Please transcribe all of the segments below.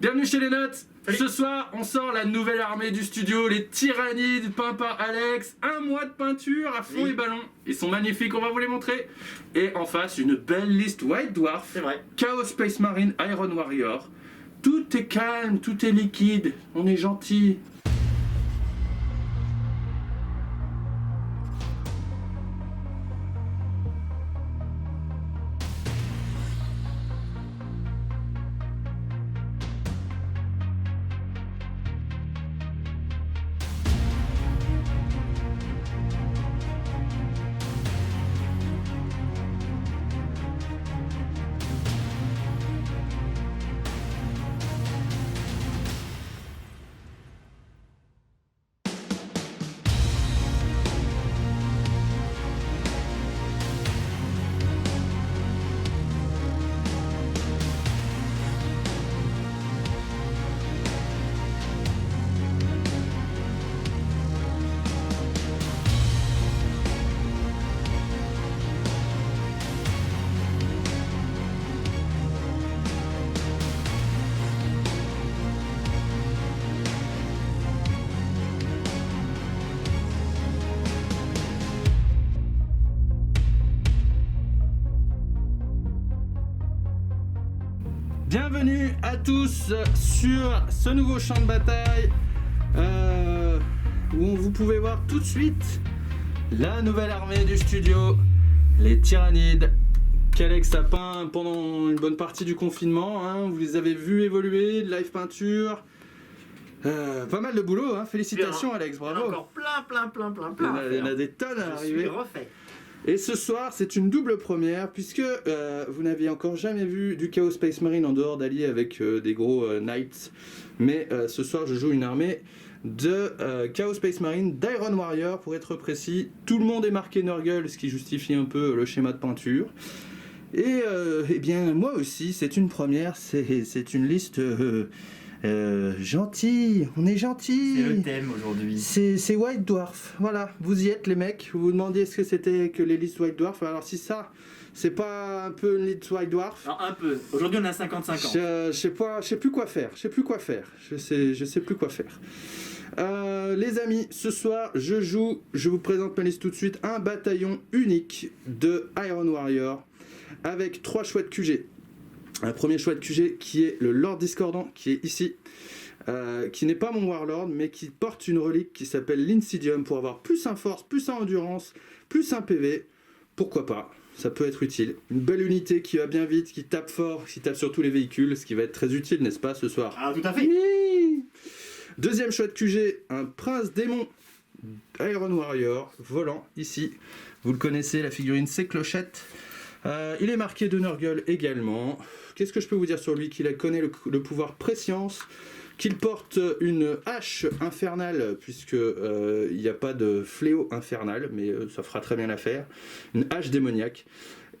Bienvenue chez les Notes. Salut. Ce soir, on sort la nouvelle armée du studio, les Tyrannides, peints par Alex. Un mois de peinture à fond Oui. et ballon. Ils sont magnifiques, on va vous les montrer. Et en face, une belle liste White Dwarf, C'est vrai. Chaos Space Marine, Iron Warrior. Tout est calme, tout est liquide, on est gentil. Bienvenue à tous sur ce nouveau champ de bataille où vous pouvez voir tout de suite la nouvelle armée du studio, les Tyrannides, qu'Alex a peint pendant une bonne partie du confinement. Hein. Vous les avez vus évoluer, de live peinture. Pas mal de boulot, hein. Félicitations Alex, Il y en a bravo. encore plein. Il y en a des tonnes à Je suis arriver. refait. Et ce soir, c'est une double première, puisque vous n'aviez encore jamais vu du Chaos Space Marine en dehors d'allier avec des gros Knights. Mais ce soir, je joue une armée de Chaos Space Marine, d'Iron Warrior, pour être précis. Tout le monde est marqué Nurgle, ce qui justifie un peu le schéma de peinture. Et eh bien, moi aussi, c'est une première, c'est une liste gentille, on est gentil. C'est le thème aujourd'hui. C'est White Dwarf, voilà, vous y êtes les mecs, vous vous demandiez ce que c'était que les listes White Dwarf, alors si ça, c'est pas un peu une liste White Dwarf, Alors un peu. Aujourd'hui on a 55 ans. je sais plus quoi faire, je sais plus quoi faire. Les amis, ce soir, je vous présente ma liste tout de suite, un bataillon unique de Iron Warrior, avec 3 choix de QG. Un premier choix de QG qui est le Lord Discordant, qui est ici, qui n'est pas mon Warlord, mais qui porte une relique qui s'appelle l'Insidium pour avoir plus en force, plus en endurance, plus un PV. Pourquoi pas, ça peut être utile. Une belle unité qui va bien vite, qui tape fort, qui tape sur tous les véhicules, ce qui va être très utile, n'est-ce pas, ce soir? Ah tout à fait. Oui. Deuxième choix de QG, un Prince Démon Iron Warrior, volant, ici. Vous le connaissez, la figurine, c'est Clochette. Il est marqué de Nurgle également. Qu'est-ce que je peux vous dire sur lui? Qu'il connaît le pouvoir Prescience, qu'il porte une hache infernale, puisque il n'y a pas de fléau infernal, mais ça fera très bien l'affaire. Une hache démoniaque.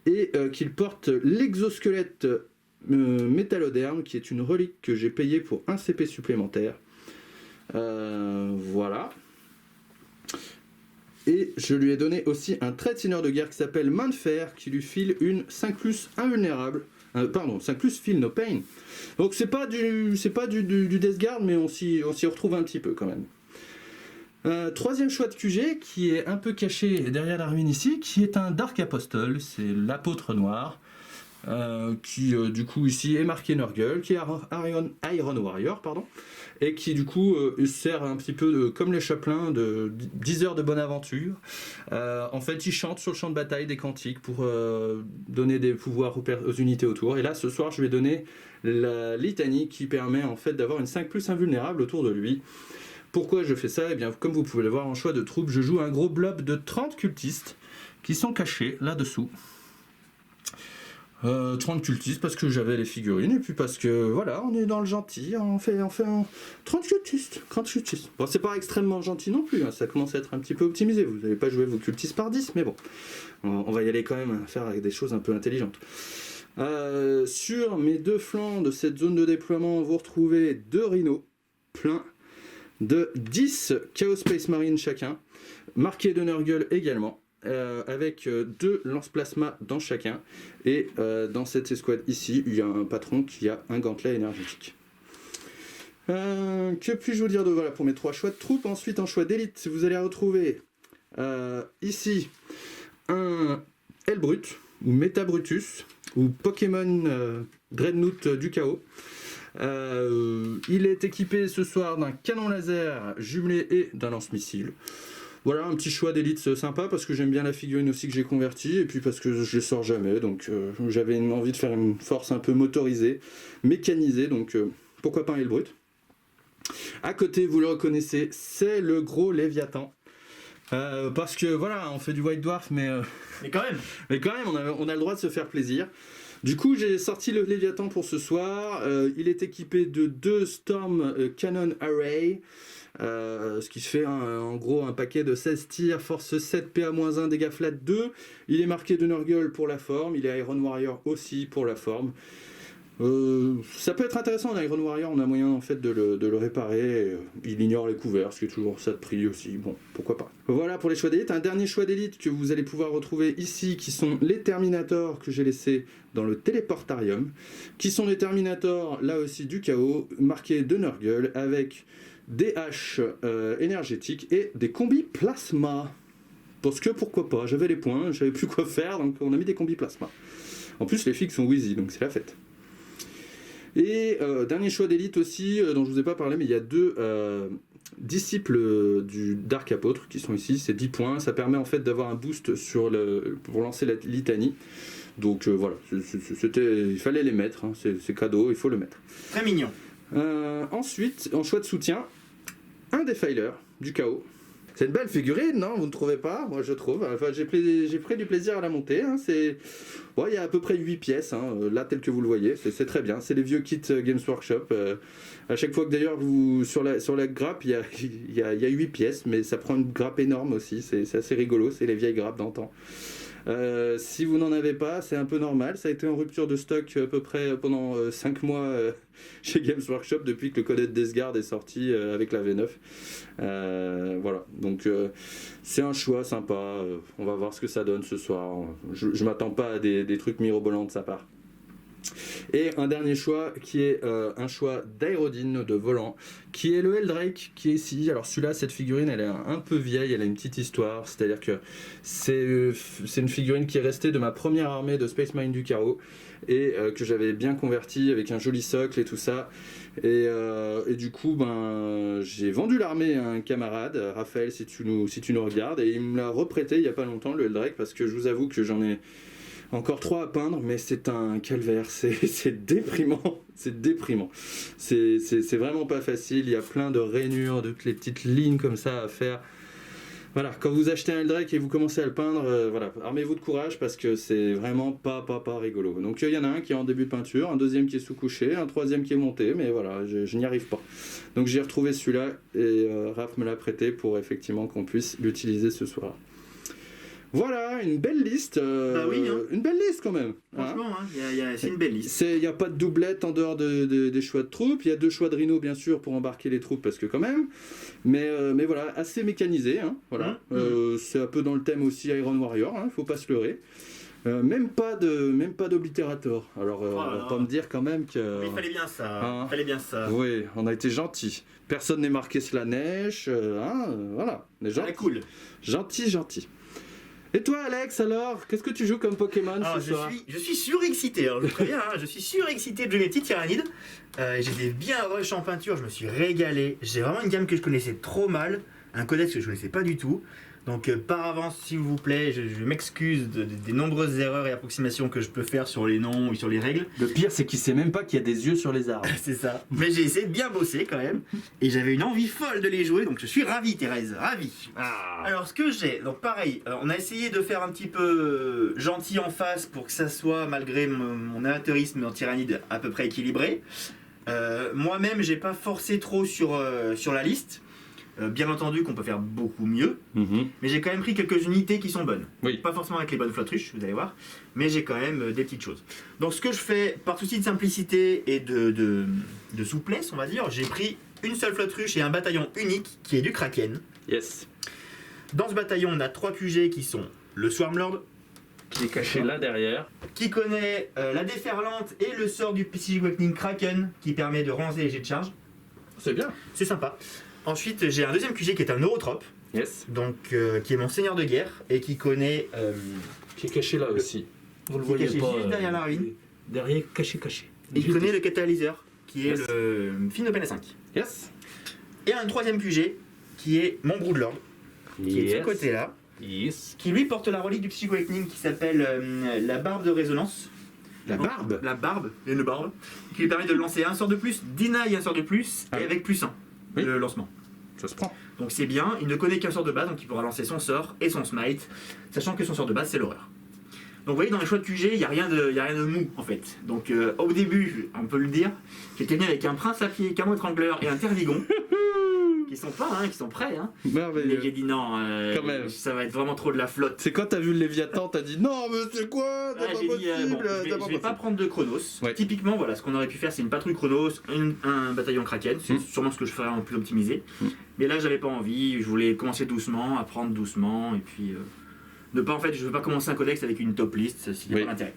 Et qu'il porte l'exosquelette métalloderme, qui est une relique que j'ai payée pour un CP supplémentaire. Voilà. Et je lui ai donné aussi un trait de seigneur de guerre qui s'appelle Main de Fer, qui lui file une 5+ invulnérable. 5+ feel no pain. Donc c'est pas du Death Guard, mais on s'y retrouve un petit peu quand même. Troisième choix de QG, qui est un peu caché derrière l'armine ici, qui est un Dark Apostle, c'est l'apôtre noir. Qui du coup ici est marqué Nurgle, qui est Iron Warrior, pardon, et qui du coup sert un petit peu comme les chapelains de 10 heures de bonne aventure. En fait, il chante sur le champ de bataille des cantiques pour donner des pouvoirs aux unités autour. Et là, ce soir, je vais donner la litanie qui permet en fait d'avoir une 5+ invulnérable autour de lui. Pourquoi je fais ça? Eh bien, comme vous pouvez le voir en choix de troupes, je joue un gros blob de 30 cultistes qui sont cachés là-dessous. 30 cultistes parce que j'avais les figurines et puis parce que voilà, on est dans le gentil, on fait un 30 cultistes. Bon, c'est pas extrêmement gentil non plus, hein, ça commence à être un petit peu optimisé, vous n'allez pas jouer vos cultistes par 10, mais bon, on va y aller quand même, faire avec des choses un peu intelligentes. Sur mes deux flancs de cette zone de déploiement, vous retrouvez 2 rhinos pleins de 10 Chaos Space Marine chacun, marqués de Nurgle également. Avec 2 lance-plasma dans chacun, et dans cette escouade ici il y a un patron qui a un gantelet énergétique. Que puis-je vous dire de voilà pour mes 3 choix de troupes. Ensuite, en choix d'élite, vous allez retrouver ici un Elbrut, ou Metabrutus, ou Pokémon Dreadnought du chaos. Il est équipé ce soir d'un canon laser jumelé et d'un lance-missile. Voilà, un petit choix d'élite sympa parce que j'aime bien la figurine aussi que j'ai convertie et puis parce que je les sors jamais, donc j'avais envie de faire une force un peu motorisée, mécanisée, donc pourquoi pas un Elbrut. À côté, vous le reconnaissez, c'est le gros Léviathan. Parce que voilà, on fait du White Dwarf, mais quand même, on a le droit de se faire plaisir. Du coup, j'ai sorti le Léviathan pour ce soir. Il est équipé de 2 Storm Cannon Array, ce qui fait en gros un paquet de 16 tirs, force 7, PA-1, dégâts flat 2. Il est marqué de Nurgle pour la forme, il est Iron Warrior aussi pour la forme. Ça peut être intéressant, en Iron Warrior, on a moyen en fait de le réparer. Il ignore les couverts, ce qui est toujours ça de prix aussi. Bon, pourquoi pas. Voilà pour les choix d'élite. Un dernier choix d'élite que vous allez pouvoir retrouver ici, qui sont les Terminators que j'ai laissés dans le téléportarium, qui sont les Terminators là aussi du chaos, marqués de Nurgle, avec des haches énergétiques et des combis plasma. Parce que pourquoi pas, j'avais les points, j'avais plus quoi faire, donc on a mis des combis plasma. En plus, les figues sont Wheezy, donc c'est la fête. Et dernier choix d'élite aussi, dont je vous ai pas parlé, mais il y a 2 disciples du Dark Apôtre qui sont ici, c'est 10 points, ça permet en fait d'avoir un boost pour lancer la litanie. Donc voilà, il fallait les mettre, hein, c'est cadeau, il faut le mettre. Très mignon. Ensuite, en choix de soutien, un Defiler du chaos. C'est une belle figurine, non? Vous ne trouvez pas? Moi je trouve. Enfin, j'ai pris du plaisir à la monter. Hein. Il y a à peu près 8 pièces, hein, là tel que vous le voyez. C'est très bien. C'est les vieux kits Games Workshop. À chaque fois que d'ailleurs, sur la grappe, il y a 8 pièces, mais ça prend une grappe énorme aussi. C'est assez rigolo. C'est les vieilles grappes d'antan. Si vous n'en avez pas, c'est un peu normal. Ça a été en rupture de stock à peu près pendant 5 mois chez Games Workshop depuis que le Codex Desgard est sorti avec la V9. Voilà, donc c'est un choix sympa. On va voir ce que ça donne ce soir. Je m'attends pas à des trucs mirobolants de sa part. Et un dernier choix qui est un choix d'Aérodine de volant, qui est le Eldrake qui est ici. Alors celui-là, cette figurine, elle est un peu vieille, elle a une petite histoire, c'est-à-dire que c'est une figurine qui est restée de ma première armée de Space Marine du Carreau et que j'avais bien converti avec un joli socle et tout ça. Et du coup, j'ai vendu l'armée à un camarade, Raphaël, si tu nous regardes, et il me l'a reprêté il n'y a pas longtemps, le Eldrake, parce que je vous avoue que j'en ai encore 3 à peindre, mais c'est un calvaire, c'est déprimant, c'est déprimant. C'est vraiment pas facile, il y a plein de rainures, de toutes les petites lignes comme ça à faire. Voilà, quand vous achetez un Eldrake et vous commencez à le peindre, voilà, armez-vous de courage parce que c'est vraiment pas rigolo. Donc il y en a un qui est en début de peinture, un deuxième qui est sous-couché, un troisième qui est monté, mais voilà, je n'y arrive pas. Donc j'ai retrouvé celui-là et Raph me l'a prêté pour effectivement qu'on puisse l'utiliser ce soir. Voilà, une belle liste. Oui, hein. Une belle liste quand même. Franchement, c'est une belle liste. Il n'y a pas de doublette en dehors des choix de troupes. Il y a 2 choix de Rhino, bien sûr, pour embarquer les troupes, parce que quand même. Mais voilà, assez mécanisé. Hein, voilà. C'est un peu dans le thème aussi Iron Warrior, il ne faut pas se leurrer. Même pas d'oblitérator. Alors, on va pas me dire quand même que... Mais il fallait bien ça. Fallait bien ça. Oui, on a été gentil. Personne n'est marqué Slanesh. Voilà. On est gentil. Cool. Gentil. Et toi, Alex, alors, qu'est-ce que tu joues comme Pokémon ce soir? Je suis surexcité, alors je le préviens, je suis surexcité de jouer mes petites tyrannides. J'étais bien rush en peinture, je me suis régalé. J'ai vraiment une gamme que je connaissais trop mal, un codex que je connaissais pas du tout. Donc par avance, s'il vous plaît, je m'excuse des nombreuses erreurs et approximations que je peux faire sur les noms ou sur les règles. Le pire, c'est qu'il sait même pas qu'il y a des yeux sur les arbres. C'est ça. Mais j'ai essayé de bien bosser quand même. Et j'avais une envie folle de les jouer, donc je suis ravi, Thérèse, ravi. Alors ce que j'ai, donc pareil, on a essayé de faire un petit peu gentil en face pour que ça soit, malgré mon amateurisme en tyrannide, à peu près équilibré. Moi-même, j'ai pas forcé trop sur la liste. Bien entendu qu'on peut faire beaucoup mieux, mais j'ai quand même pris quelques unités qui sont bonnes. Oui. Pas forcément avec les bonnes flottruches, vous allez voir, mais j'ai quand même des petites choses. Donc ce que je fais, par souci de simplicité et de souplesse, on va dire, j'ai pris une seule flottruche et un bataillon unique qui est du Kraken. Yes. Dans ce bataillon, on a 3 QG qui sont le Swarmlord, qui est caché là derrière, qui connaît la déferlante et le sort du Psychic Awakening Kraken, qui permet de ranger les jets de charge. C'est bien. C'est sympa. Ensuite, j'ai un deuxième QG qui est un Neurotrope, Yes. donc qui est mon seigneur de guerre et qui connaît. Qui est caché là aussi. Vous le Qui est voyez caché pas. juste derrière la ruine. Derrière, caché. Et qui connaît le catalyseur, qui est Yes. le Finnopen A5. Yes. Et un troisième QG qui est mon Broodlord, qui est de ce côté-là, Yes. qui lui porte la relique du Psycho Awakening qui s'appelle la barbe de résonance. La barbe. La barbe, il y a une barbe, qui lui permet de lancer un sort de plus, deny un sort de plus, Ah et oui. avec plus 1, Oui. le lancement. Ça se prend. Donc c'est bien, il ne connaît qu'un sort de base, donc il pourra lancer son sort et son smite, sachant que son sort de base c'est l'horreur. Donc vous voyez, dans les choix de QG, il n'y a rien de mou en fait. Donc au début, on peut le dire, j'étais venu avec un prince à pied, camo étrangleur et un tervigon, qui sont pas, hein, qui sont prêts. Hein. Mais j'ai Merveilleux. dit non, Quand même. ça va être vraiment trop de la flotte. C'est quand t'as vu le Léviathan, t'as dit non, mais c'est quoi? C'est Ah, pas j'ai dit, possible. bon, je vais pas prendre de Chronos. Ouais. Typiquement, voilà, ce qu'on aurait pu faire, c'est une patrouille Chronos, un bataillon Kraken. C'est sûrement ce que je ferais en plus optimisé. Mais là, j'avais pas envie. Je voulais commencer doucement, apprendre doucement, et puis ne pas, en fait, je veux pas commencer un codex avec une top list, s'il n'y a Oui. pas d'intérêt.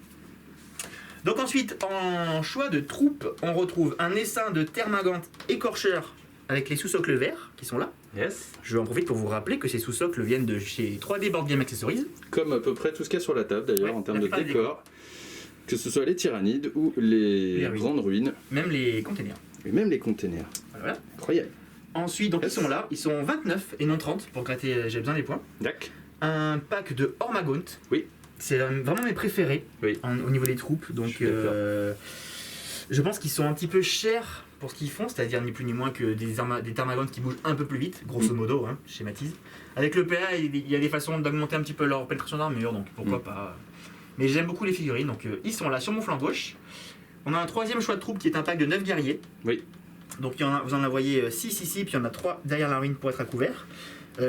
Donc ensuite, en choix de troupes, on retrouve un essaim de Termagant écorcheur avec les sous-socles verts qui sont là. Yes. Je en profite pour vous rappeler que ces sous-socles viennent de chez 3D Board Game Accessories. Comme à peu près tout ce qu'il y a sur la table d'ailleurs Ouais, en termes la de plupart des décor. Que ce soit les tyrannides ou les Les ruines. grandes ruines. Même les containers. Et même les containers. Voilà. Incroyable. Ensuite, donc Yes. ils sont là, ils sont 29 et non 30 pour gratter, j'ai besoin des points. Dac. Un pack de Hormagaunt. Oui. C'est vraiment mes préférés Oui. au niveau des troupes. Donc Je suis d'accord. je pense qu'ils sont un petit peu chers pour ce qu'ils font, c'est-à-dire ni plus ni moins que des Termagants qui bougent un peu plus vite, grosso modo, hein, je schématise. Avec le PA, il y a des façons d'augmenter un petit peu leur pénétration d'armure, donc pourquoi pas. Mais j'aime beaucoup les figurines, donc ils sont là sur mon flanc gauche. On a un troisième choix de troupe qui est un pack de 9 guerriers. Oui. Donc vous en voyez 6 ici, puis il y en a 3 derrière la ruine pour être à couvert.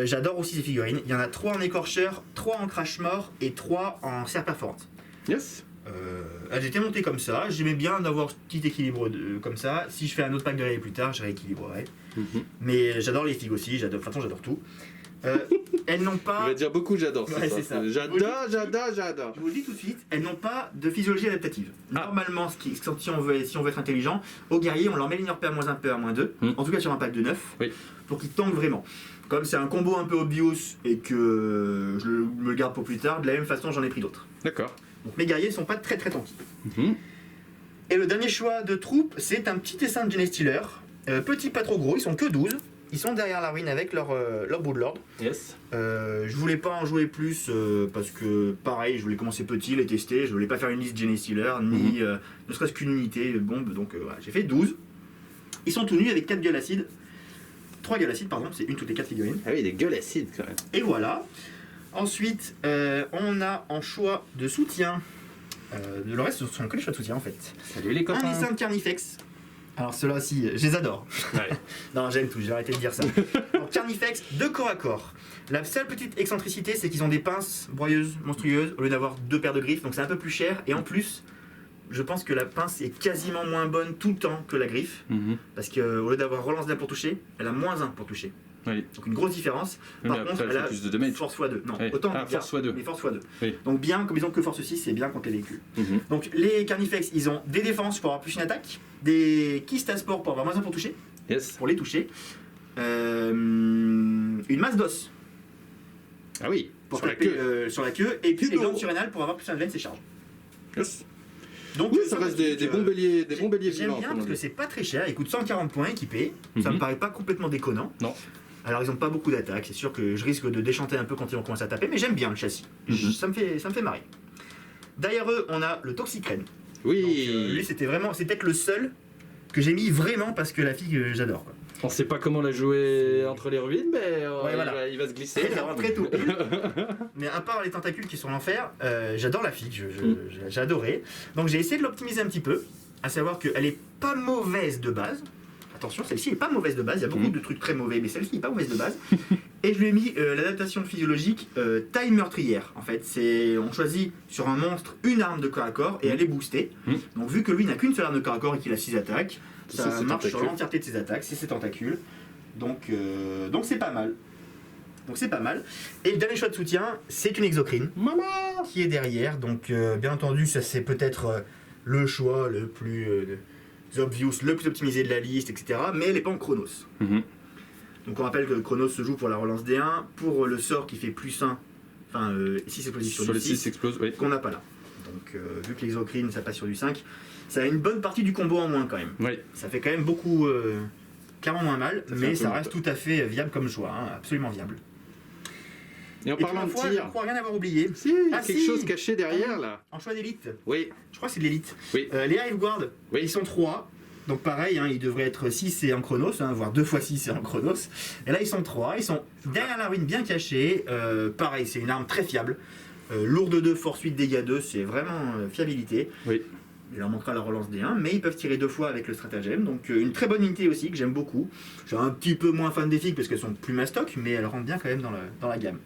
J'adore aussi ces figurines. Il y en a 3 en écorcheur, 3 en crash mort et 3 en serre perforante. Yes. Elles étaient montées comme ça. J'aimais bien d'avoir ce petit équilibre comme ça. Si je fais un autre pack de guerriers plus tard, je rééquilibrerai. Mhm. Mais j'adore les figues aussi. De toute façon, j'adore tout. Elles n'ont Il pas. va dire beaucoup j'adore. Ouais, c'est ça. J'adore. Je vous le dis tout de suite, elles n'ont pas de physiologie adaptative. Ah. Normalement, si on veut être intelligent, aux guerriers, on leur met l'inerpé à -1 peu à -2, en tout cas sur un pack de 9, Oui. pour qu'ils tankent vraiment. Comme c'est un combo un peu obvious et que je me le garde pour plus tard, de la même façon, j'en ai pris d'autres. D'accord. Donc mes guerriers ne sont pas très très tanky. Mhm. Et le dernier choix de troupe, c'est un petit essaim de Genestealer. Petit, pas trop gros, ils sont que 12. Ils sont derrière la ruine avec leur Broodlord. Yes. Je voulais pas en jouer plus parce que pareil, je voulais commencer petit, les tester. Je voulais pas faire une liste Genestealer ni ne serait-ce qu'une unité bombe. Donc voilà, j'ai fait 12. Ils sont tout nus avec 4 gueules acides. 3 gueules acides, pardon, c'est une toutes les 4 figurines. Ah oui, des gueules acides quand même. Et voilà. Ensuite, on a en choix de soutien. Le reste, ce sont que les choix de soutien en fait. Salut les Un copains. essaim de Carnifex. Alors ceux-là aussi, je les adore. Ouais. Non, j'aime tout, j'ai arrêté de dire ça. Donc Carnifex de corps à corps. La seule petite excentricité, c'est qu'ils ont des pinces broyeuses, monstrueuses, au lieu d'avoir 2 paires de griffes, donc c'est un peu plus cher. Et en plus, je pense que la pince est quasiment moins bonne tout le temps que la griffe, Mhm. parce qu'au lieu d'avoir relance d'un pour toucher, elle a -1 pour toucher. Oui. Donc une grosse différence. Mais Par après, contre, elle elle fait a plus de damage. force x2. Non, Oui. autant Ah, de dégâts, force x2. mais force x2. Oui. Donc bien, comme ils ont que force 6, c'est bien contre les véhicules. Mhm. Donc les Carnifex, ils ont des défenses pour avoir plus une attaque, des Kist à sport pour avoir -1 pour toucher, Yes. pour les toucher, une masse d'os Ah oui. pour Sur la taper queue. sur la queue, et puis les Hugo. glandes surrénales pour avoir plus un de ses charges. Yes. Donc Oui, ça reste des bons béliers, des bons béliers J'aime vivants. bien comme on parce que dit. c'est pas très cher, il coûte 140 points équipé, ça Mhm. me paraît pas complètement déconnant. Non. Alors ils ont pas beaucoup d'attaques, c'est sûr que je risque de déchanter un peu quand ils vont commencer à taper, mais j'aime bien le châssis, Mhm. ça me fait marrer. Derrière eux, on a le Toxicrène. Oui. Donc, lui c'était peut-être le seul que j'ai mis vraiment parce que la fille j'adore quoi. On sait pas comment la jouer entre les ruines, mais Ouais, voilà. il va se glisser. Elle est rentrée tout pile. Mais à part les tentacules qui sont l'enfer, j'adore la figue, j'ai adoré. Donc j'ai essayé de l'optimiser un petit peu, à savoir qu'elle est pas mauvaise de base. Attention, celle-ci est pas mauvaise de base, il y a beaucoup de trucs très mauvais, mais celle-ci est pas mauvaise de base. Et je lui ai mis l'adaptation physiologique taille meurtrière. En fait, on choisit sur un monstre une arme de corps à corps et elle est boostée. Donc vu que lui n'a qu'une seule arme de corps à corps et qu'il a 6 attaques, ça C'est ses marche sur tentacules. l'entièreté de ses attaques, c'est ses tentacules. Donc c'est pas mal. Donc c'est pas mal. Et le dernier choix de soutien, c'est une exocrine Maman. qui est derrière. Donc bien entendu, ça c'est peut-être le choix le plus obvious, le plus optimisé de la liste, etc. Mais elle n'est pas en Chronos. Mhm. Donc on rappelle que Chronos se joue pour la relance D1, pour le sort qui fait +1, enfin 6 explosifs Sur sur les du 6 6, explose, oui. qu'on n'a pas là. Donc vu que l'exocrine ça passe sur du 5, ça a une bonne partie du combo en moins quand même. Oui. Ça fait quand même beaucoup, clairement moins mal, Ça fait un mais peu ça moins reste tout à fait viable comme choix, hein, absolument viable. Et en Et pour parlant la de fois, je tir, crois rien avoir oublié. si, il y a Ah, quelque si. chose caché derrière là. En choix d'élite, Oui, je crois que c'est de l'élite. oui. Les Hive Guard, Oui. ils sont 3. Donc pareil, hein, ils devraient être 6 et en Chronos, hein, voire 2 x 6 et en Chronos. Et là ils sont 3, ils sont derrière la ruine bien cachés. Pareil, c'est une arme très fiable. Lourde 2, force 8, dégâts 2, c'est vraiment fiabilité. Oui. Il leur manquera la relance D1, mais ils peuvent tirer 2 fois avec le stratagème. Donc une très bonne unité aussi que j'aime beaucoup. Je suis un petit peu moins fan des figues parce qu'elles sont plus mastoc, mais elles rentrent bien quand même dans la gamme.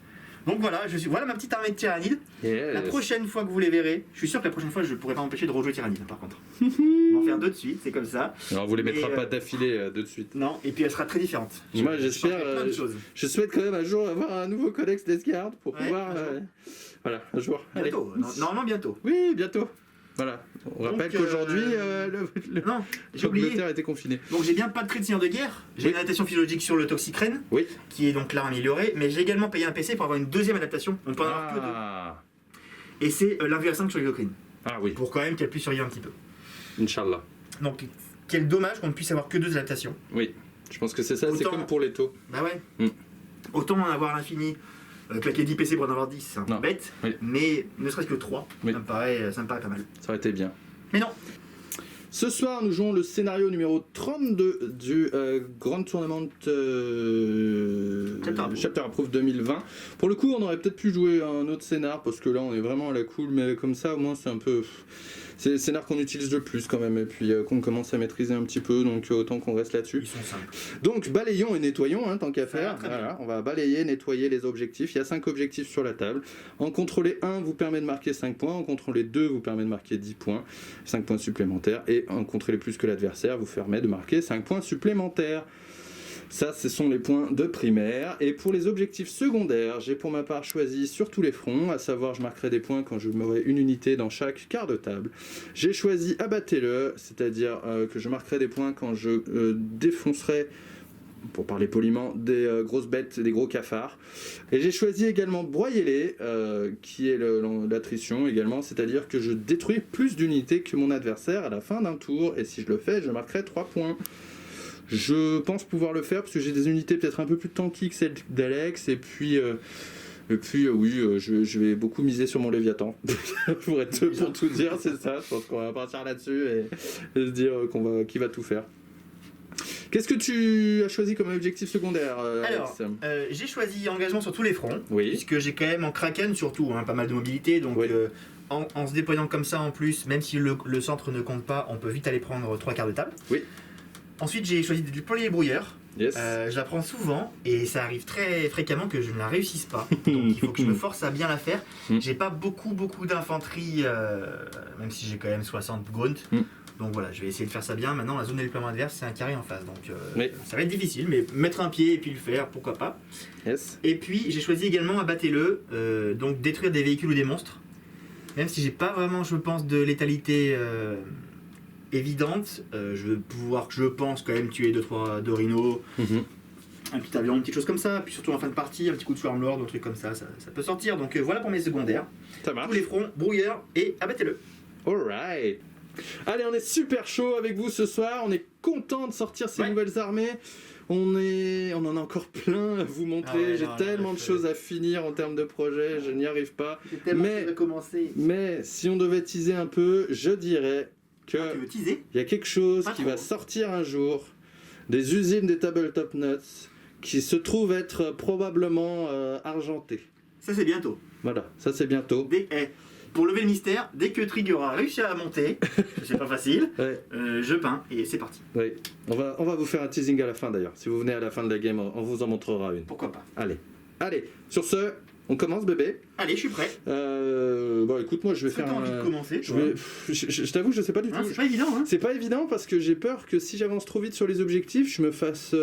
Donc voilà, voilà ma petite armée de tyrannides. Yes. La prochaine fois que vous les verrez, je suis sûr que la prochaine fois je ne pourrai pas m'empêcher de rejouer tyrannide par contre. On va en faire 2 de suite, c'est comme ça. Alors on vous les Mais, mettra pas d'affilée de suite. Non, et puis elle sera très différente. Moi, Je j'espère, changerai plein de choses. Je souhaite quand même un jour avoir un nouveau codex Deathguard pour Ouais, pouvoir... un jour. voilà, un jour. Allez. Bientôt, normalement bientôt. Oui, bientôt. Voilà. On rappelle Donc, qu'aujourd'hui, le Non, j'ai oublié. l'Angleterre était confiné. Donc j'ai bien pas de trait de seigneur de guerre. J'ai Oui. une adaptation physiologique sur le Toxicrène, Oui. qui est donc là améliorée, mais j'ai également payé un PC pour avoir une deuxième adaptation. On peut en avoir que 2. Ah. Et c'est l'invers 5 sur l'exocrine. Ah oui, Pour quand même qu'elle puisse survivre un petit peu. Inch'Allah. Donc quel dommage qu'on ne puisse avoir que 2 adaptations. Oui, je pense que c'est ça, c'est Autant- comme pour les taux. Bah ouais. Mm. Autant en avoir à l'infini, claquer 10 PC pour en avoir 10, c'est un peu Non. bête, Oui. mais ne serait-ce que 3, Oui. ça me paraît pas mal. Ça aurait été bien. Mais non, Ce soir, nous jouons le scénario numéro 32 du Grand Tournament Chapter Approved 2020. Pour le coup, on aurait peut-être pu jouer un autre scénar, parce que là, on est vraiment à la cool, mais comme ça, au moins, c'est un peu... C'est le scénar qu'on utilise le plus quand même, et puis qu'on commence à maîtriser un petit peu, donc autant qu'on reste là-dessus. ils sont simples. Donc balayons et nettoyons, hein, tant qu'à Ça va faire. très bien. Voilà, on va balayer, nettoyer les objectifs. Il y a 5 objectifs sur la table. En contrôler 1 vous permet de marquer 5 points, en contrôler 2 vous permet de marquer 10 points, 5 points supplémentaires, et en contrôler plus que l'adversaire vous permet de marquer 5 points supplémentaires. Ça, ce sont les points de primaire. Et pour les objectifs secondaires, j'ai pour ma part choisi sur tous les fronts, à savoir je marquerai des points quand je m'aurai une unité dans chaque quart de table. J'ai choisi abattez-le, c'est-à-dire que je marquerai des points quand je défoncerai, pour parler poliment, des grosses bêtes, des gros cafards. Et j'ai choisi également broyez-les, qui est l'attrition également, c'est-à-dire que je détruis plus d'unités que mon adversaire à la fin d'un tour, et si je le fais, je marquerai 3 points. Je pense pouvoir le faire parce que j'ai des unités peut-être un peu plus tanky que celles d'Alex, et puis oui, je vais beaucoup miser sur mon Léviathan. pour tout dire, c'est ça. Je pense qu'on va partir là-dessus et se dire qu'il va tout faire. Qu'est-ce que tu as choisi comme objectif secondaire, Alors, Alex ? j'ai choisi engagement sur tous les fronts, Oui. puisque j'ai quand même en Kraken surtout pas mal de mobilité, donc Oui. en se déployant comme ça en plus, même si le centre ne compte pas, on peut vite aller prendre 3 quarts de table. Oui. Ensuite, j'ai choisi de déployer les brouilleurs. Yes. Je la prends souvent et ça arrive très fréquemment que je ne la réussisse pas. Donc il faut que je me force à bien la faire. Mm. J'ai pas beaucoup d'infanterie, même si j'ai quand même 60 gaunt. Mm. Donc voilà, je vais essayer de faire ça bien. Maintenant, la zone de déploiement adverse, c'est un carré en face. Donc Oui. ça va être difficile, mais mettre un pied et puis le faire, pourquoi pas. Yes. Et puis j'ai choisi également abattez-le, donc détruire des véhicules ou des monstres. Même si j'ai pas vraiment, je pense, de létalité évidente, je vais pouvoir, je pense, quand même tuer 2-3 Dorino, Mhm. un petit avion, une petite chose comme ça, puis surtout en fin de partie, un petit coup de Swarmlord, un truc comme ça, ça peut sortir. Donc voilà pour mes secondaires. Ça marche. Tous les fronts, brouilleur et abattez-le. Alright. Allez, on est super chaud avec vous ce soir. On est content de sortir ces Ouais. nouvelles armées. On en a encore plein à vous montrer. Ah ouais, J'ai non, tellement non, de choses à finir en termes de projets. Je n'y arrive pas. J'ai tellement Mais- de choses à commencer. Mais si on devait teaser un peu, je dirais que Tu veux teaser? il y a quelque chose Pas qui trop. va sortir un jour des usines des Tabletop Nuts qui se trouvent être probablement argentées. Ça c'est bientôt. Voilà, ça c'est bientôt. Pour lever le mystère, dès que Trig aura réussi à la monter, c'est pas facile, Ouais, je peins et c'est parti. ouais. On va vous faire un teasing à la fin d'ailleurs. Si vous venez à la fin de la game, on vous en montrera une. Pourquoi pas? Allez. Sur ce, on commence bébé. Allez, je suis prêt. Bon écoute, moi je vais Est-ce que faire t'as envie de commencer? Je toi vais... je t'avoue, je sais pas du Hein, tout. c'est pas évident, hein? C'est pas évident parce que j'ai peur que si j'avance trop vite sur les objectifs, je me fasse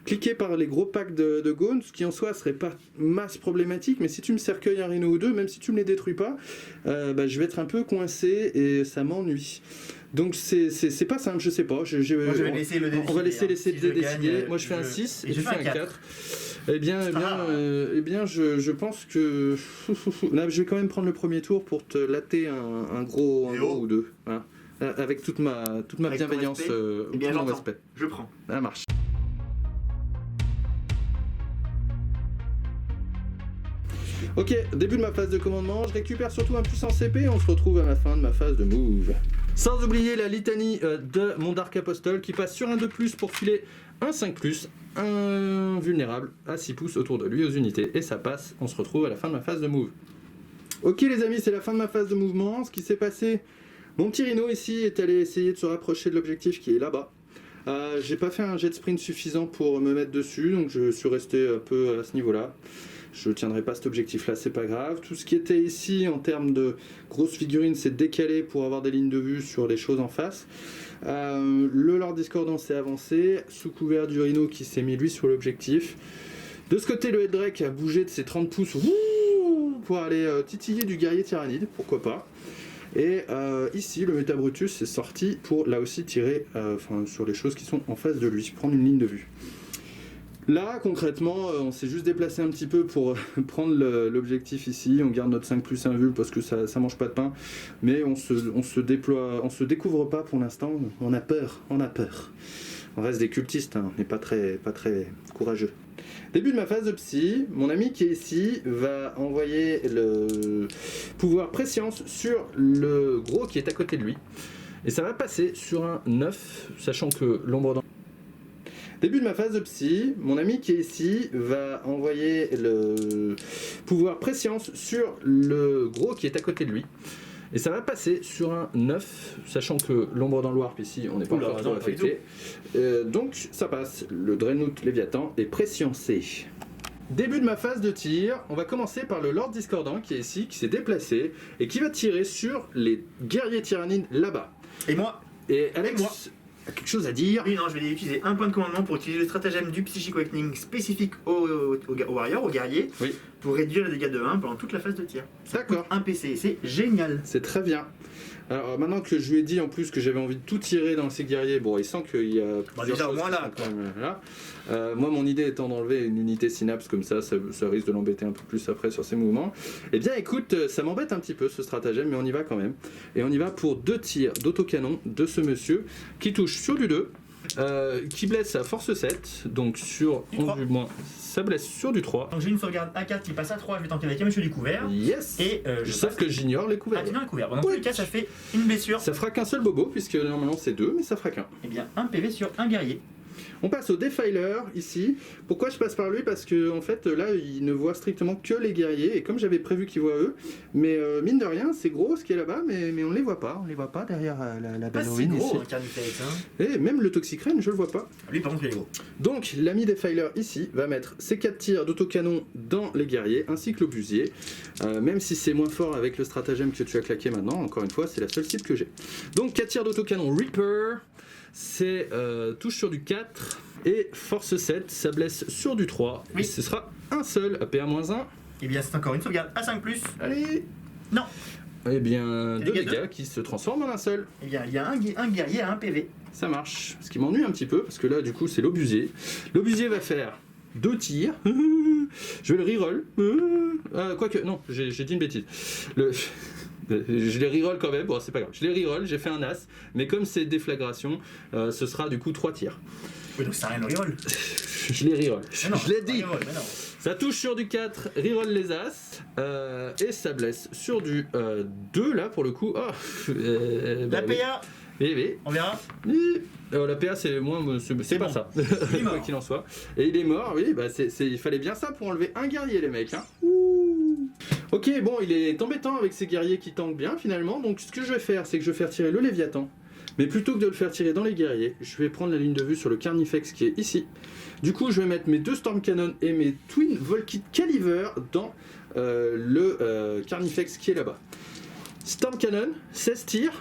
cliquer par les gros packs de Gaunt, ce qui en soi serait pas masse problématique, mais si tu me cercueilles un rhino ou deux, même si tu me les détruis pas, je vais être un peu coincé et ça m'ennuie. Donc c'est pas simple, je sais pas. Moi, je vais laisser le décider. On va laisser Si dé je décider. gagne, Moi je fais un 6 et je tu fais fais un un 4. Eh bien, je pense que... Là, je vais quand même prendre le premier tour pour te latter un gros ou deux. Hein. Avec toute ma Avec ton bienveillance, respect Eh bien, tout mon j'entends. respect. Je prends. Ça marche. Ok, début de ma phase de commandement, je récupère surtout un puissant CP et on se retrouve à la fin de ma phase de move. Sans oublier la litanie de mon Dark Apostle qui passe sur un 2+, pour filer un 5+, un vulnérable à 6 pouces autour de lui aux unités. Et ça passe, on se retrouve à la fin de ma phase de move. Ok les amis, c'est la fin de ma phase de mouvement. Ce qui s'est passé, mon petit Rhino ici est allé essayer de se rapprocher de l'objectif qui est là-bas. J'ai pas fait un jet sprint suffisant pour me mettre dessus, donc je suis resté un peu à ce niveau-là. Je ne tiendrai pas cet objectif-là, c'est pas grave. Tout ce qui était ici en termes de grosses figurines, c'est décalé pour avoir des lignes de vue sur les choses en face. Le Lord Discordant s'est avancé, sous couvert du Rhino qui s'est mis lui sur l'objectif. De ce côté, le Eldrake a bougé de ses 30 pouces pour aller titiller du guerrier tyrannide, pourquoi pas. Et ici, le Métabrutus est sorti pour là aussi tirer sur les choses qui sont en face de lui, prendre une ligne de vue. Là, concrètement, on s'est juste déplacé un petit peu pour prendre l'objectif ici. On garde notre 5+1 vul parce que ça mange pas de pain. Mais on se déploie, on se découvre pas pour l'instant. On a peur. On reste des cultistes, hein. On n'est pas très courageux. Début de ma phase de psy, mon ami qui est ici va envoyer le pouvoir préscience sur le gros qui est à côté de lui. Et ça va passer sur un 9, sachant que l'ombre dans... Début de ma phase de psy, mon ami qui est ici va envoyer le pouvoir préscience sur le gros qui est à côté de lui. Et ça va passer sur un 9, sachant que l'ombre dans le warp ici, on n'est pas encore trop affecté. Donc ça passe, le Dreadnought Léviathan est présciencé. Début de ma phase de tir, on va commencer par le Lord Discordant qui est ici, qui s'est déplacé et qui va tirer sur les guerriers tyrannides là-bas. Et moi Et Alex moi a quelque chose à dire. Oui, non, je vais utiliser un point de commandement pour utiliser le stratagème du Psychic Awakening spécifique au warrior, au guerrier, Oui. pour réduire les dégâts de 1 pendant toute la phase de tir. D'accord. Un PC, c'est génial. C'est très bien. Alors maintenant que je lui ai dit en plus que j'avais envie de tout tirer dans ces guerriers, bon il sent qu'il y a plusieurs déjà, choses moi, qui là, sont quand même là. Moi mon idée étant d'enlever une unité synapse comme ça risque de l'embêter un peu plus après sur ses mouvements. Eh bien écoute, ça m'embête un petit peu ce stratagème, mais on y va quand même. Et on y va pour 2 tirs d'autocanon de ce monsieur qui touche sur du 2. Qui blesse à force 7, donc sur Du 3. du moins, ça blesse sur du 3. Donc j'ai une sauvegarde A4 qui passe à 3, je vais tenter avec un monsieur du couvert. Yes. Et Sauf que j'ignore les couverts. Ah, tu n'as un couvert. Bon, dans tous les cas, ça fait une blessure. Ça fera qu'un seul bobo, puisque normalement c'est 2, mais ça fera qu'un. Et bien, un PV sur un guerrier. On passe au Defiler ici. Pourquoi je passe par lui? Parce que en fait là il ne voit strictement que les guerriers et comme j'avais prévu qu'il voit eux, mais mine de rien c'est gros ce qui est là-bas, mais on ne les voit pas, derrière la Pas belle si ruine gros, ici. un Carnifex. Hein. Et même le Toxicrane je le vois pas. Lui, par contre, il est gros. Donc l'ami Defiler ici va mettre ses 4 tirs d'autocanon dans les guerriers ainsi que l'obusier, même si c'est moins fort avec le stratagème que tu as claqué maintenant, encore une fois c'est la seule cible que j'ai. Donc 4 tirs d'autocanon Reaper, c'est touche sur du 4 et force 7, ça blesse sur du 3 Oui. et ce sera un seul à PA-1. Et bien, c'est encore une sauvegarde à 5+. Allez. Non. Eh bien Et 2 dégâts dégâts qui se transforment en un seul. Et bien, il y a un guerrier à un PV. Ça marche. Ce qui m'ennuie un petit peu, parce que là, du coup, c'est l'obusier. L'obusier va faire 2 tirs. Je vais le reroll. Quoique, non, j'ai dit une bêtise. Je les reroll quand même, bon c'est pas grave. Je les reroll, j'ai fait un as, mais comme c'est déflagration, ce sera du coup 3 tirs. Oui, donc ça sert à rien de reroll. Je les reroll. Mais non, Je l'ai dit. reroll, mais non. Ça touche sur du 4, reroll les as, et ça blesse sur du 2 là pour le coup. Oh, La PA, oui. on verra. La PA c'est moins, c'est pas bon. ça. Il est mort. Quoi qu'il en soit. Et il est mort, oui, bah il fallait bien ça pour enlever un guerrier les mecs. Hein. Ok, bon, il est embêtant avec ces guerriers qui tankent bien finalement, donc ce que je vais faire, c'est que je vais faire tirer le Léviathan. Mais plutôt que de le faire tirer dans les guerriers, je vais prendre la ligne de vue sur le Carnifex qui est ici. Du coup, je vais mettre mes 2 Storm Cannon et mes Twin Volkit Caliver dans le Carnifex qui est là-bas. Storm Cannon, 16 tirs,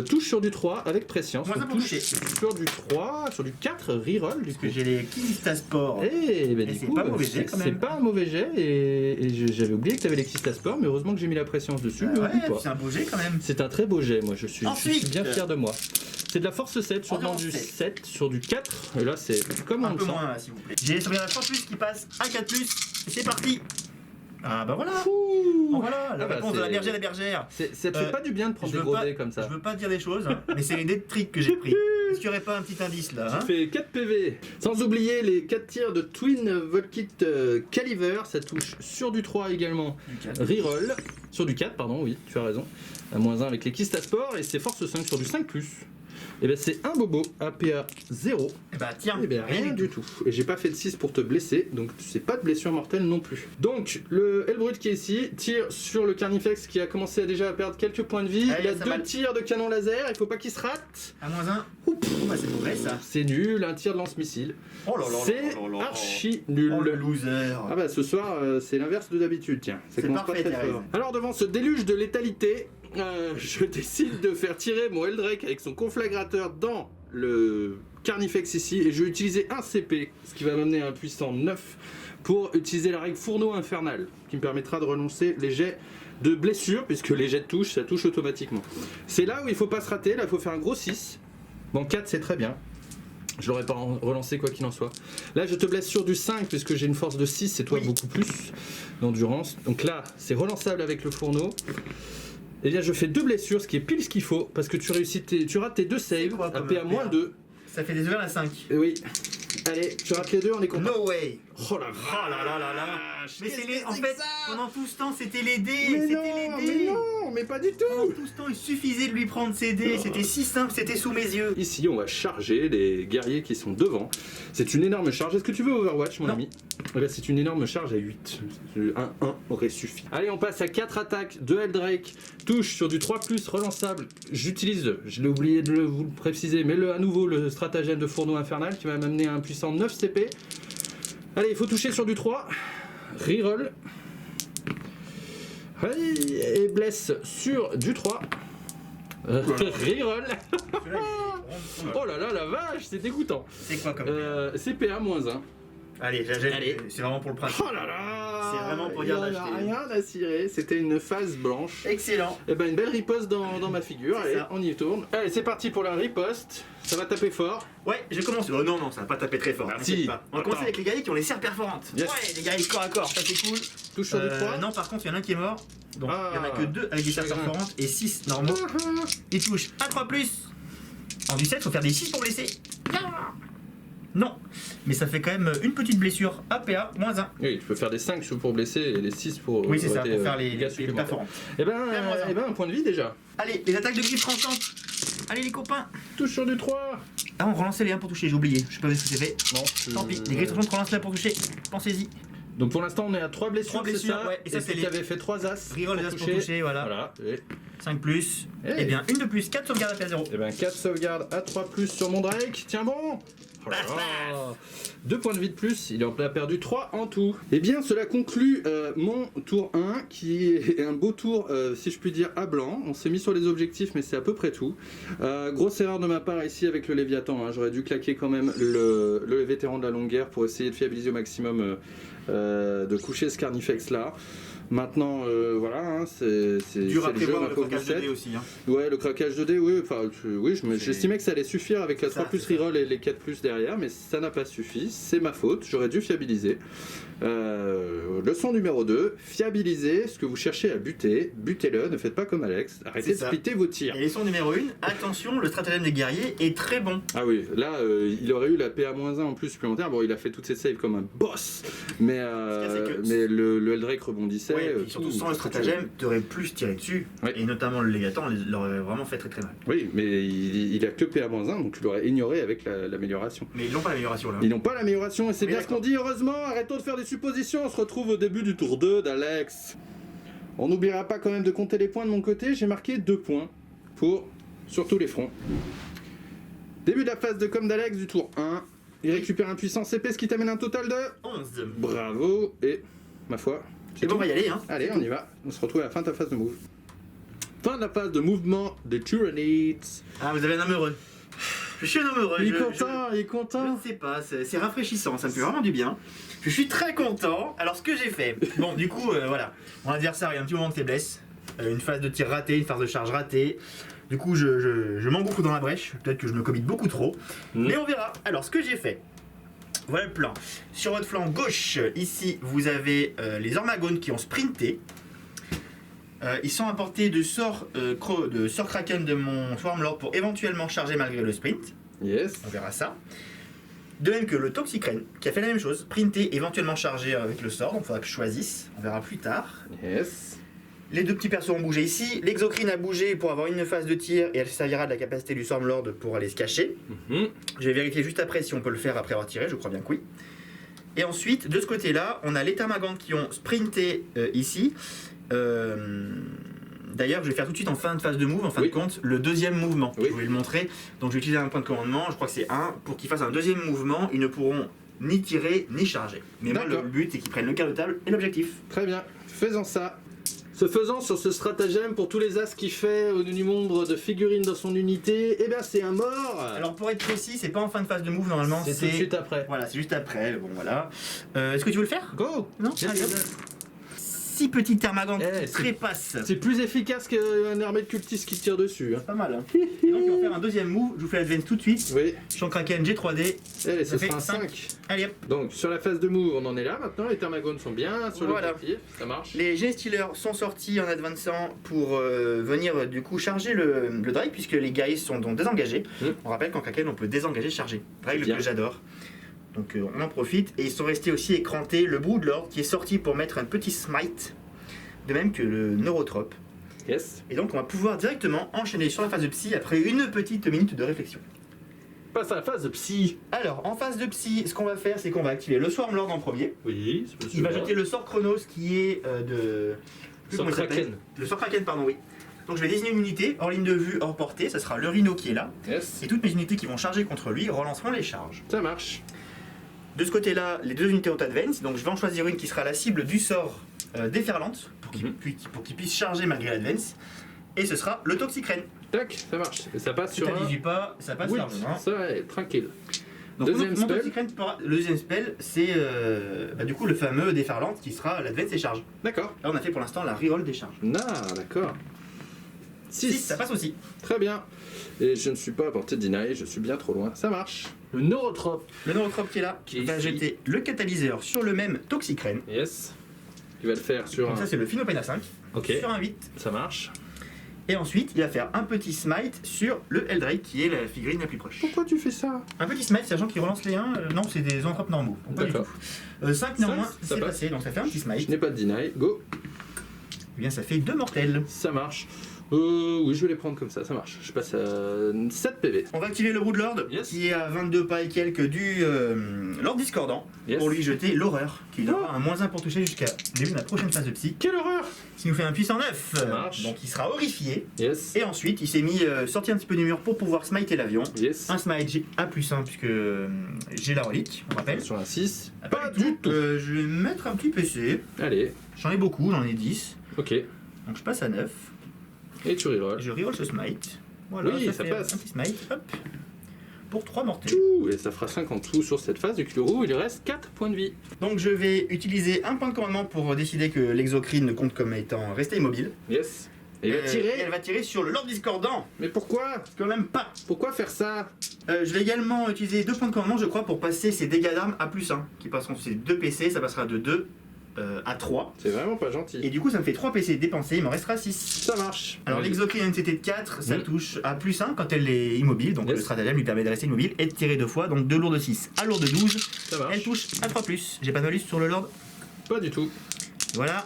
touche sur du 3 avec prescience. Moins On un pour touche toucher. sur du 3, sur du 4, reroll du Parce coup. que j'ai les Kistasport. Eh ben Et du c'est coup, pas un mauvais jet, quand c'est même. pas un mauvais jet et j'avais oublié que tu avais les Kistasport, mais heureusement que j'ai mis la prescience dessus. Ouais, n'oublie pas. c'est un beau jet quand même. C'est un très beau jet, moi je suis Ensuite, bien fier de moi. C'est de la force 7 sur Endurance du 7. 7, sur du 4, et là c'est comme Un on peu le sent. moins là, s'il vous plaît. J'ai sauvegarde à 3 plus qui passe à 4 plus. Et c'est parti. Ah bah voilà. Ouh. Oh, voilà, la Ah bah, réponse de la c'est- bergère à la bergère. Ça te fait pas du bien de prendre je des veux gros pas- dés comme ça. Je veux pas dire des choses, hein, mais c'est les dés de trick que j'ai pris. Est-ce qu'il y aurait pas un petit indice là, hein? Tu fais 4 PV. Sans oublier les 4 tirs de Twin Volkit Caliver, ça touche sur du 3 également. Du 4. Reroll, sur du 4, pardon, oui, tu as raison. À moins 1 avec les Kistasport, et c'est force 5 sur du 5+. Et ben c'est un bobo, APA 0. Et bah tiens, Et bien rien du tout. Et j'ai pas fait de 6 pour te blesser, donc c'est pas de blessure mortelle non plus. Donc le Hellbrut qui est ici tire sur le Carnifex qui a commencé à déjà perdre quelques points de vie. Allez, Il a ça 2 va. tirs de canon laser, il faut pas qu'il se rate. À moins 1. Bah, c'est mauvais ça. C'est nul, un tir de lance-missile. Oh là là. C'est là là là. archi nul. Oh le loser. Ah bah ce soir c'est l'inverse de d'habitude, tiens. Ça C'est commence parfait, pas très Thérèse. fort. Alors devant ce déluge de létalité, je décide de faire tirer mon Eldrake avec son conflagrateur dans le Carnifex ici et je vais utiliser un CP, ce qui va m'amener à un puissant 9 pour utiliser la règle fourneau infernal qui me permettra de renoncer les jets de blessure puisque les jets de touche, ça touche automatiquement. C'est là où il faut pas se rater, là il faut faire un gros 6. Bon 4 c'est très bien. Je l'aurais pas relancé quoi qu'il en soit. Là je te blesse sur du 5 puisque j'ai une force de 6 et toi Oui. beaucoup plus d'endurance. Donc là c'est relançable avec le fourneau. Et bien je fais 2 blessures, ce qui est pile ce qu'il faut parce que tu rates tes 2 saves quoi à comme PA moins PA? 2. Ça fait des heures à 5. Oui. Allez, tu rates les 2, on est content. No way. Oh la Oh là là là là. Mais c'est les. En fait, pendant tout ce temps, c'était les dés. Mais C'était non, les mais dés. non, mais pas du Pendant tout. tout ce temps, il suffisait de lui prendre ses dés. C'était si simple, c'était sous mes yeux. Ici, on va charger les guerriers qui sont devant. C'est une énorme charge. Est-ce que tu veux Overwatch, mon Non. ami? Eh ben, c'est une énorme charge à 8. 1 aurait suffi. Allez, on passe à 4 attaques de Eldrake. Touche sur du 3+, relançable. J'utilise, je l'ai oublié de vous le préciser, mais à nouveau le stratagème de fourneau infernal qui va m'amener à un puissant 9 CP. Allez, il faut toucher sur du 3. Reroll. Allez, et blesse sur du 3. Reroll. Oh là là, la vache, c'est dégoûtant. C'est quoi comme. CPA moins 1. Allez, j'achète. Allez. C'est vraiment pour le principe. Oh là là. C'est vraiment pour Il dire y en a d'acheter. rien à cirer. C'était une phase blanche. Excellent. Et ben une belle riposte dans ma figure. C'est Allez, ça. on y tourne. Allez, c'est parti pour la riposte. Ça va taper fort. Ouais, je commence. Oh non, non, ça va pas taper très fort. Bah, t'inquiète si. pas. On va Attends. commencer avec les guerriers qui ont les serres perforantes. Yes. Ouais, les guerriers corps à corps, ça c'est cool. Touche sur du 3. Non, par contre, il y en a un qui est mort. Donc, il y en a Ah. que 2 avec des serres Chagrin. perforantes et 6 normaux. Il touche un 3+. En du 7, faut faire des 6 pour blesser. Non, mais ça fait quand même une petite blessure. APA, moins 1. Oui, tu peux faire des 5 pour blesser et les 6 pour. Oui, c'est ça, arrêter, pour faire les dégâts supplémentaires. perforantes. Et Faire moins un. un point de vie déjà. Allez, les attaques de griffes tranchantes. Allez, les copains. Touche sur du 3. Ah, on relançait les 1 pour toucher, j'ai oublié. Je sais pas ce que c'est fait. Non. Tant pis, les griffes tranchantes, relance là pour toucher. Pensez-y. Donc pour l'instant, on est à 3 blessures, Trois blessures, c'est ça. ouais, et ça, c'est tu les- avais fait 3 as. Reroll les as pour toucher, voilà. Voilà. Et 5+. Hey. Et bien, une de plus, 4 sauvegardes à PA 0. Et ben 4 sauvegardes à 3+ sur mon Drake. Tiens bon. Oh là là. 2 points de vie de plus, il en a perdu 3 en tout. Et bien cela conclut mon tour 1 qui est un beau tour si je puis dire à blanc. On s'est mis sur les objectifs mais c'est à peu près tout. Grosse erreur de ma part ici avec le Léviathan, hein. J'aurais dû claquer quand même le vétéran de la longue guerre pour essayer de fiabiliser au maximum de coucher ce Carnifex là. Maintenant, voilà, hein, c'est Dur c'est à le jeu, prévoir ma le pauvre craquage de Lucette. dés aussi. Hein. Ouais, le craquage de dés, oui, enfin, oui, j'estimais que ça allait suffire avec la C'est ça, 3+ c'est ça. reroll et les 4+ derrière, mais ça n'a pas suffi, c'est ma faute, j'aurais dû fiabiliser. Leçon numéro 2, fiabilisez ce que vous cherchez à buter, butez-le, ne faites pas comme Alex, arrêtez C'est de ça. splitter vos tirs. Et leçon numéro 1, attention, le stratagème des guerriers est très bon. Ah oui, là, il aurait eu la PA-1 en plus supplémentaire, bon, il a fait toutes ses saves comme un boss, mais, c'est que- mais le Eldrake rebondissait. Ouais, et puis surtout tout, sans le stratagème, t'aurais plus tiré dessus. Ouais. Et notamment le Léviathan l'aurait vraiment fait très très mal. Oui, mais il a que PA-1, donc tu l'aurais ignoré avec l'amélioration. Mais ils n'ont pas l'amélioration là. Ils n'ont pas l'amélioration et c'est Mais bien ce d'accord. qu'on dit, heureusement, arrêtons de faire des suppositions, on se retrouve au début du tour 2 d'Alex. On n'oubliera pas quand même de compter les points de mon côté, j'ai marqué 2 points sur tous les fronts. Début de la phase de com d'Alex du tour 1, il récupère un puissant CP, ce qui t'amène un total de... 11. Bravo, et ma foi, Et bon, on va y aller, hein. allez on y va, on se retrouve à la fin de ta phase de move. Fin de la phase de mouvement de Tyranids. Ah, vous avez un homme heureux. Je suis un homme heureux. Il est je- content, il est Je content. ne sais pas, c'est rafraîchissant, ça me fait vraiment du bien. Je suis très content. Alors, ce que j'ai fait, bon, du coup, voilà, mon adversaire a eu un petit moment de faiblesse, une phase de tir ratée, une phase de charge ratée. Du coup, je m'engouffre dans la brèche. Peut-être que je me commit beaucoup trop, mais on verra. Alors, ce que j'ai fait, voilà le plan. Sur votre flanc gauche, ici, vous avez les Ormagones qui ont sprinté. Ils sont à portée de sort Kraken de mon Swarmlord pour éventuellement charger malgré le sprint. Yes. On verra ça. De même que le Toxicrane, qui a fait la même chose, sprinté, éventuellement chargé avec le sort, donc il faudra que je choisisse, on verra plus tard. Yes. Les deux petits persos ont bougé ici, l'Exocrine a bougé pour avoir une phase de tir et elle servira de la capacité du Stormlord pour aller se cacher. Mhm. Je vais vérifier juste après si on peut le faire après avoir tiré, je crois bien que oui. Et ensuite, de ce côté-là, on a les Termagants qui ont sprinté ici. D'ailleurs, je vais faire tout de suite en fin de phase de move, en fin Oui. de compte, le deuxième mouvement. Oui. Je vais le montrer. Donc, je vais utiliser un point de commandement, je crois que c'est 1. Pour qu'ils fassent un deuxième mouvement, ils ne pourront ni tirer ni charger. Mais moi, D'accord. le but, c'est qu'ils prennent le quart de table et l'objectif. Très bien, faisons ça. Ce faisant, sur ce stratagème, pour tous les as qu'il fait au nombre de figurines dans son unité, eh bien c'est un mort. Alors, pour être précis, c'est pas en fin de phase de move, normalement, c'est tout de suite après. Voilà, c'est juste après. Bon, voilà. Est-ce que tu veux le faire? Go. Non. Yes, Allez, hop. yes. 6 petits Termagants Eh, qui trépassent. C'est plus efficace qu'une armée de cultistes qui tire dessus. Hein. Pas mal. Hein. Et donc, ils vont faire un deuxième move. Je vous fais l'advance tout de suite. Oui, Champ Kraken G3D. allez, Ça ça fait fera un 5. 5. Allez hop. Donc sur la phase de move, on en est là maintenant, les Termagones sont bien sur Voilà. l'objectif, ça marche. Les Genestealers sont sortis en advançant pour venir du coup charger le Drake puisque les guys sont donc désengagés. On rappelle qu'en Kraken on peut désengager charger. Règle Bien. que j'adore. Donc on en profite et ils sont restés aussi écrantés le Broodlord qui est sorti pour mettre un petit smite. De même que le Neurotrope. Yes. Et donc on va pouvoir directement enchaîner sur la phase de psy après une petite minute de réflexion. Passe à la phase de psy. Alors en phase de psy, ce qu'on va faire c'est qu'on va activer le Swarmlord en premier. Oui, c'est Il va possible. jeter le sort Chronos qui est Sort comment il s'appelle Kraken. Le sort Kraken, pardon, oui. Donc je vais désigner une unité, hors ligne de vue, hors portée, ça sera le Rhino qui est là. Yes. Et toutes mes unités qui vont charger contre lui relanceront les charges. Ça marche. De ce côté-là, les deux unités ont advance, donc je vais en choisir une qui sera la cible du sort déferlante, pour qu'il puisse charger malgré l'advance. Et ce sera le Toxicrane. Tac, ça marche. Et ça passe Si sur t'as un... 18 pas, ça passe Oui, largement. ça va, tranquille. Donc Deuxième mon spell. Toxicrane, le deuxième spell, c'est du coup le fameux déferlante qui sera l'advance et charge. D'accord. Là on a fait pour l'instant la reroll des charges. Ah, d'accord. 6, 6. ça passe aussi. Très bien. Et je ne suis pas à portée de deny, je suis bien trop loin. Ça marche. Le neurotrope. Le Neurotrope qui est là, Qui est va ici. jeter le catalyseur sur le même Toxicrane. Yes. Tu vas le faire sur Donc un... ça c'est le Finopane à 5, Ok, sur un 8. ça marche. Et ensuite il va faire un petit smite sur le Eldrake qui est la figurine la plus proche. Pourquoi tu fais ça? Un petit smite, sachant qu'il relance les 1, non c'est des zoantropes normaux. Donc pas du D'accord. tout. 5 néanmoins, Ça c'est passe. passé, donc ça fait un petit Je smite. n'ai pas de deny. Go. Eh bien ça fait 2 mortels. Ça marche. Oui, je vais les prendre comme ça marche. Je passe à 7 PV. On va activer le Broodlord Yes. qui est à 22 pas et quelques du Lord Discordant Yes. pour lui jeter l'horreur qui lui donnera un -1 pour toucher jusqu'à le début de la prochaine phase de psy. Quelle horreur! Ce qui nous fait un puissant 9. Ça marche. Donc il sera horrifié. Yes. Et ensuite il s'est mis sorti un petit peu du mur pour pouvoir smiter l'avion. Yes. Un smite j'ai A+1 puisque j'ai la relique, on rappelle. Sur un 6. Ah, Pas du tout. Je vais mettre un petit PC. Allez. J'en ai beaucoup, j'en ai 10. Ok. Donc je passe à 9. Et tu reroll. Je reroll ce smite. Voilà, Oui, ça fait passe. un petit smite. Hop. Pour 3 mortels. Tchou. Et ça fera 5 en tout sur cette phase. Du coup, le roux, il lui reste 4 points de vie. Donc je vais utiliser un point de commandement pour décider que l'exocrine compte comme étant resté immobile. Yes. Et il va Et tirer. elle va tirer sur le Lord Discordant. Mais pourquoi? Quand même pas. Pourquoi faire ça? Je vais également utiliser 2 points de commandement, je crois, pour passer ses dégâts d'armes à +1. Qui passeront sur ces 2 PC, ça passera de 2 à 3. C'est vraiment pas gentil. Et du coup, ça me fait 3 PC dépensés, il m'en restera 6. Ça marche. Alors Vas-y. l'exocrine a une CT de 4, ça Mhm. touche à +1 quand elle est immobile, donc Yes. le stratagème lui permet de rester immobile et de tirer 2 fois, donc 2 lourds de 6 à lourd de 12, Ça marche. elle touche à 3+. J'ai pas de malus sur le lord, Pas du tout. voilà.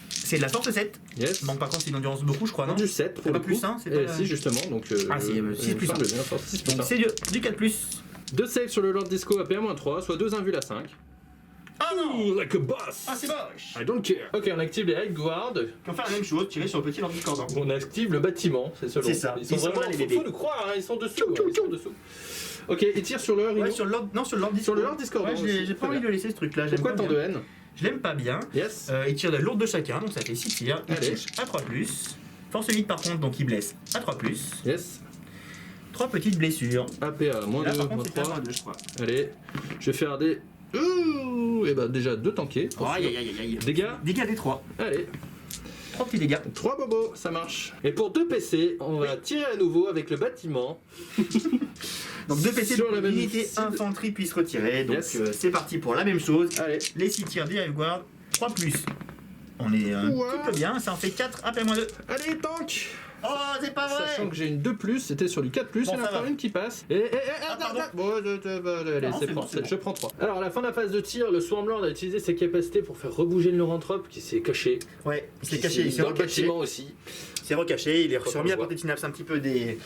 C'est de la force 7, Yes. donc par contre c'est une endurance beaucoup je crois, non? Du 7 pour pas le coup. plus un, c'est Eh, pas- si, justement. Donc, Ah, si, 6 plus 1. 6 plus Donc 1. c'est du 4+. 2 saves sur le Lord Disco à PA-3, soit 2 invuls à 5. Ah non! Ooh, like a boss! Ah c'est moche! I don't care. Ok, on active les High Guard. On fait la même chose, tirer sur le petit lord discordant. On active le bâtiment, c'est selon. C'est ça. Ils sont Ils sont vraiment, là, les faut bébés. le croire, hein, ils sont dessous. Hein, ils sont dessous. Ok, il tire sur le Rhino. Ouais, sur le lord, non, sur le lord Sur le Lord Discordant Ouais, aussi, j'ai très pas envie bien. de le laisser ce truc là, j'aime Pourquoi pas tant bien. de haine? Je l'aime pas bien. Yes. Il tire de lourdes de chacun, donc ça fait 6 tirs. Il Allez. touche à 3+. Force 8 par contre, donc il blesse à 3+. Yes. 3 petites blessures. APA, moins Là 2, par moins contre c'est 3. à 2 je crois. Allez, je vais faire des... Ouh, et bah déjà 2 tankés. Oh, aïe aïe aïe aïe. Dégâts. Dégâts des 3. Allez, 3 petits dégâts. 3 bobos, ça marche. Et pour 2 PC, on va tirer à nouveau avec le bâtiment. Donc 2 PC Sur pour la que même l'unité cible. infanterie puisse retirer. Donc Yes. c'est parti pour la même chose. Allez. Les 6 tirs d'Hive Guard, 3+. On est un Ouais. petit peu bien, ça en fait 4, AP moins 2. Allez, tank. Oh, c'est pas vrai. Sachant que j'ai une 2+, c'était sur du 4+, Bon, il y en a ça encore va. une qui passe. Et pardon. bon, allez, Non, c'est c'est bon, bon, c'est bon. je prends 3. Alors, à la fin de la phase de tir, le Swarmlord a utilisé ses capacités pour faire rebouger le Neuranthrope qui s'est caché. Ouais, il s'est Qui caché, il s'est dans le recaché. bâtiment aussi. Il s'est recaché, il est Faut remis à qu'on portée de synapse un petit peu des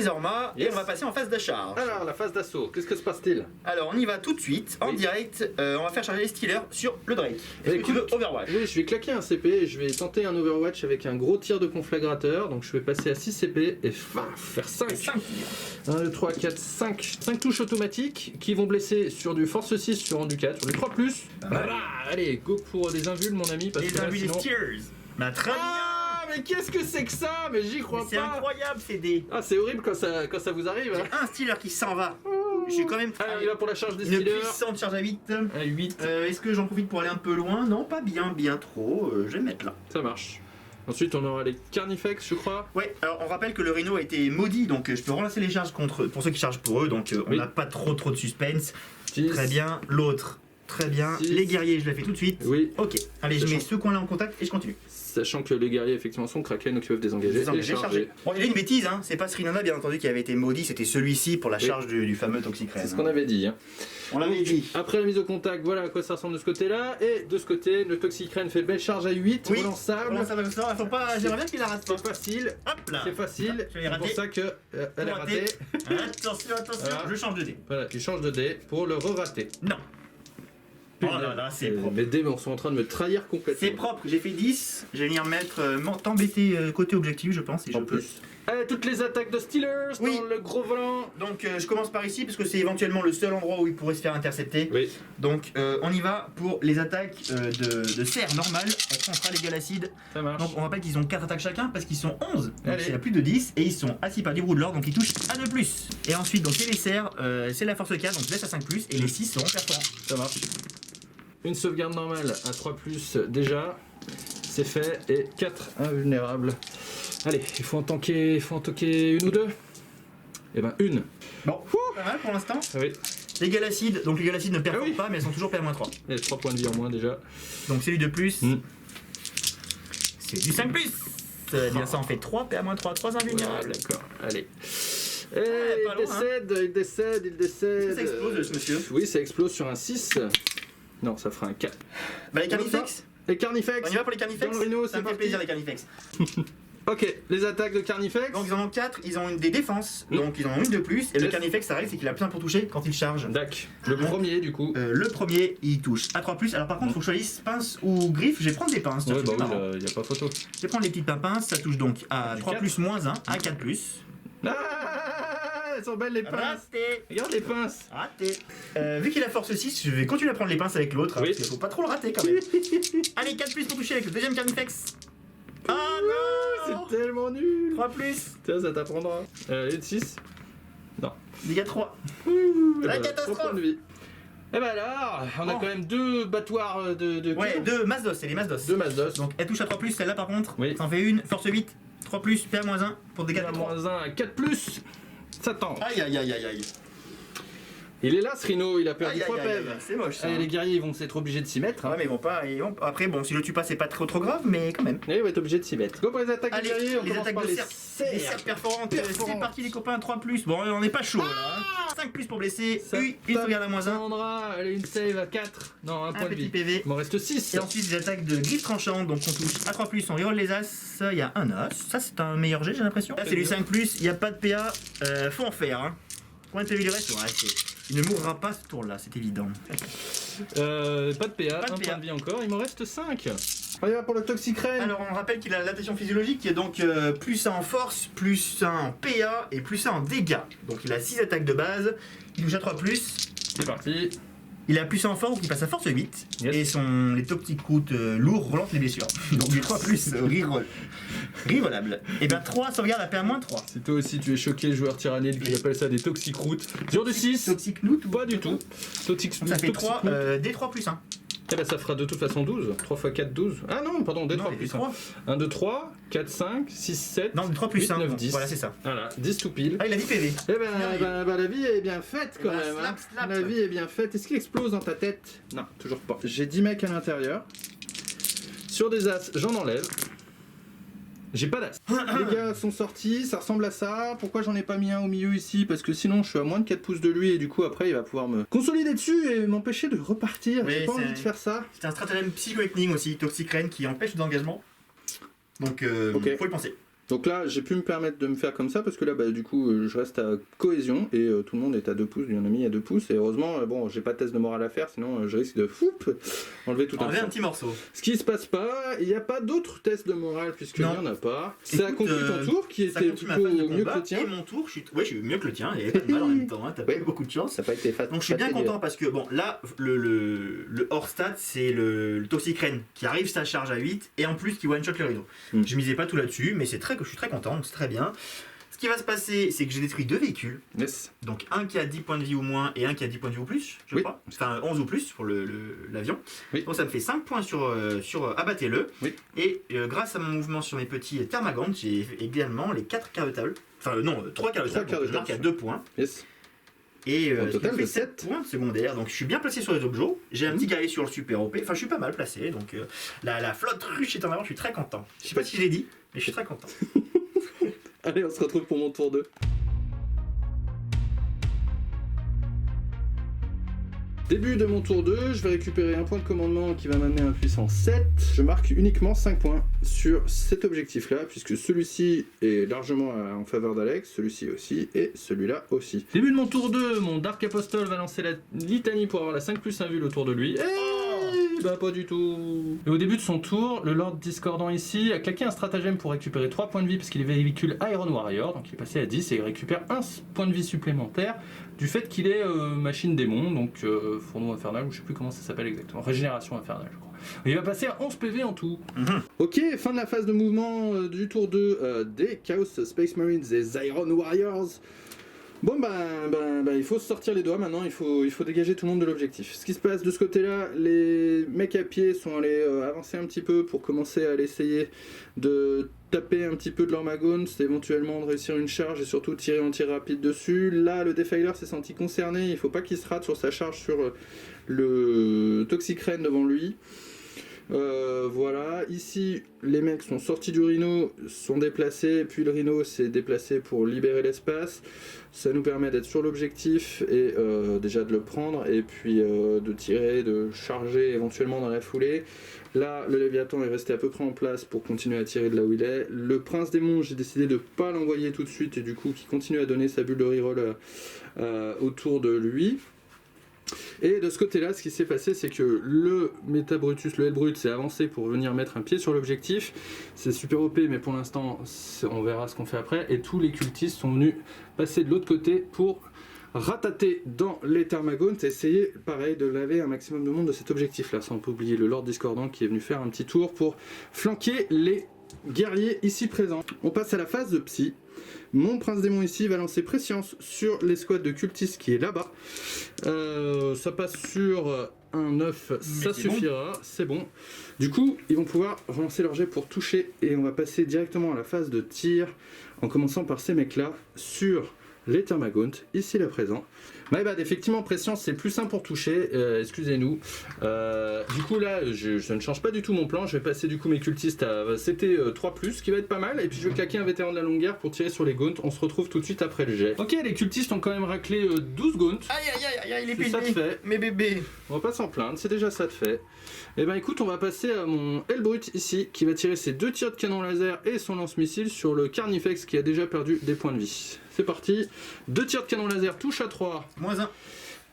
Ormas. Et Yes. on va passer en phase d'achat. Alors, la phase d'assaut, qu'est-ce que se passe-t-il? Alors on y va tout de suite, en Oui. direct. On va faire charger les Steelers sur le Drake. Est-ce que tu Écoute, veux Overwatch? Oui, je vais claquer un CP et je vais tenter un Overwatch avec un gros tir de conflagrateur. Donc je vais passer à 6 CP et faire 5. 5 tirs. 1, 2, 3, 4, 5. 5 touches automatiques qui vont blesser sur du Force 6, sur du 4, sur du 3+. Voilà, allez, go pour des invuls mon ami. Parce Les que là, invuls des sinon... Steelers. Bah très bien. Ah, mais qu'est-ce que c'est que ça? Mais j'y crois C'est pas. incroyable ces dés. Ah, c'est horrible quand ça vous arrive. J'ai Hein. un Steeler qui s'en va. Je suis quand même Ah, il va pour la charge des une Steelers. puissante charge à 8. À 8, Est-ce que j'en profite pour aller un peu loin? Non, pas bien, bien trop. Je vais me mettre là. ça marche. Ensuite, on aura les Carnifex, je crois. Ouais, alors on rappelle que le Rhino a été maudit, donc je peux relancer les charges pour ceux qui chargent pour eux, donc on Oui. n'a pas trop de suspense. 10. Très bien, l'autre, très bien. Six. Les guerriers, je le fais tout de suite. Oui, Ok, allez, je Sachant- mets ce coin-là en contact et je continue. sachant que les guerriers, effectivement, sont Kraken, donc ils peuvent désengager et J'ai charger. Bon, il y a une bêtise, hein. C'est pas Srinana, bien entendu, qui avait été maudit, c'était celui-ci pour la Oui. charge du fameux Toxicrane. C'est ce qu'on avait dit. Hein. On l'avait dit. Après la mise au contact, voilà à quoi ça ressemble de ce côté-là. Et de ce côté, le Toxicrane fait belle charge à 8, Oui. relançable. Voilà, ça va, ça va, faut pas. J'aimerais bien qu'il la rate pas. C'est facile, Hop là. c'est facile. Je l'ai C'est pour raté. ça que elle est Raté. ratée. Attention, attention, Voilà. je change de dé. Voilà, il change de dé pour le re-rater. Non. Oh là là, c'est propre. Mes dés sont en train de me trahir complètement. C'est propre, j'ai fait 10. Je vais venir mettre t'embêter côté objectif, je pense. Si En je peux. plus. Allez, toutes les attaques de Steelers Oui. dans le gros volant. Donc je commence par ici parce que c'est éventuellement le seul endroit où il pourrait se faire intercepter. Oui. Donc on y va pour les attaques de serre normales. Après on fera les galacides. Ça marche. Donc on rappelle qu'ils ont 4 attaques chacun parce qu'ils sont 11. Donc Allez. c'est à plus de 10 et ils sont assis par du Broodlord donc ils touchent à 2+. Et ensuite donc les serres, c'est la force 4 donc laisse à 5+, et les 6 seront perforants. Ça marche. Une sauvegarde normale à 3+, déjà. C'est fait. Et 4 invulnérables. Allez, il faut en tanker une ou deux. Eh ben, une. Bon, pas mal pour l'instant. Ah oui. Les galacides, donc les galacides ne performent Ah oui. pas mais elles sont toujours PA-3. Il y a 3 points de vie en moins déjà. Donc c'est du 2+. Mm. C'est du 5+. Eh bien ça en fait 3 PA-3, 3 invulnérables. D'accord, allez. Et pas il loin, hein. décède. Ça explose ce monsieur. Oui, ça explose sur un 6. Non, ça fera un 4. Bah les Carnifex. Les Carnifex. On y va pour les Carnifex. Dans le Rhino, ça c'est me fait parti. plaisir les Carnifex. Ok, les attaques de Carnifex. Donc ils en ont 4, ils ont des défenses, Mm. donc ils en ont une de plus. Et le Yes. Carnifex, ça règle, c'est qu'il a plein pour toucher quand il charge. Dac. Le premier, du coup. Le premier, il touche à 3+. Alors par contre, faut que je choisisse pince ou griffe. Je vais prendre des pinces. tiens, Ouais, c'est bah marrant. oui, il n'y a pas photo. Je vais prendre les petites pinces. Ça touche donc à Du 3+, moins 1, à 4+. Ah, elles sont belles les pinces. Raté. Regarde les pinces. Raté. Vu qu'il a force 6, je vais continuer à prendre les pinces avec l'autre. Oui. Parce qu'il faut pas trop le rater quand même. Allez, 4+ pour toucher avec le deuxième Carnifex. Ah non. C'est tellement nul. 3+. Tiens, ça t'apprendra. Allez, 6. Dégâts 3. La catastrophe. 3 points de vie. Et ben alors, on a Oh. quand même 2 battoirs de Ouais, kills. 2 masses d'os, c'est les masses d'os. 2 masses d'os. Donc elle touche à 3+, celle-là par contre, Oui. t'en fais une, force 8, 3+, PA-1 pour dégâts de 3. moins 1 à 4+. Ça tente. Aïe aïe aïe aïe aïe. Il est là, ce Rhino, il a perdu Aïe, 3 aïe, aïe, pèves. aïe, c'est moche ça. Allez, les guerriers ils vont être obligés de s'y mettre. Ouais, Hein. mais ils vont pas. Après, bon, si le tue pas, c'est pas trop grave, mais quand même. Et ils vont être obligés de s'y mettre. Go pour les attaques Allez, des guerriers, on les commence attaques par de les serre. serres. Les serres perforantes, Perforantes. c'est parti les copains, 3+. Bon, on n'est pas chaud là. Hein. 5+ pour blesser, Ça une sauvegarde à -1. Sandra, allez, une save à 4. Non, un Un point de petit vie. PV. Il m'en reste 6. Et ensuite, des attaques de griffe tranchante, donc on touche à 3+, on reroll les as, il y a un as. Ça, c'est un meilleur jet, j'ai l'impression. Là, c'est du 5+, il n'y a pas de PA, faut en faire. Hein. Combien de PV il reste? Ouais, il ne mourra pas ce tour-là, c'est évident. Pas de PA, Pas de un PA. point de vie encore, il m'en reste 5. On y va pour le Toxicrane. Alors, on rappelle qu'il a l'adaptation physiologique qui est donc plus 1 en force, plus 1 en PA et plus 1 en dégâts. Donc, il a 6 attaques de base, il touche à 3+. C'est parti. Il a plus en fort, donc il passe à force 8. Yes. Et les toxiques routes lourds relancent les blessures. Donc j'ai 3 plus, reroll. Rerollable. Et bien 3, sauvegarde à PA-3. Si toi aussi tu es choqué, joueur tyrannide, qui appelle ça des toxic routes. Sur du 6, Toxic loot ou pas du tout. Toxic, Donc ça fait toxic 3, route. D3 plus 1. Eh ben, ça fera de toute façon 12. 3 x 4, 12. Ah non, pardon, D3 Non, plus D3. 1. 1, 2, 3, 4, 5, 6, 7. Non, D3 plus 8, 1. 9, bon, 10. Voilà, c'est ça. Voilà, 10 tout pile. Ah, il a dit PV. Eh ben, la vie est bien faite quand Eh ben, même. slap, Hein. slap. La vie est bien faite. Est-ce qu'il explose dans ta tête? Non, toujours pas. J'ai 10 mecs à l'intérieur. Sur des as, j'en enlève. J'ai pas d'as. Les gars sont sortis, ça ressemble à ça. Pourquoi j'en ai pas mis un au milieu ici? Parce que sinon je suis à moins de 4 pouces de lui et du coup après il va pouvoir me consolider dessus et m'empêcher de repartir. Oui, J'ai pas c'est- envie de faire ça. C'est un stratagème psycho-ethnique aussi, Toxic Rain, qui empêche d'engagement. Donc, Ok. faut y penser. Donc là, j'ai pu me permettre de me faire comme ça parce que là, bah, du coup, je reste à cohésion et tout le monde est à 2 pouces. Il y en a mis à 2 pouces. Et heureusement, bon, j'ai pas de test de morale à faire, sinon je risque de enlever tout Enlever un un petit morceau. Ce qui se passe pas, il n'y a pas d'autres tests de morale puisqu'il n'y Non. en a pas. Ça a Écoute, conclu ton tour qui Ça était continue plutôt ma phase de mieux que combat, le tien. et mon tour, je suis mieux que le tien, et pas de mal en même temps, hein, t'as pas Ouais. eu beaucoup de chance. Ça n'a pas été facile. Donc je suis bien content parce que, bon, là, le hors stat, c'est le Toxic Rain qui arrive sa charge à 8, et en plus qui one-shot le rideau. Mm. Je misais pas tout là-dessus, mais je suis très content, donc c'est très bien. Ce qui va se passer, c'est que j'ai détruit 2 véhicules, Yes. donc un qui a 10 points de vie ou moins, et un qui a 10 points de vie ou plus, je Oui. crois. Enfin, 11 ou plus pour l'avion. Oui. Donc ça me fait 5 points sur abattez-le. Oui. Et grâce à mon mouvement sur mes petits thermagantes, j'ai également les 4 quarts de table. Enfin, non, 3 quarts de Trois table. quarts Donc de je marque à table. 2 points. Yes. Et Au ce qui total me fait de 7 sept. points de secondaire. Donc je suis bien placé sur les objets. J'ai un Mhm. petit guerrier sur le super OP. Enfin, je suis pas mal placé. Donc la flotte ruche est en avant. Je suis très content. Je sais pas si je l'ai dit, mais je suis très content. Allez, on se retrouve pour mon tour 2. Début de mon tour 2, je vais récupérer un point de commandement qui va m'amener à un puissance 7. Je marque uniquement 5 points sur cet objectif-là, puisque celui-ci est largement en faveur d'Alex, celui-ci aussi, et celui-là aussi. Début de mon tour 2, mon Dark Apostle va lancer la litanie pour avoir la 5+1 vue autour de lui. Bah pas du tout. Et au début de son tour, le Lord Discordant ici a claqué un stratagème pour récupérer 3 points de vie parce qu'il est véhicule Iron Warrior, donc il est passé à 10 et il récupère 1 point de vie supplémentaire du fait qu'il est machine démon, donc fourneau infernal, ou je sais plus comment ça s'appelle exactement, régénération infernale je crois. Et il va passer à 11 PV en tout. Ok, fin de la phase de mouvement du tour 2 des Chaos Space Marines et Iron Warriors. Bon il faut se sortir les doigts maintenant, il faut dégager tout le monde de l'objectif. Ce qui se passe de ce côté-là, les mecs à pied sont allés avancer un petit peu pour commencer à aller essayer de taper un petit peu de leur magone, c'est éventuellement de réussir une charge et surtout tirer en tir rapide dessus. Là, le Defiler s'est senti concerné, il faut pas qu'il se rate sur sa charge sur le Toxic Rain devant lui. Voilà, ici les mecs sont sortis du Rhino, sont déplacés, puis le Rhino s'est déplacé pour libérer l'espace. Ça nous permet d'être sur l'objectif et déjà de le prendre et puis de tirer, de charger éventuellement dans la foulée. Là, le Léviathan est resté à peu près en place pour continuer à tirer de là où il est. Le Prince Démon, j'ai décidé de ne pas l'envoyer tout de suite et du coup qui continue à donner sa bulle de reroll autour de lui. Et de ce côté-là, ce qui s'est passé, c'est que le Métabrutus, le Hellbrut, s'est avancé pour venir mettre un pied sur l'objectif. C'est super OP, mais pour l'instant, on verra ce qu'on fait après. Et tous les cultistes sont venus passer de l'autre côté pour ratater dans les Thermagones et essayer, pareil, de laver un maximum de monde de cet objectif-là. Sans pas oublier le Lord Discordant qui est venu faire un petit tour pour flanquer les guerriers ici présents. On passe à la phase de Psy. Mon Prince Démon ici va lancer Prescience sur l'escouade de cultistes qui est là-bas. Ça passe sur un 9, ça c'est suffira, c'est bon. Du coup, ils vont pouvoir relancer leur jet pour toucher et on va passer directement à la phase de tir en commençant par ces mecs-là sur les Thermagaunt, ici là présent. My bad, effectivement, Prescience c'est plus simple pour toucher, excusez-nous. Du coup là, je ne change pas du tout mon plan, je vais passer du coup mes cultistes à CT 3+, ce qui va être pas mal, et puis je vais claquer un vétéran de la longue guerre pour tirer sur les Gaunt, on se retrouve tout de suite après le jet. Ok, les cultistes ont quand même raclé 12 Gaunt. Aïe aïe aïe aïe, les C'est ça de bébés. fait. Mes bébés. On va pas s'en plaindre, c'est déjà ça de fait. Et ben écoute, on va passer à mon Hellbrut ici, qui va tirer ses 2 tirs de canon laser et son lance-missile sur le Carnifex qui a déjà perdu des points de vie. C'est parti, 2 tirs de canon laser, touche à 3. -1.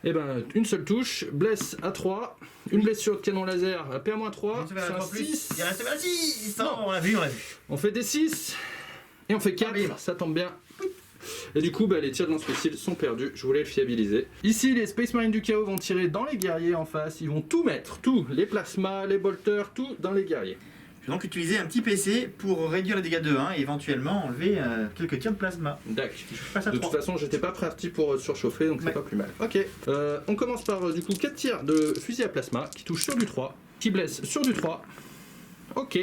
Et ben une seule touche, blesse à 3, une blessure de canon laser à PA-3, Il reste c'est un 6. 6. Il reste 6. Non. On l'a vu, on l'a vu. On fait des 6 et on fait 4, Ah, bim. ça tombe bien. Et du coup, les tirs de lance-missiles sont perdus. Je voulais le fiabiliser. Ici, les Space Marines du chaos vont tirer dans les guerriers en face. Ils vont tout mettre, tout. Les plasmas, les bolters, tout dans les guerriers. Je vais donc utiliser un petit PC pour réduire les dégâts de 1 et éventuellement enlever quelques tirs de plasma. D'accord. Je passe à De 3. toute façon, j'étais pas parti pour surchauffer, donc c'est Ouais. pas plus mal. Ok. On commence par du coup 4 tirs de fusil à plasma qui touchent sur du 3, qui blessent sur du 3. Ok.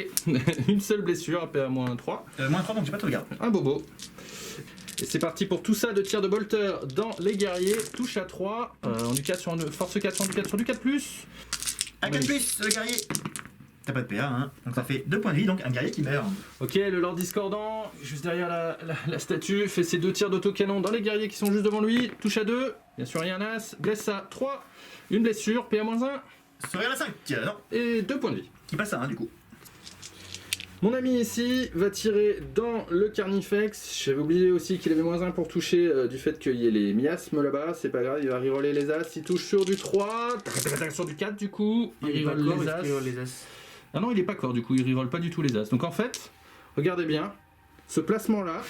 Une seule blessure, à PA-3. Moins 3, donc j'ai pas de sauvegarde. Un bobo. Et c'est parti pour tout ça de tir de bolter dans les guerriers. Touche à 3. En du 4 sur un, force 4 sur du 4 sur du 4+. Un 4 plus, le guerrier. T'as pas de PA, hein. Donc ça fait 2 points de vie, donc un guerrier qui meurt. Ok, le Lord Discordant, juste derrière la statue, fait ses 2 tirs d'autocanon dans les guerriers qui sont juste devant lui. Touche à 2. Bien sûr, il y a un as. Blesse à 3. Une blessure. PA-1. Serait à la 5. Non. Et 2 points de vie. Qui passe à 1 du coup. Mon ami ici va tirer dans le Carnifex. J'avais oublié aussi qu'il avait -1 pour toucher du fait qu'il y ait les miasmes là-bas. C'est pas grave, il va reroller les as. Il touche sur du 3. Sur du 4 du coup. Il reroll les as. Ah non, il est pas corps du coup, il reroll pas du tout les as. Donc en fait, regardez bien, ce placement-là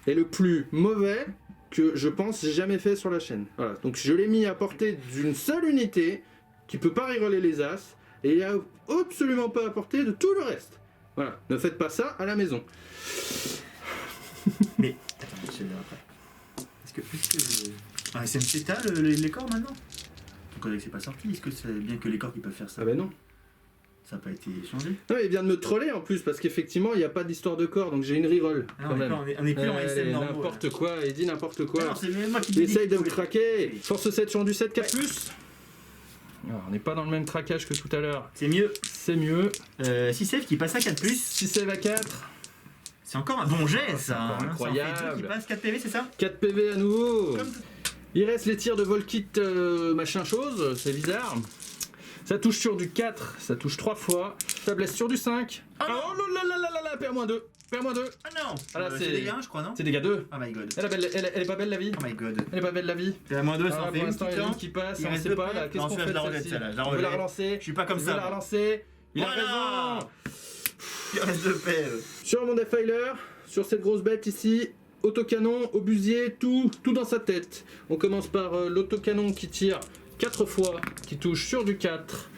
est le plus mauvais que je pense j'ai jamais fait sur la chaîne. Voilà. Donc je l'ai mis à portée d'une seule unité qui peut pas reroller les as et il a absolument pas à portée de tout le reste. Voilà, ne faites pas ça à la maison. Mais, attends, je vais après. Est-ce que ah, SMC t'as les corps maintenant? Ton codex c'est pas sorti, est-ce que c'est bien que les corps qui peuvent faire ça? Ah ben non. Ça n'a pas été changé? Non, il vient de me troller en plus parce qu'effectivement il n'y a pas d'histoire de corps donc j'ai une reroll. Ah, quand même. on est plus en SM Allez, normaux. n'importe quoi, il dit n'importe quoi. Non, c'est moi qui Il te dis. essaye de me craquer. Force 7 sur du 7 4+. Alors, on n'est pas dans le même traquage que tout à l'heure. C'est mieux. C'est mieux. 6 save qui passe à 4+. 6 save à 4. C'est encore un bon jet ça. encore hein. Ça en fait incroyable. 2 qui passe 4 PV, c'est ça? 4 PV à nouveau. Comme- Il reste les tirs de Volkit machin chose. C'est bizarre. Ça touche sur du 4. Ça touche 3 fois. Ça blesse sur du 5. Ah non. Oh là là là là là. PA-2. PA-2. Ah non. Ah là, c'est c'est- des 1 je crois, non? C'est dégâts 2. Oh my god. Elle est pas belle la vie. Oh my god. Elle est pas belle la vie. C'est à moins 2, Ah, ça en pour fait une l'instant, il y a une petite qui passe, Il on reste sait deux pas paires. là. Qu'est-ce Non, qu'on celle-là, fait je la de relève, celle-ci? celle-là, je la On veut la relève. relancer. Je suis pas comme On veut la ça. relancer. Il a Voilà. raison. Il reste 2 paires. Sur mon Defiler, sur cette grosse bête ici, autocanon, obusier, tout dans sa tête. On commence par l'autocanon qui tire 4 fois, qui touche sur du 4,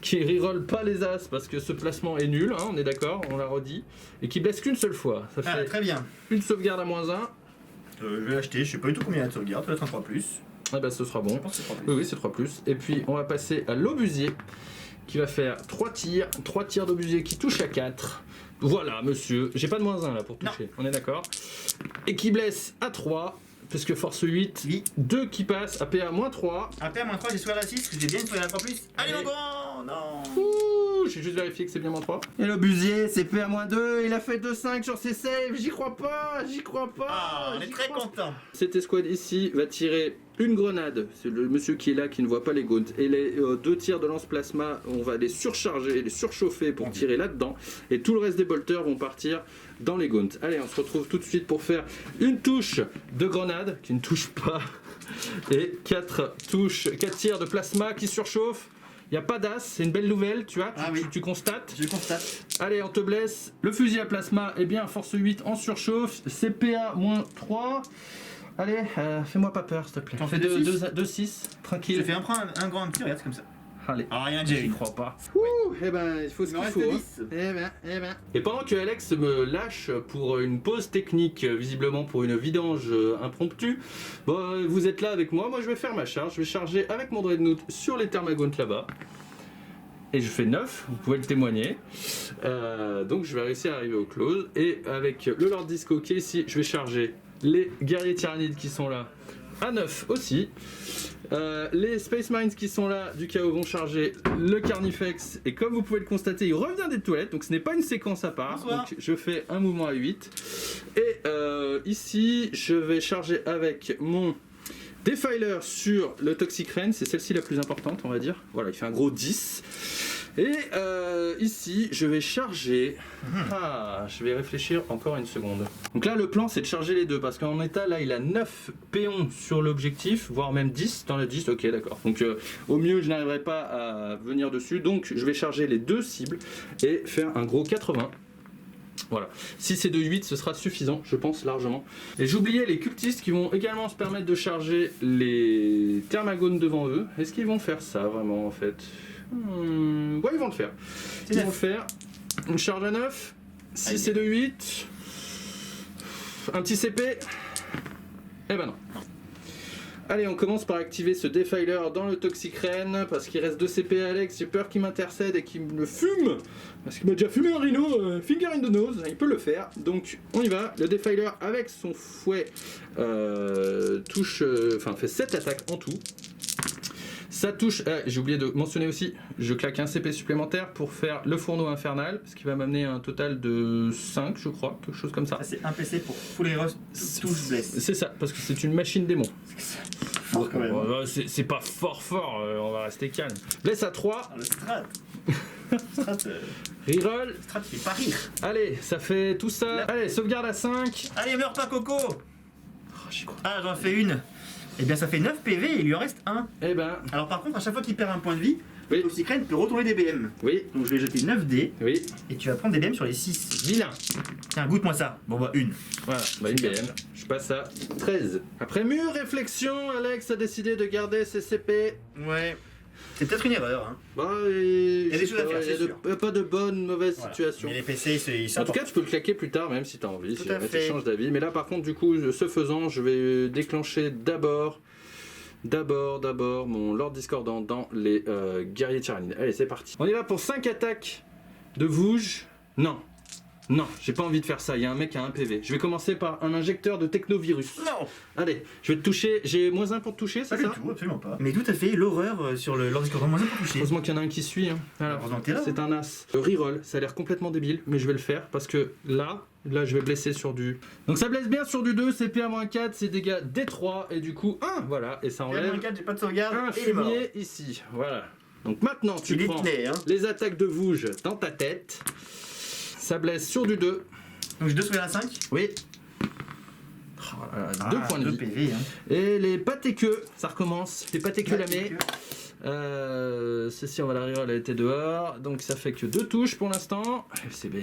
qui reroll pas les as parce que ce placement est nul, hein, on est d'accord, on l'a redit, et qui blesse qu'une seule fois. Ça Ah, fait très bien. une sauvegarde à -1. Je vais l'acheter, je sais pas du tout combien il y a de sauvegarde, peut-être un 3+. Ah bah ce sera Je bon. pense que c'est 3+. Oui, oui, c'est 3+. Et puis on va passer à l'obusier qui va faire 3 tirs d'obusier qui touchent à 4. Voilà, monsieur. J'ai pas de -1 là pour toucher, on est d'accord. Et qui blesse à 3, parce que force 8, Oui. 2 qui passent à PA -3. Un paire moins 3, j'ai soigné à 6, que j'ai bien soigné à 3+. Allez, Allez. mon grand. Non. Ouh, j'ai juste vérifié que c'est bien -3. Et l'obusier, c'est PA -2, il a fait 2-5 sur ses saves, j'y crois pas. Ah, on est très content. Cette escouade ici va tirer une grenade, c'est le monsieur qui est là qui ne voit pas les gaunts, et les 2 tirs de lance-plasma, on va les surcharger, les surchauffer pour tirer là-dedans, et tout le reste des bolters vont partir dans les gaunts. Allez, on se retrouve tout de suite pour faire une touche de grenade, qui ne touche pas, et 4 tirs de plasma qui surchauffent. Il n'y a pas d'as, c'est une belle nouvelle, tu vois, Ah oui. tu constates. Je constate. Allez, on te blesse. Le fusil à plasma est bien force 8 en surchauffe. CPA -3. Allez, fais-moi pas peur, s'il te plaît. T'en fais Fais deux 2-6, Je tranquille. fais un grand, un petit, regarde, c'est comme ça. Allez. Ah, rien de J'y Jerry. crois pas. Ouh, eh ben, il faut ce Il m'en qu'il reste faut. 10. Eh ben. Et pendant que Alex me lâche pour une pause technique, visiblement pour une vidange impromptue, bon, vous êtes là avec moi. Moi, je vais faire ma charge. Je vais charger avec mon Dreadnought sur les thermagontes là-bas. Et je fais 9, vous pouvez le témoigner. Donc je vais réussir à arriver au close. Et avec le Lord Disco qui est ici, je vais charger les guerriers tyrannides qui sont là à 9 aussi. Les Space Mines qui sont là du chaos vont charger le Carnifex. Et comme vous pouvez le constater, il revient des toilettes. Donc ce n'est pas une séquence à part. Bonsoir. Donc je fais un mouvement à 8. Et ici, je vais charger avec mon Defiler sur le Toxic Rain, c'est celle-ci la plus importante, on va dire. Voilà, il fait un gros 10. Et ici, je vais charger. Ah, je vais réfléchir encore une seconde. Donc là, le plan, c'est de charger les deux, parce qu'en état, là, il a 9 péons sur l'objectif, voire même 10 dans le 10. Ok, d'accord. Donc au mieux, je n'arriverai pas à venir dessus. Donc je vais charger les deux cibles et faire un gros 80. Voilà. Si c'est de 8, ce sera suffisant, je pense, largement. Et j'oubliais les cultistes qui vont également se permettre de charger les thermagones devant eux. Est-ce qu'ils vont faire ça, vraiment, en fait Ouais, ils vont le faire. Ils vont le faire. Une charge à 9. Si c'est de 8. Un petit CP. Eh ben non. Allez, on commence par activer ce Defiler dans le Toxicrane, parce qu'il reste 2 CP à Alex, j'ai peur qu'il m'intercède et qu'il me fume, parce qu'il m'a déjà fumé un rhino, finger in the nose, il peut le faire, donc on y va. Le Defiler avec son fouet fait 7 attaques en tout. Ça touche, j'ai oublié de mentionner aussi, je claque un CP supplémentaire pour faire le fourneau infernal, ce qui va m'amener à un total de 5 je crois, quelque chose comme ça. Ça c'est un PC pour full heroes, touche blesse. C'est ça, parce que c'est une machine démon. Fort quand même. C'est pas fort, on va rester calme. Blesse à 3. Ah, le strat. Reroll. Strat il fait pas rire. Allez, ça fait tout ça. Allez, sauvegarde à 5. Allez, meurs pas Coco. J'y crois. Ah, j'en fais une. Eh bien ça fait 9 PV et il lui en reste 1. Eh ben, Alors par contre, à chaque fois qu'il perd un point de vie, oui. le Toxicrane peut retourner des BM. Oui, Donc je vais jeter 9 dés oui. et tu vas prendre des BM sur les 6. Vilain. Tiens, goûte-moi ça. Bon bah une. Voilà, bah une BM. Je passe à 13. Après mûre réflexion, Alex a décidé de garder ses CP. Ouais. C'est peut-être une erreur. Hein. Bah, Il y a des choses à faire, c'est sûr. Il n'y a pas de bonne, mauvaise Voilà. situation. Mais les PC, ils sont En tout cas, tu peux le claquer plus tard, même si tu as envie, Tout si à jamais tu fait. changes d'avis. Mais là, par contre, du coup, ce faisant, je vais déclencher d'abord mon Lord Discordant dans les guerriers tyrannides. Allez, c'est parti. On y va pour 5 attaques de Vouge. Non, j'ai pas envie de faire ça, il y a un mec à 1 PV. Je vais commencer par un injecteur de technovirus. Non. Allez, je vais te toucher, j'ai -1 pour te toucher, Pas c'est du ça tout, absolument pas. Mais tout à fait, l'horreur sur le Lord Discordant, moi j'ai pas touché. Heureusement qu'il y en a un qui suit. Hein. Voilà. Heureusement que t'es là. C'est un as. Le reroll, ça a l'air complètement débile, mais je vais le faire parce que là je vais blesser sur du... Donc ça blesse bien sur du 2, CP à -4, c'est dégâts D3, et du coup 1, voilà, et ça enlève 4, j'ai pas de sauvegarde un et il est mort. fumier ici, voilà. Donc maintenant tu Il est prends né, hein. les attaques de Vouge dans ta tête, ça blesse sur du 2, Donc j'ai 2 sauvegardes à 5. oui. 2 points de 2 vie. PV. Hein. Et les pâtés queues, ça recommence, les pâtés queues lamés. Que- Ceci on va la reroll, elle était dehors, donc ça fait que 2 touches pour l'instant.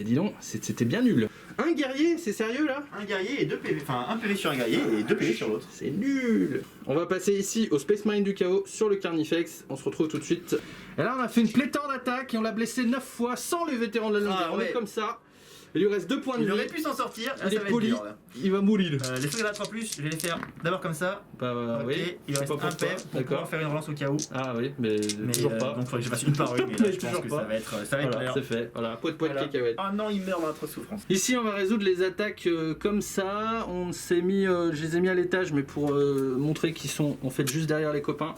Dis donc, c'était bien nul. Un guerrier, c'est sérieux là? Un guerrier et 2 PV. Enfin, un PV sur un guerrier et 2 PV sur l'autre. C'est nul. On va passer ici au Space Marine du Chaos sur le Carnifex. On se retrouve tout de suite. Et là on a fait une pléthore d'attaques et on l'a blessé 9 fois sans les vétérans de la longueur. Ah, On est ouais. comme ça. Il lui reste 2 points de Il vie. aurait pu s'en sortir. Là, Il ça est va être poli. dur, là. Il va mourir. Les sauvegardes à 3+, je vais les faire d'abord comme ça. Bah Ok, oui. il je sais reste pas un pourquoi. PEV pour pouvoir D'accord. faire une relance au cas où. Ah oui, mais, Mais toujours pas. donc il faudrait que je fasse une par une, mais là Mais je pense toujours que pas. ça va être Voilà, l'heure. c'est fait. Voilà, poids de Voilà. cacahuètes. Ah non, il meurt dans notre souffrance. Ici, on va résoudre les attaques comme ça. On s'est mis, je les ai mis à l'étage, mais pour montrer qu'ils sont en fait juste derrière les copains.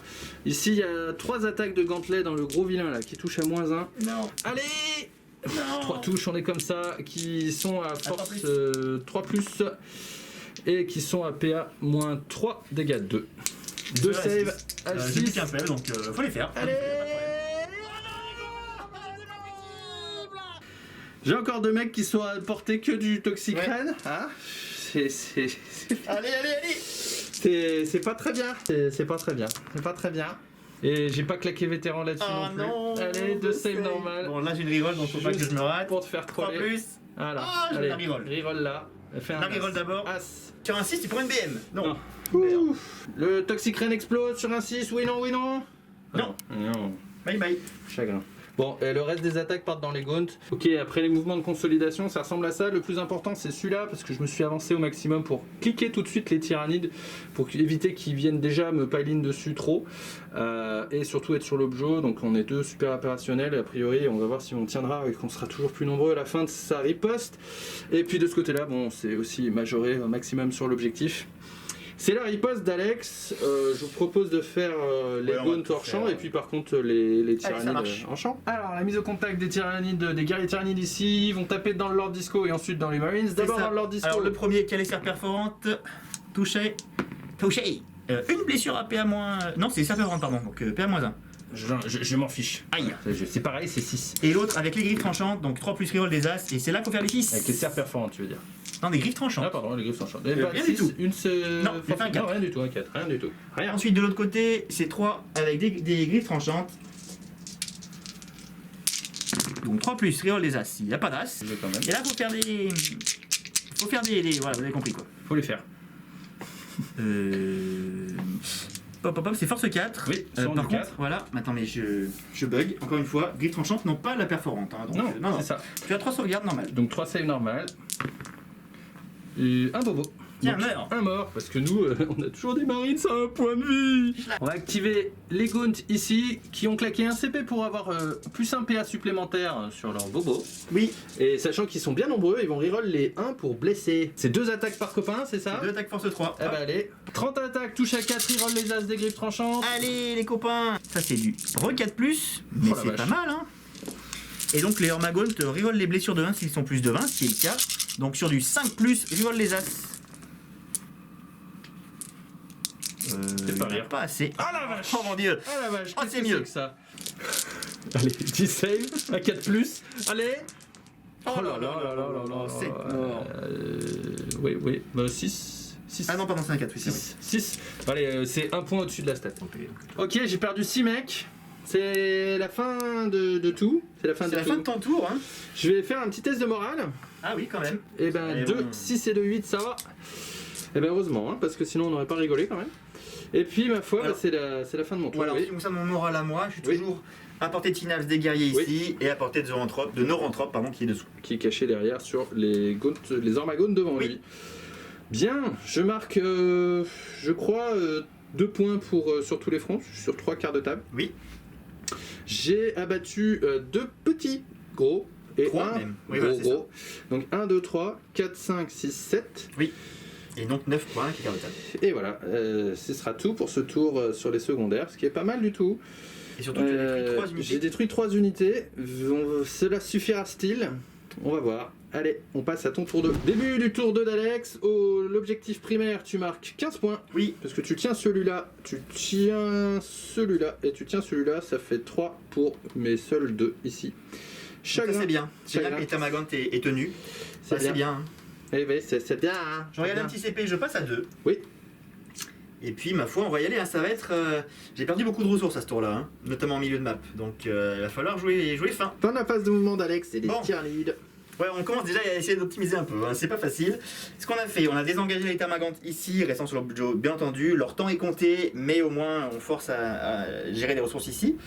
Ici, il y a 3 attaques de gantelet dans le gros vilain là, qui touche à -1. Non. Allez, Non. 3 touches, on est comme ça, qui sont à force 3+, et qui sont à PA -3 dégâts 2. 2 save à J'ai 6. plus qu'un PEV donc faut les faire. Allez. J'ai encore 2 mecs qui sont à porter que du Toxicrane. Hein, c'est pas très bien. C'est pas très bien. C'est pas très bien. Et j'ai pas claqué vétéran là-dessus Oh non plus. non. Allez, 2 save normal. Bon là j'ai une reroll donc faut pas que Juste je me rate. pour te faire 3 troller. plus. Voilà. Ah, j'ai allez, la reroll. Reroll là. Fais un La reroll as. d'abord. As. Sur un 6 tu prends une BM. Non. Ouf. Le Toxicrane explose sur un 6. Oui, non, oui, non. Non. Non. Bye bye. Chagrin. Bon, et le reste des attaques partent dans les gaunts. Ok, après les mouvements de consolidation, ça ressemble à ça. Le plus important, c'est celui-là, parce que je me suis avancé au maximum pour cliquer tout de suite les tyrannides, pour éviter qu'ils viennent déjà me pile dessus trop. Et surtout être sur l'objet. Donc on est 2 super opérationnels. A priori, on va voir si on tiendra et qu'on sera toujours plus nombreux à la fin de sa riposte. Et puis de ce côté-là, bon, c'est aussi majoré au maximum sur l'objectif. C'est la riposte d'Alex. Je vous propose de faire les Ouais, on va gaunts tout hors champ faire. et puis par contre les ça tyrannides marche. en champ. Alors la mise au contact des tyrannides, des guerriers tyrannides ici, ils vont taper dans le Lord Disco et ensuite dans les Marines. D'abord ça. dans le Lord Disco. Alors le premier qui a les serres perforantes. Touché. Une blessure à PA-. Non c'est serres perforantes pardon. Donc PA-1. Je m'en fiche. Aïe. C'est pareil, c'est 6. Et l'autre avec les griffes tranchantes, donc 3 plus reroll des as, et c'est là qu'il faut faire les 6. Avec les serres perforantes, tu veux dire. Non, des griffes Ah tranchantes. pardon, les griffes sont chantes. rien du tout. Une Non, j'ai fait un 4. rien du tout, un 4. Rien du tout. Rien. Ensuite, de l'autre côté, c'est 3 avec des griffes tranchantes. Donc 3 plus, reroll des As. Il n'y a pas d'As. Quand même. Et là, faut faire des. Voilà, vous avez compris quoi. Faut les faire. Pop, pop, pop, c'est force 4. Oui, sur par du contre, 4. voilà. Attends, mais je bug. Encore une fois, griffe tranchante, non pas la perforante. Hein, donc, Non, non. c'est ça. Tu as 3 sauvegardes normales. Donc 3 saves normales. Et un bobo. Tiens, Donc, meurs. un mort, parce que nous, on a toujours des marines sans un point de vie. On va activer les Gaunt ici, qui ont claqué un CP pour avoir plus un PA supplémentaire sur leur bobo. Oui, Et sachant qu'ils sont bien nombreux, ils vont reroll les 1 pour blesser. C'est 2 attaques par copain, c'est ça? 2 attaques force 3. Eh ben allez, 30 attaques, touche à 4, reroll les as des griffes tranchantes. Allez, les copains. Ça, c'est du re 4 plus. Mais Oh la c'est vache. pas mal, hein. Et donc, les Hormagaunt reroll les blessures de 1 s'ils sont plus de 20, ce qui est le cas. Donc, sur du 5 plus, reroll les As. C'est pas il y en a rire. pas assez. Ah la vache! Oh mon dieu. Ah la vache, Oh, qu'est-ce c'est que mieux. que ça. Allez, 10 save à 4 plus. Allez! Oh là là là là là là, c'est mort. Oui, 6. Ah non, pardon, c'est un 4, oui, c'est vrai. 6. Allez, c'est un point au-dessus de la stat. Ok, j'ai perdu 6 mecs. C'est la fin de tout. C'est la fin C'est de la tout. fin de ton tour, hein. Je vais faire un petit test de morale. Ah oui, quand même. Et ben Allez, 2, bon. 6 et 2, 8, ça va. Et ben heureusement, hein, parce que sinon on n'aurait pas rigolé quand même. Et puis ma foi, Alors- bah, c'est la fin de mon tour. Voilà, oui. si ça mon moral à moi, je suis Oui. toujours à portée de Tinaps des guerriers Oui. ici et à portée de Neuranthrope, pardon, qui est dessous. Qui est caché derrière sur les Ormagones devant Oui. lui. Bien, je marque, je crois, 2 points sur tous les fronts, sur 3 quarts de table. Oui. J'ai abattu 2 petits gros et 3 un même. Oui, gros voilà, c'est gros. Donc 1, 2, 3, 4, 5, 6, 7. Et donc 9 points qui est table. Et voilà, ce sera tout pour ce tour sur les secondaires, ce qui est pas mal du tout. Et surtout, tu as détruit 3 unités. J'ai détruit 3 unités. Cela suffira-t-il? On va voir. Allez, on passe à ton tour 2. Début du tour 2 d'Alex. L'objectif primaire, tu marques 15 points. Oui. Parce que tu tiens celui-là, et tu tiens celui-là. Ça fait 3 pour mes seuls 2 ici. Ça c'est bien. C'est bien Chagrin. que les Tamagant est tenu. Ça c'est bien. hein. Eh oui, c'est bien. Hein. Je regarde un petit CP, je passe à 2. Oui. Et puis ma foi, on va y aller. hein. Ça va être. J'ai perdu beaucoup de ressources à ce tour-là, hein, notamment en milieu de map. Donc il va falloir jouer fin. Dans la phase de mouvement d'Alex, c'est les Bon. tiers lead. Ouais, on commence déjà à essayer d'optimiser un peu, hein, c'est pas facile. Ce qu'on a fait, on a désengagé les Tamagant ici, restant sur leur budget, bien entendu. Leur temps est compté, mais au moins on force à gérer les ressources ici.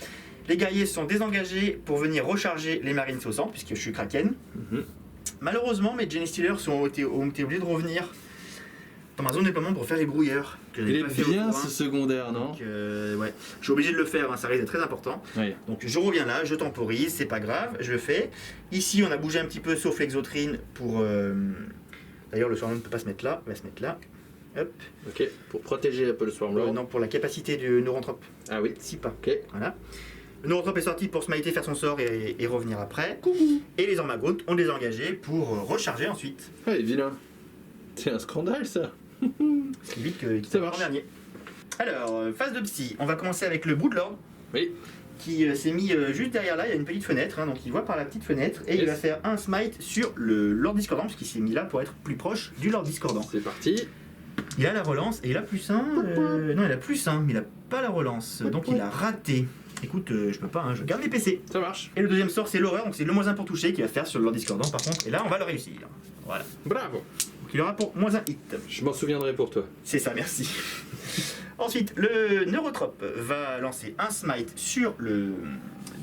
Les guerriers sont désengagés pour venir recharger les Marines au centre, puisque je suis Kraken. Malheureusement, mes Genie Stealers ont été obligés de revenir dans ma zone de déploiement pour faire les brouilleurs. Que j'avais Il est pas fait bien autour, ce hein. secondaire, non? Donc, ouais, je suis obligé de le faire, hein, ça risque d'être très important. Oui. Donc je reviens là, je temporise, c'est pas grave, je le fais. Ici on a bougé un petit peu sauf l'exotrine pour... D'ailleurs le Swarmlord ne peut pas se mettre là, il va se mettre là. Hop. Ok, pour protéger un peu le Swarmlord. Non, pour la capacité du Neuranthrope. Ah oui, Si pas. ok. Voilà. Le Neuranthrope est sorti pour smiter, faire son sort et revenir après. Et les Ormagaunt ont désengagé pour recharger ensuite. Ah, il est vilain. C'est un scandale ça. C'est vite que Ça marche. en dernier. Alors, phase de psy, on va commencer avec le Broodlord. Oui. Qui s'est mis juste derrière là, il y a une petite fenêtre, hein, donc il voit par la petite fenêtre et il Yes. va faire un smite sur le Lord Discordant, puisqu'il s'est mis là pour être plus proche du Lord Discordant. C'est parti. Il a la relance et il a plus 1. Non, il a plus 1, mais il a pas la relance, donc il a raté. Écoute, je peux pas, hein, je garde les PC. Ça marche. Et le deuxième sort, c'est l'horreur, donc c'est le moins 1 pour toucher qu'il va faire sur le Lord Discordant par contre, et là on va le réussir. Voilà. Bravo. Donc il aura pour moins 1 hit. Je m'en souviendrai pour toi. C'est ça, merci. Ensuite, le Neurotrope va lancer un smite sur le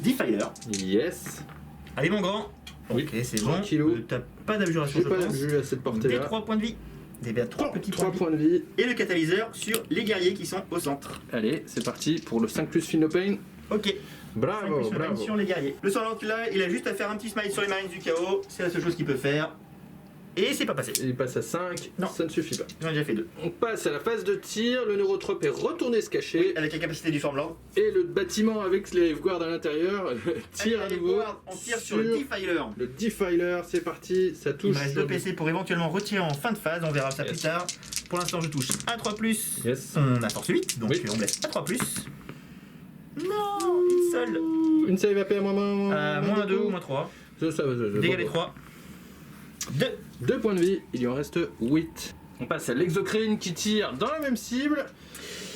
Defiler. Yes. Allez mon grand. Oui. Ok, c'est bon. Tranquillou. T'as pas d'abjuration, J'ai je pas pense. vu à cette Des portée-là. 3 points de vie. Des 3 petits 3 points de vie. points de vie. Et le catalyseur sur les guerriers qui sont au centre. Allez, c'est parti pour le 5 plus Feel No Pain. Ok. Bravo, 5 bravo. sur les guerriers. Le Swarmlord là, il a juste à faire un petit smite sur les Marines du chaos. C'est la seule chose qu'il peut faire. Et c'est pas passé. Il passe à 5. Non. Ça ne suffit pas. J'en ai déjà fait 2. On passe à la phase de tir. Le neurotrope est retourné se cacher. Avec la capacité du Swarmlord. Et le bâtiment avec les guards à l'intérieur tire à Allez, nouveau. on tire sur le Defiler. Le Defiler, c'est parti. Ça Il touche. me reste 2 PC pour éventuellement retirer en fin de phase, on verra ça plus tard. Pour l'instant, je touche un 3+. Yes. On a force 8, donc Oui. on blesse à 3+. Non, une seule. Une save AP à moins Moins 2 ou moins 3. Ça va. Dégâts les 3. 2. 2 points de vie, il lui en reste 8. On passe à l'exocrine qui tire dans la même cible.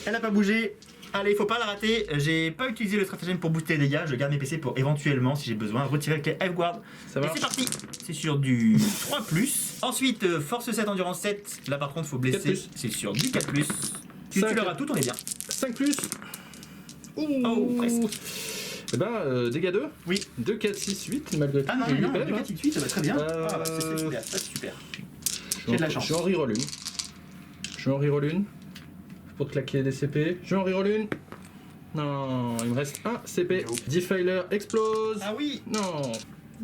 Elle n'a pas bougé. Allez, faut pas le rater. J'ai pas utilisé le stratagème pour booster les dégâts. Je garde mes PC pour éventuellement, si j'ai besoin, retirer avec les F-Guard. Ça Et marche. c'est parti. C'est sur du 3+. Ensuite, force 7, endurance 7. Là par contre, faut blesser. 4+. C'est sur du 4+. Tu 5. l'auras tout, on est bien. 5 plus. Ouh. Oh, presque. Eh ben, dégâts 2. Oui. 2, 4, 6, 8, malgré tout. Ah non, J'ai eu non, peur, du hein. 4 8, ça va très bien. Euh, Ah, bah, c'est super, ça, c'est super. Je J'ai de la chance. Je vais en reroll une. Je vais en reroll une. Pour te claquer des CP. Je vais en reroll une. Non, il me reste un CP. Go. Defiler explose. Ah oui, Non.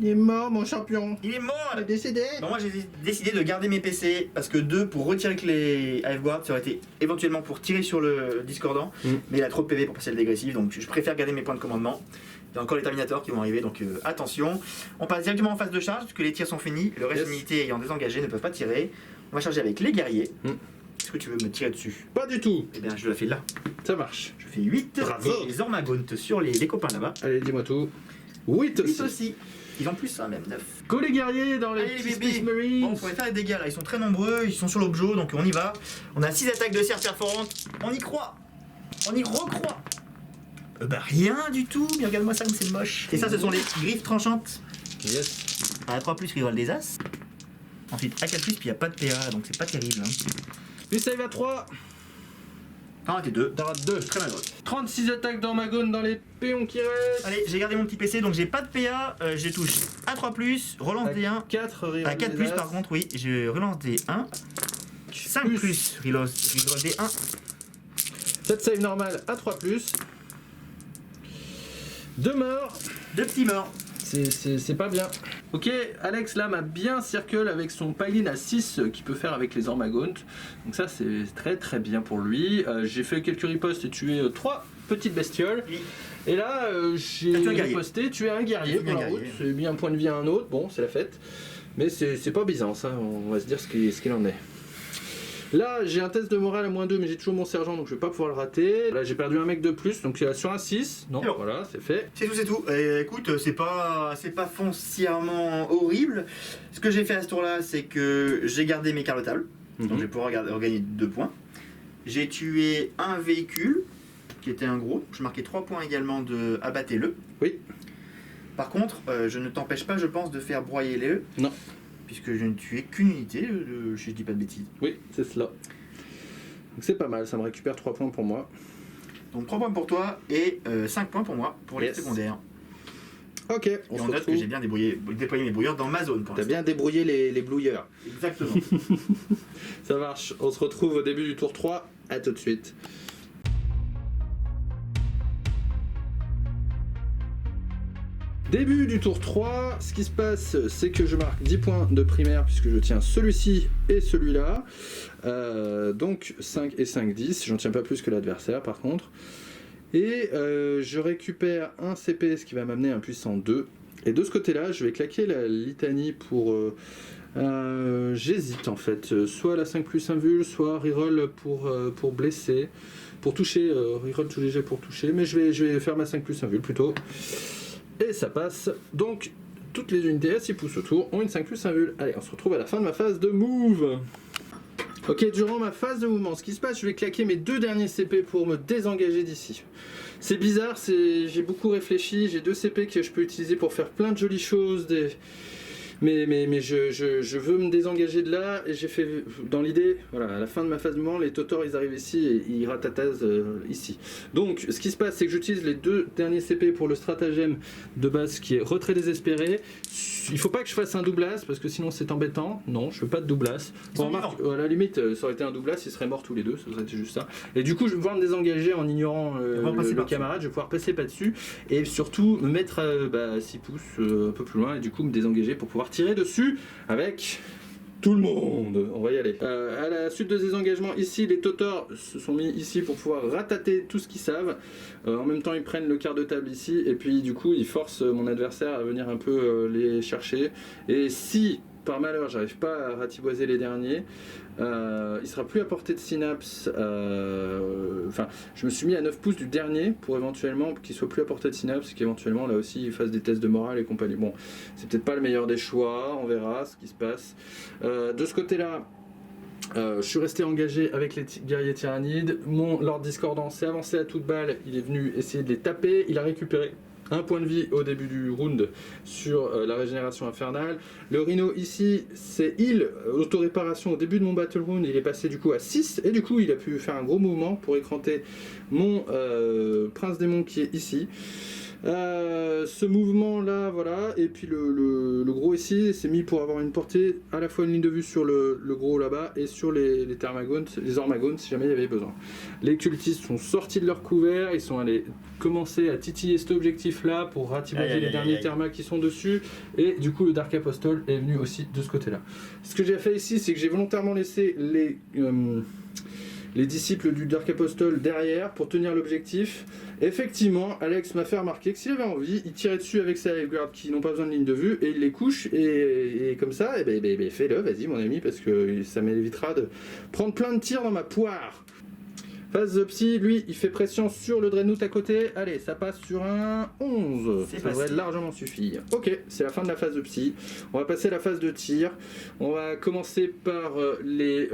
Il est mort, mon champion. il est mort. Il est décédé. Bon, moi j'ai décidé de garder mes PC parce que 2 pour retirer avec les AF-Guard, ça aurait été éventuellement pour tirer sur le discordant, mais il a trop de PV pour passer le dégressif, donc je préfère garder mes points de commandement. Il y a encore les Terminators qui vont arriver, donc attention. On passe directement en phase de charge, parce que les tirs sont finis, le reste Yes. des unités ayant désengagé ne peuvent pas tirer. On va charger avec les guerriers. Mm. Est-ce que tu veux me tirer dessus? Pas du tout. Eh bien, je la fais là. Ça marche. Je fais 8 Bravo. et les Ormagaunt sur les copains là-bas. Allez, dis-moi tout. 8 8 aussi. aussi. Ils ont plus ça, même 9. Go les guerriers dans les Allez, petits les bébés. Space Marines. Bon, on pourrait faire les dégâts là, ils sont très nombreux, ils sont sur l'objet, donc on y va. On a 6 attaques de serre perforantes, on y croit, on y recroit. Bah rien du tout, mais regarde-moi ça comme c'est moche. Et ça, ce sont les griffes tranchantes. Yes. À 3+, reroll des as. Ensuite, à 4+, puis il n'y a pas de PA, donc c'est pas terrible. Hein. Puis save à 3. T'en raté 2. T'en rates 2. Très malheureux. 36 attaques d'Ormagone dans les péons qui restent. Allez, j'ai gardé mon petit PC, donc j'ai pas de PA, je touche à 3+, relance des 1. 4 À 4+, par contre, oui, je relance des 1. 5+, reroll des 1. 7 save normal à 3 plus. 2 morts. 2 petits morts. C'est pas bien. Ok, Alex là m'a bien circle avec son Pylin à 6 qu'il peut faire avec les Ormagaunt. Donc ça c'est très très bien pour lui. J'ai fait quelques ripostes et tué 3 petites bestioles. Oui. Et là j'ai T'as tué un guerrier. riposté, tué un guerrier T'as tué pour un la route. guerrier. C'est mis un point de vie à un autre, bon c'est la fête. Mais c'est pas Byzance, hein. On va se dire ce qu'il en est. Là, j'ai un test de morale à -2, mais j'ai toujours mon sergent, donc je vais pas pouvoir le rater. Là, j'ai perdu un mec de plus, donc sur un 6. Non, C'est bon. voilà, c'est fait. C'est tout, c'est tout. Écoute, c'est pas foncièrement horrible. Ce que j'ai fait à ce tour-là, c'est que j'ai gardé mes carlotables. Donc je vais pouvoir regagner 2 points. J'ai tué un véhicule, qui était un gros. Je marquais 3 points également de abattez-le. Oui. Par contre, je ne t'empêche pas, je pense, de faire broyer les œufs. Non. Puisque je ne tuais qu'une unité, si je dis pas de bêtises. Oui, c'est cela. Donc c'est pas mal, ça me récupère 3 points pour moi. Donc 3 points pour toi et 5 points pour moi, pour les Yes. secondaires. Ok, Et on on se note que retrouve. j'ai bien déployé mes brouilleurs dans ma zone pour T'as l'instant. bien débrouillé les blouilleurs. Exactement. Ça marche, on se retrouve au début du tour 3. À tout de suite. Début du tour 3, ce qui se passe, c'est que je marque 10 points de primaire puisque je tiens celui-ci et celui-là. Donc 5 et 5, 10. J'en tiens pas plus que l'adversaire par contre. Et je récupère un CP, ce qui va m'amener un puissant 2. Et de ce côté-là, je vais claquer la litanie pour... j'hésite en fait. Soit la 5+1 vul, soit reroll pour blesser. Pour toucher, reroll tout léger pour toucher. Mais je vais faire ma 5+1 vul plutôt. Et ça passe. Donc, toutes les unités à 6 pouces autour ont une 5+1 vul. Allez, on se retrouve à la fin de ma phase de move. Ok, durant ma phase de mouvement, ce qui se passe, je vais claquer mes 2 derniers CP pour me désengager d'ici. C'est bizarre, j'ai beaucoup réfléchi, j'ai 2 CP que je peux utiliser pour faire plein de jolies choses, mais je veux me désengager de là, et j'ai fait, dans l'idée, voilà, à la fin de ma phase de mouvement, les Totors ils arrivent ici et ils ratatasent ici. Donc, ce qui se passe, c'est que j'utilise les 2 derniers CP pour le stratagème de base qui est retrait désespéré. Il faut pas que je fasse un double as parce que sinon c'est embêtant. Non, je fais pas de double as. Ils sont Remarque, à la limite, ça aurait été un double as, ils seraient morts tous les deux, ça aurait été juste ça. Et du coup, je vais pouvoir me désengager en ignorant va passer le par-dessus. camarade, je vais pouvoir passer pas dessus et surtout me mettre à 6 pouces un peu plus loin et du coup me désengager pour pouvoir tirer dessus avec tout le monde. On va y aller. À la suite de ces engagements, ici, les Totors se sont mis ici pour pouvoir ratater tout ce qu'ils savent. En même temps, ils prennent le quart de table ici et puis du coup, ils forcent mon adversaire à venir un peu les chercher. Et si, par malheur, j'arrive pas à ratiboiser les derniers, il sera plus à portée de synapse. Enfin, je me suis mis à 9 pouces du dernier pour éventuellement qu'il soit plus à portée de synapse et qu'éventuellement là aussi il fasse des tests de morale et compagnie. Bon, c'est peut-être pas le meilleur des choix, on verra ce qui se passe. De ce côté-là, Je suis resté engagé avec les guerriers tyrannides. Mon Lord Discordant s'est avancé à toute balle. Il est venu essayer de les taper. Il a récupéré un point de vie au début du round sur la régénération infernale. Le Rhino ici, c'est heal, auto-réparation au début de mon battle round. Il est passé du coup à 6 et du coup il a pu faire un gros mouvement pour écranter mon prince démon qui est ici. Ce mouvement là, voilà, et puis le gros ici s'est mis pour avoir une portée, à la fois une ligne de vue sur le gros là-bas et sur les Thermagones, les Ormagones si jamais il y avait besoin. Les cultistes sont sortis de leur couvert, ils sont allés commencer à titiller cet objectif là pour ratiboyer les derniers Thermas qui sont dessus, et du coup le Dark Apostle est venu aussi de ce côté là. Ce que j'ai fait ici, c'est que j'ai volontairement laissé les disciples du Dark Apostle derrière pour tenir l'objectif. Effectivement, Alex m'a fait remarquer que s'il avait envie, il tirait dessus avec ses Highguards qui n'ont pas besoin de ligne de vue et il les couche et comme ça, fais-le, vas-y mon ami, parce que ça m'évitera de prendre plein de tirs dans ma poire. Phase de Psy, lui, il fait pression sur le Dreadnought à côté. Allez, ça passe sur un 11. Ça devrait largement suffire. Ok, c'est la fin de la phase de Psy. On va passer à la phase de tir. On va commencer par les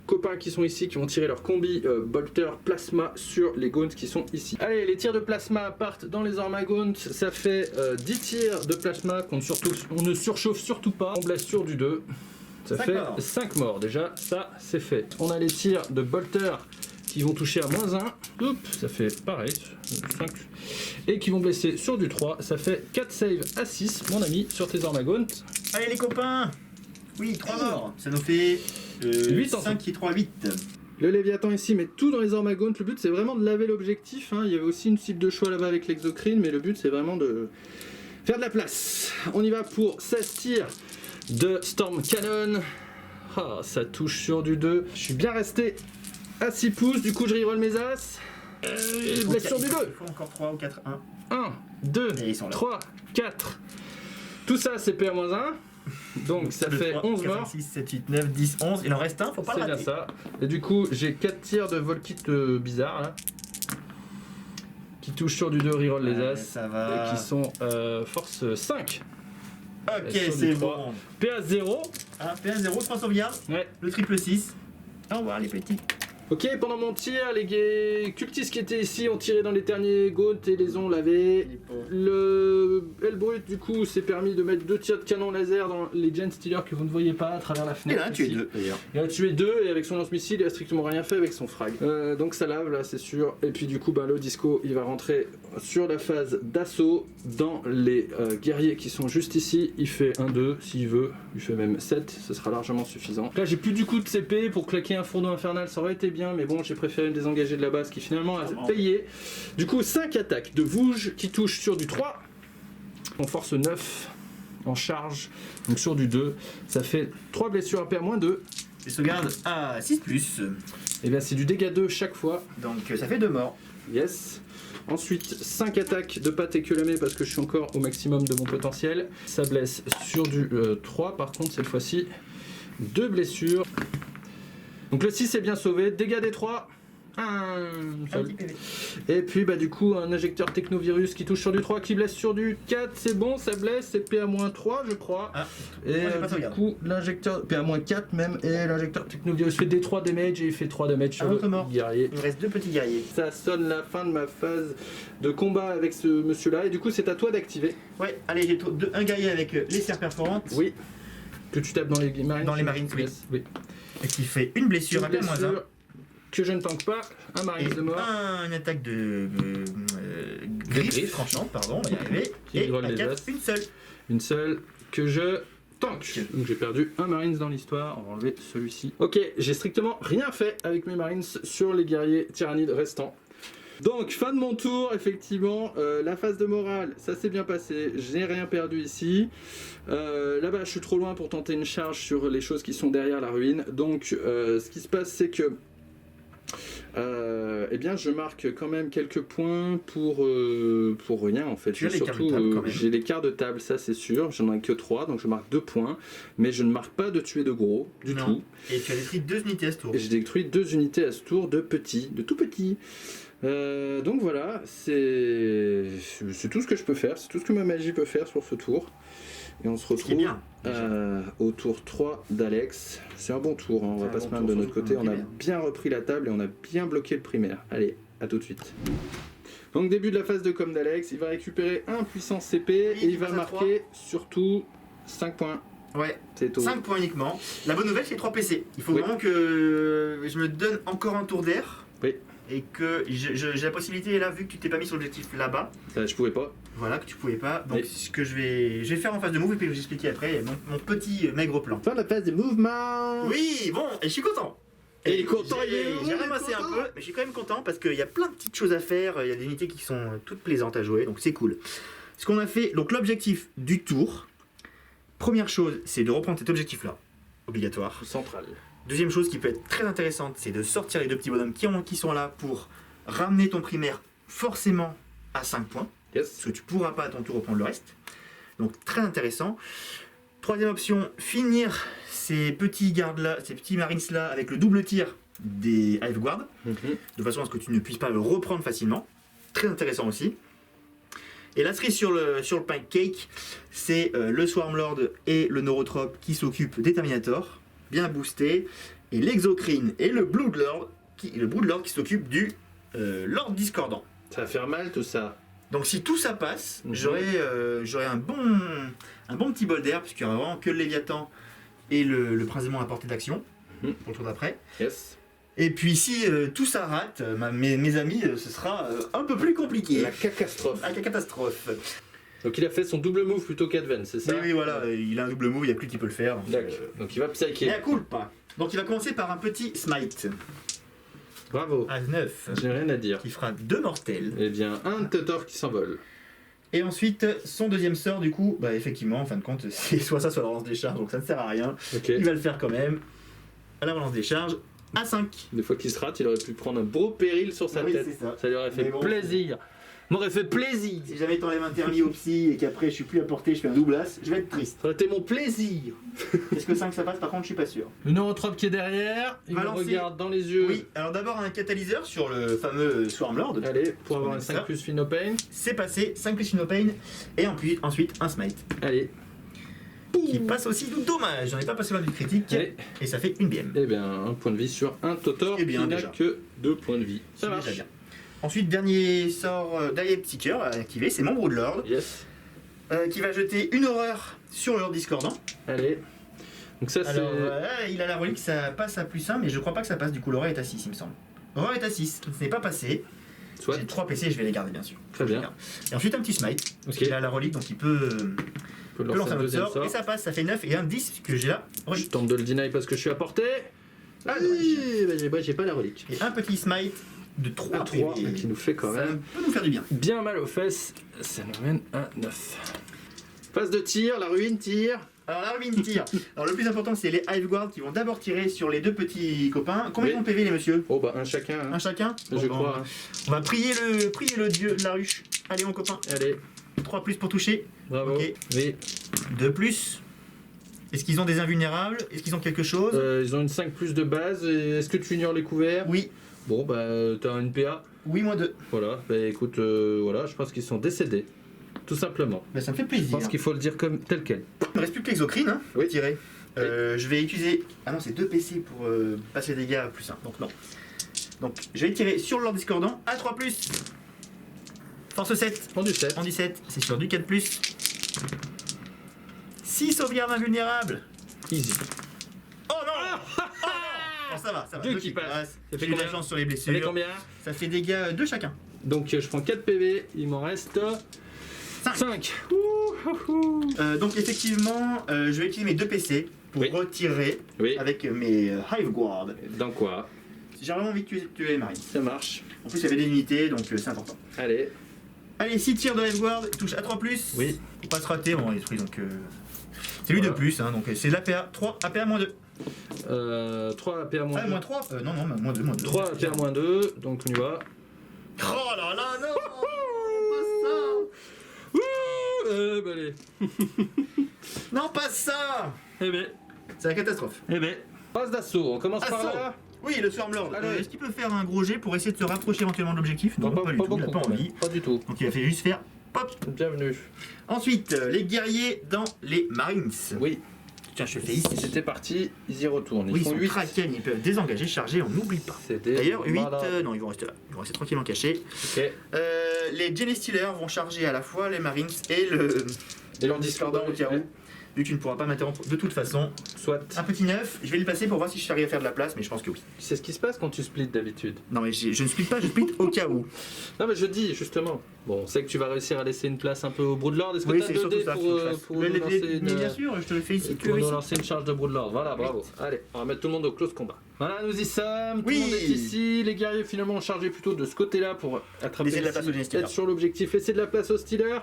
copains qui sont ici, qui vont tirer leur combi Bolter Plasma sur les Gaunts qui sont ici. Allez, les tirs de Plasma partent dans les Ormagaunt. Ça fait 10 tirs de Plasma qu'on ne surchauffe surtout pas. On blesse sur du 2. Ça fait 5 morts. Déjà, ça, c'est fait. On a les tirs de Bolter qui vont toucher à -1, hop, ça fait pareil, 5, et qui vont blesser sur du 3, ça fait 4 saves à 6, mon ami, sur tes Ormagaunt. Allez les copains. Oui, 3 morts. Ça nous fait 8 en 5 et 3, 8. Le Léviathan ici met tout dans les Ormagaunt. Le but c'est vraiment de laver l'objectif, hein. Il y avait aussi une cible de choix là-bas avec l'exocrine, mais le but c'est vraiment de faire de la place. On y va pour 16 tirs de Storm Cannon. Ah, ça touche sur du 2. Je suis bien resté à 6 pouces, du coup je reroll mes as. Blesse sur du 2. Il faut encore 3 ou 4, 1. 1, 2, Et ils sont là. 3, 4. Tout ça c'est PA-1. Donc ça fait 3, 11 4, morts. 5, 6, 7, 8, 9, 10, 11. Il en reste un, faut pas C'est le bien rater. ça. Et du coup j'ai 4 tirs de Volkit bizarre là. Qui touchent sur du 2, reroll les as. Ça va. Et qui sont force 5. Ok, sur c'est du bon. 3. PA 0. Ah, P1-0, 3 sauvegardes. Ouais. Le triple 6. Au revoir les petits. Ok, pendant mon tir, les cultistes qui étaient ici ont tiré dans les derniers Gaunt et les ont lavés. Le Hellbrut, du coup, s'est permis de mettre 2 tirs de canon laser dans les Gen Stealers que vous ne voyez pas à travers la Il fenêtre. en a tué ici. 2 d'ailleurs. Il a tué 2 et avec son lance-missile, il a strictement rien fait avec son frag. Donc ça lave là, c'est sûr. Et puis du coup, le disco, il va rentrer sur la phase d'assaut dans les guerriers qui sont juste ici. Il fait 1-2 s'il veut, il fait même 7, ce sera largement suffisant. Là, j'ai plus du coup de CP pour claquer un fourneau infernal, ça aurait été bien, mais bon, j'ai préféré me désengager de la base qui finalement a payé. Du coup, 5 attaques de Vouge qui touchent sur du 3. On force 9 en charge, donc sur du 2. Ça fait 3 blessures à PA-2. Les sauvegardes à 6+. Et bien c'est du dégât 2 chaque fois. Donc ça fait 2 morts. Yes. Ensuite, 5 attaques de pâte éculamée parce que je suis encore au maximum de mon potentiel. Ça blesse sur du 3 par contre cette fois-ci. 2 blessures. Donc le 6 est bien sauvé. Dégâts des 3. Un seul. Et puis du coup un injecteur technovirus qui touche sur du 3 qui blesse sur du 4. C'est bon, ça blesse. C'est PA-3 je crois. Ah, et du coup l'injecteur PA-4 même. Et l'injecteur technovirus fait des 3 damage et il fait 3 damage sur le guerrier. Il me reste 2 petits guerriers. Ça sonne la fin de ma phase de combat avec ce monsieur là et du coup c'est à toi d'activer. Ouais, allez, j'ai un guerrier avec les serres perforantes. Oui. Que tu tapes dans les marines. Dans les marines, oui. Et qui fait une blessure à PA-1. Que je ne tank pas, un marine de mort. Une attaque de griffe tranchante, pardon, on va y arriver. Et la 4, une seule. Une seule que je tank. Donc j'ai perdu un marines dans l'histoire, on va enlever celui-ci. Ok, j'ai strictement rien fait avec mes marines sur les guerriers tyrannides restants. Donc fin de mon tour, effectivement, la phase de morale, ça s'est bien passé, j'ai rien perdu ici. Là-bas je suis trop loin pour tenter une charge sur les choses qui sont derrière la ruine. Donc ce qui se passe c'est que eh bien je marque quand même quelques points pour rien en fait. J'ai les quarts de table, ça c'est sûr, j'en ai que 3 donc je marque 2 points, mais je ne marque pas de tuer de gros du tout. Et tu as détruit 2 unités à ce tour. Et j'ai détruit 2 unités à ce tour de petits, de tout petits. Donc voilà, c'est tout ce que je peux faire, c'est tout ce que ma magie peut faire sur ce tour. Et on se Ce qui est retrouve bien. au tour 3 d'Alex. C'est un bon tour, hein, on va C'est pas un se bon plaindre de tour, notre surtout côté, pour on le a primaire. bien repris la table et on a bien bloqué le primaire. Allez, à tout de suite. Donc début de la phase de com d'Alex, il va récupérer un puissance CP Oui, et il il va passe à marquer surtout 5 points. Ouais, C'est tout. 5 points uniquement. La bonne nouvelle, c'est 3 PC. Il faut Oui. vraiment que je me donne encore un tour d'air. Oui. Et que j'ai la possibilité, là, vu que tu t'es pas mis sur l'objectif là-bas, Je pouvais pas. voilà, que tu pouvais pas. Donc, Oui. ce que je vais faire en phase de move, et puis je vais vous expliquer après mon petit maigre plan. Fin de la phase des mouvements. Oui, bon, et je suis content. Et il est content, il est J'ai heureux, il est ramassé un content. peu, mais je suis quand même content parce qu'il y a plein de petites choses à faire. Il y a des unités qui sont toutes plaisantes à jouer, donc c'est cool. Ce qu'on a fait, donc l'objectif du tour, première chose, c'est de reprendre cet objectif-là, obligatoire. Central. Deuxième chose qui peut être très intéressante, c'est de sortir les deux petits bonhommes qui sont là pour ramener ton primaire forcément à 5 points, Yes. parce que tu pourras pas à ton tour reprendre le reste. Donc très intéressant. Troisième option, finir ces petits gardes-là, ces petits marines-là avec le double tir des Hive Guard, de façon à ce que tu ne puisses pas le reprendre facilement. Très intéressant aussi. Et la cerise sur le pancake, c'est le Swarmlord et le Neurotrope qui s'occupent des Terminators, bien boostés, et l'Exocrine et le Broodlord qui s'occupe du Lord Discordant. Ça va faire mal tout ça. Donc si tout ça passe, Mhm. j'aurai un bon petit bol d'air, puisqu'il n'y aura vraiment que le Léviathan et le Prince Démon à portée d'action, Mhm. pour le tour d'après. Yes. Et puis si tout ça rate, mes amis, ce sera un peu plus compliqué. La catastrophe. La catastrophe. Donc il a fait son double move plutôt qu'Advance, c'est ça? Oui, oui, voilà, il a un double move, il n'y a plus qui peut le faire. Donc, D'accord. Donc il va psycher. mais à culpa. Donc il va commencer par un petit smite Bravo. à 9, J'ai rien à dire. qui fera 2 mortels. Eh bien, un Tutor qui s'envole. Et ensuite, son deuxième sort, du coup, bah effectivement, en fin de compte, c'est soit ça, soit la relance des charges, donc ça ne sert à rien. Ok. Il va le faire quand même. À la relance des charges, à 5. Des fois qu'il se rate, il aurait pu prendre un beau péril sur sa Oui, tête. c'est ça. Ça lui aurait fait Mais bon. plaisir. M'aurait fait plaisir. Si jamais t'enlèves un thermi au psy et qu'après je suis plus à portée, je fais un doublas, je vais être triste. Ça aurait été mon plaisir. Est-ce que 5 ça passe? Par contre, je suis pas sûr. Le neurotrope qui est derrière, il Va me lancer. regarde dans les yeux. Oui, alors d'abord un catalyseur sur le fameux Swarmlord. Allez, pour avoir un Ça. 5 plus Finopane. C'est passé, 5 plus Pain et ensuite un smite. Allez. Qui passe aussi du dommage. J'en ai pas passé loin du critique. Allez. Et ça fait une BM. Eh bien, un point de vie sur un Totor Eh bien, qui n'a déjà. que 2 points de vie. Ça C'est marche. déjà bien. Ensuite, dernier sort, dernier petit cœur à activer, c'est mon Broodlord. Yes. Qui va jeter une horreur sur le Lord Discordant. Allez. Donc ça, Alors, c'est... il a la relique, ça passe à plus 1, mais je crois pas que ça passe, du coup, l'horreur est à 6, il me semble. L'horreur est à 6, ce n'est pas passé. Soit. J'ai 3 PC, je vais les garder, bien sûr. Très bien. Et ensuite, un petit smite. Parce Ok. qu'il a la relique, donc il peut On peut lancer lancer un un autre deuxième sort. sort. Et ça passe, ça fait 9 et un 10, puisque j'ai la Je relique. tente de le deny parce que je suis à portée. Ah, Allez, bah, j'ai pas la relique. Et un petit smite de 3 À 3, PV. qui nous fait quand Ça même peut nous faire du bien. bien mal aux fesses. Ça nous mène à 9. Phase de tir, la ruine tire. Alors la ruine tire. Alors le plus important, c'est les Hive Guard qui vont d'abord tirer sur les deux petits copains. Combien Oui. ont PV, les messieurs? Oh bah un chacun, hein. Un chacun? Je Bon, crois. hein. On va prier le dieu de la ruche. Allez, mon copain. Allez, 3 plus pour toucher. bravo. Ok. Oui. 2 plus. Est-ce qu'ils ont des invulnérables? Est-ce qu'ils ont quelque chose? Ils ont une 5 plus de base. Et est-ce que tu ignores les couverts? Oui. Bon bah t'as une PA. Oui, moins 2. Voilà, bah écoute, voilà, je pense qu'ils sont décédés. Tout simplement. Ben, ça me fait Je plaisir. pense qu'il faut le dire comme tel quel. Il ne reste plus que l'exocrine, hein, Oui. tirer. Je vais utiliser. Ah non, c'est 2 PC pour passer les dégâts à plus 1. Donc non. Donc je vais tirer sur le Lord Discordant à 3 plus. Force 7. Prends du 7. En 17, c'est sur du 4 plus. 6 sauvegardes invulnérables. Easy. Oh non! Oh non! Bon, ça va, ça va. Deux Deux qui passent. Ça fait J'ai eu de la combien? chance sur les Ça fait blessures. combien? Ça fait dégâts 2 chacun. Donc je prends 4 PV, il m'en reste Cinq. 5. Donc effectivement, je vais utiliser mes 2 PC pour Oui. retirer Oui. avec mes Hive Guard. Dans quoi? J'ai vraiment envie de tuer les marines. Ça marche. En plus, il y avait des unités, donc c'est important. Allez. Allez, 6 tirs de Hive Guard, touche à 3 plus. Oui. Faut pas se rater, bon, les trucs, donc. C'est lui Voilà. de plus, hein, donc c'est l'APA 3, APA moins 2. 3 APA moins Ah, 2. moins 3 Non, non, moins 2, moins 2. 3 APA moins 2, donc on y va. Oh là là, non! Ouh, bah allez. Non, pas ça! Eh ben, C'est la catastrophe. eh ben. Passe d'assaut, on commence par Assaut. là. Oui, le Swarmlord. Allez. Est-ce qu'il peut faire un gros jet pour essayer de se rapprocher éventuellement de l'objectif? Non, pas du tout, il a pas envie. Pas du tout. Donc il a fait juste faire pop. Bienvenue. Ensuite, les guerriers dans les Marines. Oui, Tiens, je fais ici. c'était parti, ils y retournent. Ils Oui, ils font sont 8. Kraken, ils peuvent désengager, charger, on n'oublie pas. C'est des D'ailleurs, 8, malades. non, ils vont rester là. Ils vont rester tranquillement cachés. Ok. Les Genestealers vont charger à la fois les Marines et le Et leur Discordant au cas où. Vu que tu ne pourras pas m'interrompre de toute façon. Soit. Un petit 9, je vais le passer pour voir si je arrive à faire de la place, mais je pense que oui. Tu sais ce qui se passe quand tu splits d'habitude? Non, mais je ne split pas, je split au cas où. Non, mais je dis justement. Bon, on sait que tu vas réussir à laisser une place un peu au Broodlord. Est-ce que Oui, tu as c'est 2 surtout dés ça. pour nous lancer une. Mais bien sûr, je te le fais ici. Pour nous lancer une charge de Broodlord. Voilà, bravo. Allez, on va mettre tout le monde au close combat. Voilà, nous y sommes. Tout Oui. le monde est ici. Les guerriers finalement ont chargé plutôt de ce côté-là pour attraper Laisser de la place aux Genestealers. être sur l'objectif. Laisser de la place aux Stealers.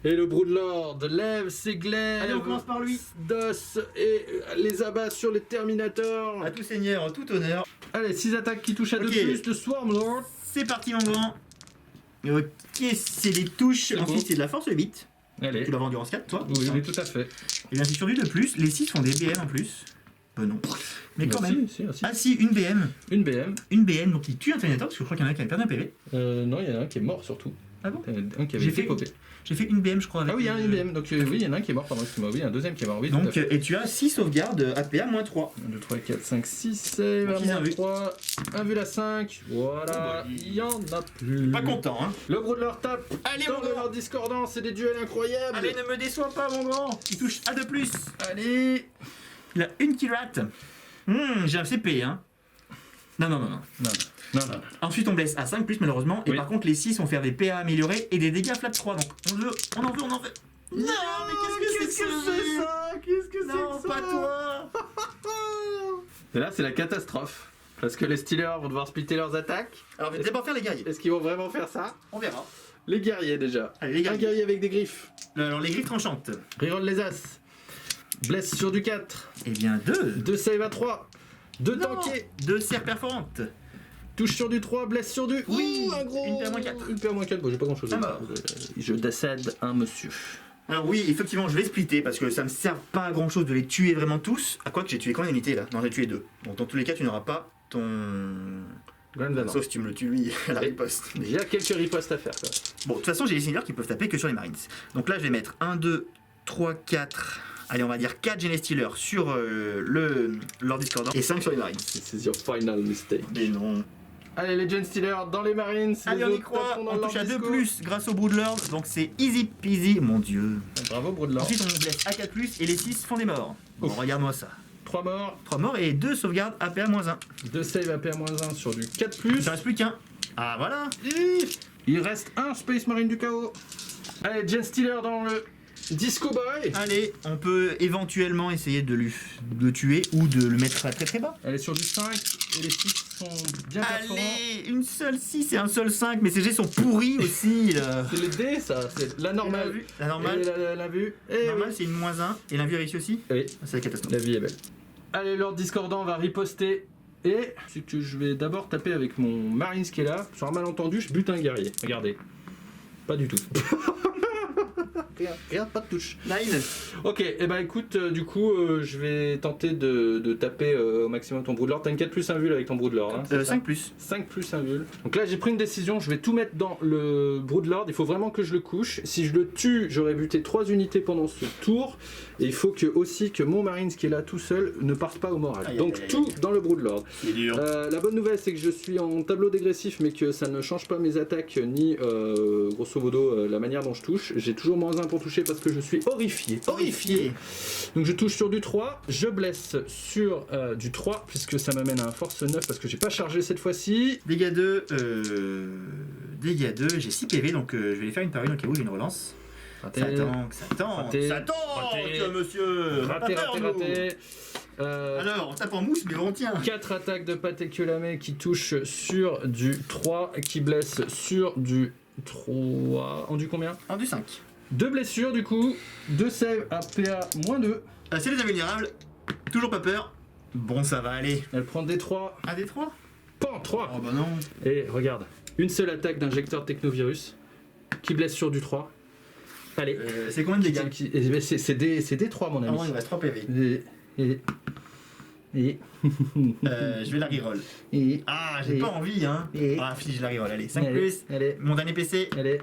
Et le Broodlord lève ses glaives. Allez, on commence par lui. D'os et les abat sur les Terminators. À tout seigneur, en tout honneur. Allez, 6 attaques qui touchent à 2 Ok. plus de Swarmlord. C'est parti, mon grand. Ok, c'est des touches. C'est Ensuite, bon. c'est de la force 8. Allez. Tu l'as vendu en 4, toi? Oui, oui, tout à fait. Et bien, c'est sur du de plus. Les 6 font des BM en plus. Non. Mais quand Bah, même. si, si. Ah, si, une BM. Une BM. Une BM, donc il tue un Terminator, parce que je crois qu'il y en a un qui a perdu un PV. Non, il y en a un qui est mort surtout. Ah bon? Un qui avait J'ai été fait- popé. J'ai fait une BM, je crois. Avec Ah oui, il y a une BM. Donc oui, il y en a un qui est mort, pardon, excuse-moi. Oui, un deuxième qui est mort. Oui, tout à Donc, fait. et tu as 6 sauvegardes APA moins 3. 1, 2, 3, 4, 5, 6, save, Donc, ils ont à vu. 3, un vu la 5. Voilà, bah, il y en a plus. Pas content, hein. Le Broodlord tape. Allez, Dans mon grand. leur discordance, c'est des duels incroyables. Allez, ne me déçois pas, mon grand. Il touche à 2 plus. Allez. Il a une kill rat. J'ai un CP, hein. Non. Non, non. Ensuite, on blesse à 5 plus, malheureusement. Et Oui. par contre, les 6 vont faire des PA améliorés et des dégâts flat 3. Donc, on en veut. Non, mais qu'est-ce que c'est ça? Qu'est-ce que Non, pas toi. Et là, c'est la catastrophe. Parce que les Stealers vont devoir splitter leurs attaques. Alors, je vais d'abord faire les guerriers. Est-ce qu'ils vont vraiment faire ça? On verra. Les guerriers déjà. Allez, les Un guerriers. guerrier avec des griffes. Alors, les griffes tranchantes. Reroll les as. Blesse sur du 4. Eh bien, 2. 2 save à 3. 2 tankés. 2 serres perforantes. Touche sur du 3, blesse sur du. Oui, Ouh, un gros. une paire moins 4. Une paire moins 4. Bon, j'ai pas grand chose Ça à va. dire. Je décède un monsieur. Alors oui, effectivement, je vais splitter parce que ça me sert pas à grand chose de les tuer vraiment tous. À quoi que j'ai tué combien d'unités là? Non, j'ai tué 2. Donc dans tous les cas, tu n'auras pas ton... Grand Sauf si tu me le tues lui à la Et- riposte. Il y a quelques ripostes à faire. Quoi. Bon, de toute façon, j'ai les seigneurs qui peuvent taper que sur les Marines. Donc là, je vais mettre 1, 2, 3, 4... Allez, on va dire 4 Genestealers sur leur Discordant et 5 sur les Marines. This is your final mistake. Mais non. Allez, les Genestealers dans les Marines. Allez, les on y autres croit. tapons dans On leur touche à 2 disco. plus grâce au Broodlord. Donc c'est easy peasy, mon dieu. Bravo, Broodlord. Ensuite, on blesse à 4 plus et les 6 font des morts. Bon, Ouf. regarde-moi ça. 3 morts. 3 morts et 2 sauvegardes APA-1. 2 save AP-1 sur du 4+. Il ne reste plus qu'un. Ah voilà. Il reste un Space Marine du chaos. Allez, Genestealer dans le Disco Boy. Allez, on peut éventuellement essayer de le tuer ou de le mettre très très bas. Elle est sur du 5 et les 6 sont bien performants. Allez, une seule 6 et un seul 5, mais ces jets sont pourris aussi là. C'est les dés, ça. C'est la normale. La normale, Et la vue. Et normale c'est une -1 et l'invue réussi aussi. oui. C'est la catastrophe. La vie est belle. Allez, Lord Discordant va riposter. Et c'est que je vais d'abord taper avec mon Marines qui est là. Sur un malentendu, je bute un guerrier. Regardez. Pas du tout. Regarde, pas de touche. 9. Ok, et bah écoute, du coup, je vais tenter de taper au maximum ton Broodlord. T'as une 4 plus 1 vul avec ton Broodlord. Hein, c'est ça 5 plus. 5 plus 1 vul. Donc là, j'ai pris une décision, je vais tout mettre dans le Broodlord. Il faut vraiment que je le couche. Si je le tue, j'aurai buté 3 unités pendant ce tour. Et il faut que, aussi que mon Marines qui est là tout seul ne parte pas au moral. Aïe, Donc aïe, aïe. tout dans le Broodlord. C'est dur. La bonne nouvelle, c'est que je suis en tableau dégressif, mais que ça ne change pas mes attaques ni grosso modo la manière dont je touche. J'ai toujours -1 pour toucher parce que je suis horrifié. Horrifié. Donc je touche sur du 3, je blesse sur du 3 puisque ça m'amène à un force 9 parce que j'ai pas chargé cette fois-ci. Dégâts 2, j'ai 6 PV donc je vais les faire une par une au cas où j'ai une relance. Raté, Ça tank, Raté. ça tank, Raté. monsieur. raté, Pas peur, nous. raté. Alors, on tape en mousse, mais on tient. 4 attaques de Pathé Kulamé qui touchent sur du 3, qui blessent sur du 3. En du combien? En du 5. 2 blessures du coup, 2 save à PA -2. C'est les invulnérables. Toujours pas peur. Bon, ça va aller. Elle prend des 3. Un des 3. Pan 3. Oh bah non. Et regarde, une seule attaque d'injecteur technovirus qui blesse sur du 3. Allez. C'est combien de dégâts? C'est des 3 mon Ah bon, il ami. me reste 3 PV. Et. Je vais la reroll. Et. Ah, j'ai pas envie, hein. Et. Ah, si, je la reroll. Allez, 5 Allez, plus. allez, Mon dernier PC. allez.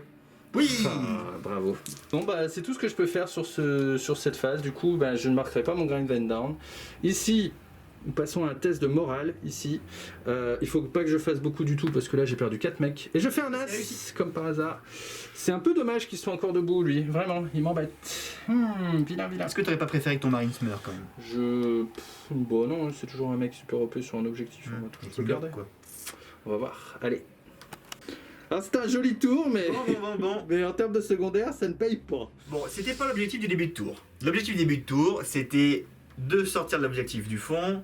Oui. Ah, bravo. Bon bah c'est tout ce que je peux faire sur cette phase. Du coup bah, je ne marquerai pas mon grind and down. Ici, nous passons à un test de morale. Ici, il faut pas que je fasse beaucoup du tout parce que là j'ai perdu 4 mecs. Et je fais un as comme par hasard. C'est un peu dommage qu'il soit encore debout lui. Vraiment, il m'embête. Vilain. Est-ce que t'aurais pas préféré que ton Marines meure quand même? Bon non, c'est toujours un mec super OP sur un objectif. On va toujours se garder. quoi. On va voir. Allez. Alors c'était un joli tour mais... Bon. mais en termes de secondaire ça ne paye pas. Bon, c'était pas l'objectif du début de tour. L'objectif du début de tour, c'était de sortir de l'objectif du fond,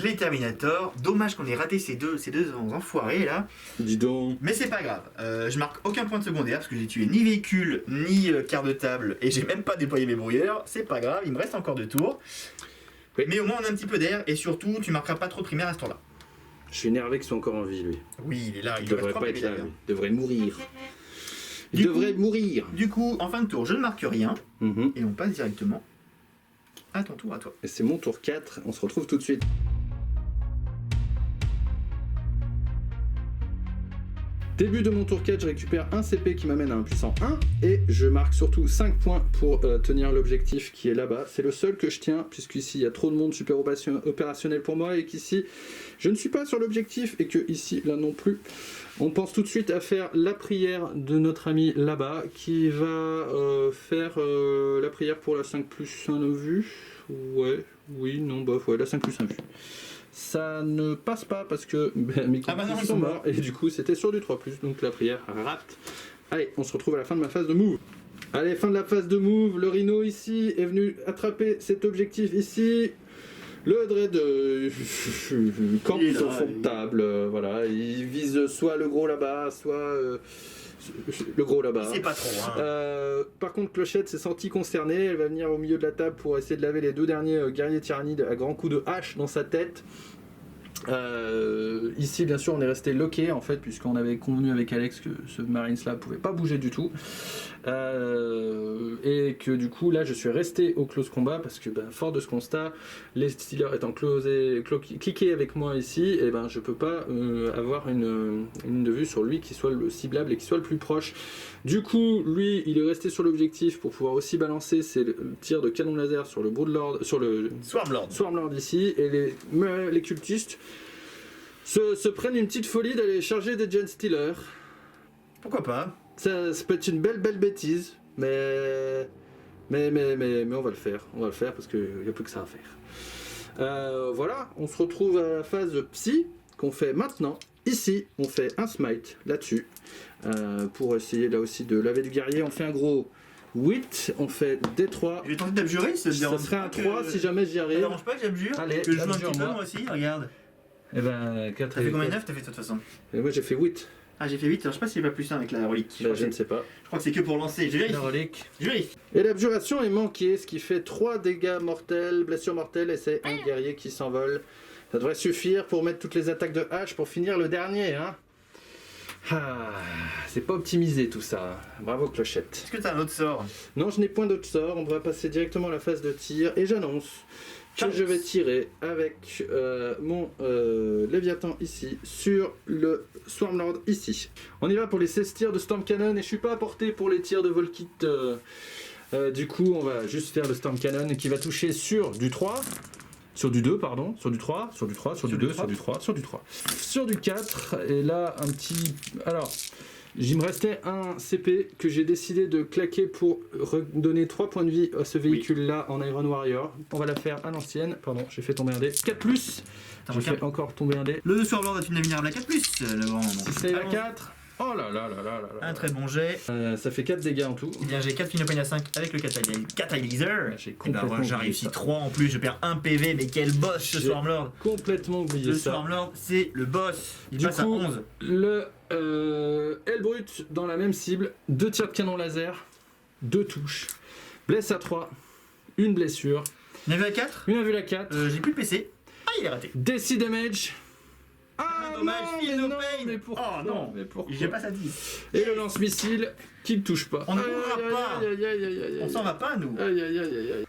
les Terminators. Dommage qu'on ait raté ces deux enfoirés là. Dis donc. Mais c'est pas grave. Je marque aucun point de secondaire parce que j'ai tué ni véhicule ni quart de table et j'ai même pas déployé mes brouilleurs. C'est pas grave, il me reste encore 2 tours. Oui. Mais au moins on a un petit peu d'air et surtout tu marqueras pas trop de primaire à ce tour-là. Je suis énervé qu'il soit encore en vie lui. Oui, il est là, Il il devrait reste pas 3 être là, PV, lui. Il devrait mourir. Il Du devrait mourir. Du coup, en fin de tour, je ne marque rien Mhm. et on passe directement à ton tour, à toi. Et c'est mon tour 4, on se retrouve tout de suite. Début de mon tour 4, je récupère un CP qui m'amène à un puissant 1 et je marque surtout 5 points pour tenir l'objectif qui est là-bas. C'est le seul que je tiens puisqu'ici il y a trop de monde super opérationnel pour moi et qu'ici je ne suis pas sur l'objectif et que ici là non plus. On pense tout de suite à faire la prière de notre ami là-bas qui va faire la prière pour la 5+1 vue. Ouais, oui, non, bof, ouais, la 5+1 vue. Ça ne passe pas parce que mes complices sont morts et du coup c'était sur du 3+, donc la prière rate. Allez, on se retrouve à la fin de ma phase de move. Allez, fin de la phase de move, le Rhino ici est venu attraper cet objectif ici. Le Dread campe sur fond de table, voilà, il vise soit le gros là-bas, soit le gros là-bas. C'est pas trop, hein. Par contre, Clochette s'est sentie concernée, elle va venir au milieu de la table pour essayer de laver les 2 derniers guerriers tyrannides à grands coups de hache dans sa tête. Ici bien sûr on est resté loqué en fait puisqu'on avait convenu avec Alex que ce Marines là pouvait pas bouger du tout et que du coup là je suis resté au close combat parce que fort de ce constat, les Steelers étant cliqués avec moi ici, et je peux pas avoir une ligne de vue sur lui qui soit le ciblable et qui soit le plus proche. Du coup lui il est resté sur l'objectif pour pouvoir aussi balancer ses tirs de canon laser sur le Broodlord, sur le Swarmlord ici, et les cultistes se prennent une petite folie d'aller charger des Gen Stealers. Pourquoi pas? Ça peut être une belle bêtise, mais on va le faire. On va le faire parce qu'il n'y a plus que ça à faire. Voilà, on se retrouve à la phase psy qu'on fait maintenant. Ici, on fait un smite là-dessus pour essayer là aussi de laver du guerrier. On fait un gros 8, on fait des 3. Je vais tenter d'abjurer, ça te Ça dérange serait pas un que- 3 si jamais j'y Ça te arrive. dérange pas que j'abjure? Allez, Que je joue un abjure, petit peu moi. moi aussi, regarde. Et 4 T'as fait combien de 9? T'as fait de toute façon? Et moi j'ai fait 8. Ah, j'ai fait 8, alors je sais pas s'il y a pas plus 1 avec la relique. Je Je ne sais pas. crois que c'est que pour lancer, je vérifie. La relique. Je vérifie. Et l'abjuration est manquée, ce qui fait 3 dégâts mortels, blessures mortelles, et c'est un guerrier qui s'envole. Ça devrait suffire pour mettre toutes les attaques de hache pour finir le dernier, hein. Ah, c'est pas optimisé tout ça. Bravo Clochette. Est-ce que t'as un autre sort? Non, je n'ai point d'autre sort, on va passer directement à la phase de tir, et j'annonce que je vais tirer avec mon Léviathan ici, sur le Swarmlord ici. On y va pour les 16 tirs de Storm Cannon, et je suis pas à portée pour les tirs de Volkit. Du coup, on va juste faire le Storm Cannon qui va toucher sur du 3. Sur du 2, pardon, sur du 3, sur du 3, sur du 2, sur du 3, sur du 3. Sur du 4, et là, un petit... Alors, il me restait un CP que j'ai décidé de claquer pour redonner 3 points de vie à ce véhicule-là en Iron Warrior. On va la faire à l'ancienne. Pardon, j'ai fait tomber un dé. 4+, j'ai fait encore tomber un dé. Le Swarmlord est une vulnérable à 4+, le grand. Si c'est à 4... Oh là là là là là là. Un très bon jet. Ça fait 4 dégâts en tout. Eh bien, j'ai 4 Phenopain à 5 avec le Catalyzer. J'ai Et complètement moi, j'ai oublié réussi ça. 3 en plus, je perds 1 PV, mais quel boss ce J'ai Swarmlord! Complètement oublié Le ça. Swarmlord, c'est le boss. Il Du passe à coup, 11. Le L-Brut dans la même cible, 2 tirs de canon laser, 2 touches, blesse à 3, une blessure, Il y avait à 4. une invule à 4, J'ai plus le PC. Ah, il est raté. DC damage. Ah, dommage, mais feel no non, pain. mais pourquoi Oh non, mais pourquoi j'ai pas ça 10. Et le lance-missile qui ne touche pas. On ne mourra pas. On s'en va pas, nous. Aïe aïe aïe aïe aïe.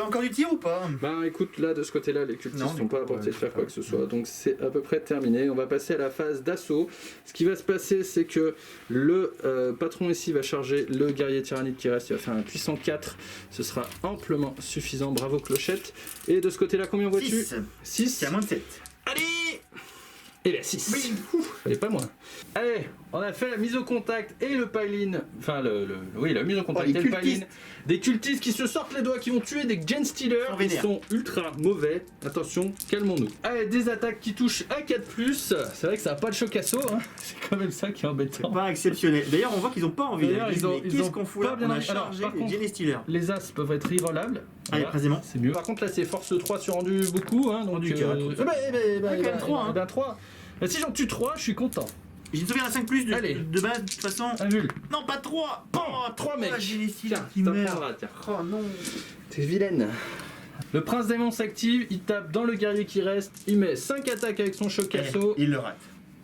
Encore du tir ou pas? Ben écoute, là de ce côté-là, les cultistes Non, sont pas à portée de faire quoi que ce soit, donc c'est à peu près terminé. On va passer à la phase d'assaut. Ce qui va se passer, c'est que le patron ici va charger le guerrier tyrannide qui reste, il va faire un puissant 4, ce sera amplement suffisant, bravo Clochette. Et de ce côté-là, combien vois-tu? 6. C'est à moins de 7. Allez! Et la 6. Oui. Fallait pas moins. Allez, on a fait la mise au contact et le pile-in. Enfin, oui, la mise au contact les et le cultistes. pile-in. Des cultistes qui se sortent les doigts, qui vont tuer des Gen Stealers. Sont Ils vénères. sont ultra mauvais. Attention, calmons-nous. Allez, des attaques qui touchent à 4+. C'est vrai que ça n'a pas de choc assaut. Hein. C'est quand même ça qui est embêtant. Pas exceptionnel. D'ailleurs, on voit qu'ils ont pas envie. D'ailleurs, Ils ils ont- disent, mais ils ont qu'est-ce qu'on fout pas là? bien On a envie. Alors, chargé par les contre- Jelly Stealers. Les as peuvent être irrolables. Allez, précisément. C'est mieux. Par contre, là, c'est force 3 sur rendu beaucoup. Hein, donc, Rendu 4. quand même 3, hein. 3. Si j'en tue 3, je suis content. J'ai une sauvegarde à 5+, Allez. de base, de toute façon. Un nul. Non, pas 3. Bon, 3 mecs. Jelly Stealers Tiens, qui t'en meurt. prendras, tiens. Oh non. T'es vilaine. Le prince démon s'active, il tape dans le guerrier qui reste, il met 5 attaques avec son choc assaut Il le rate.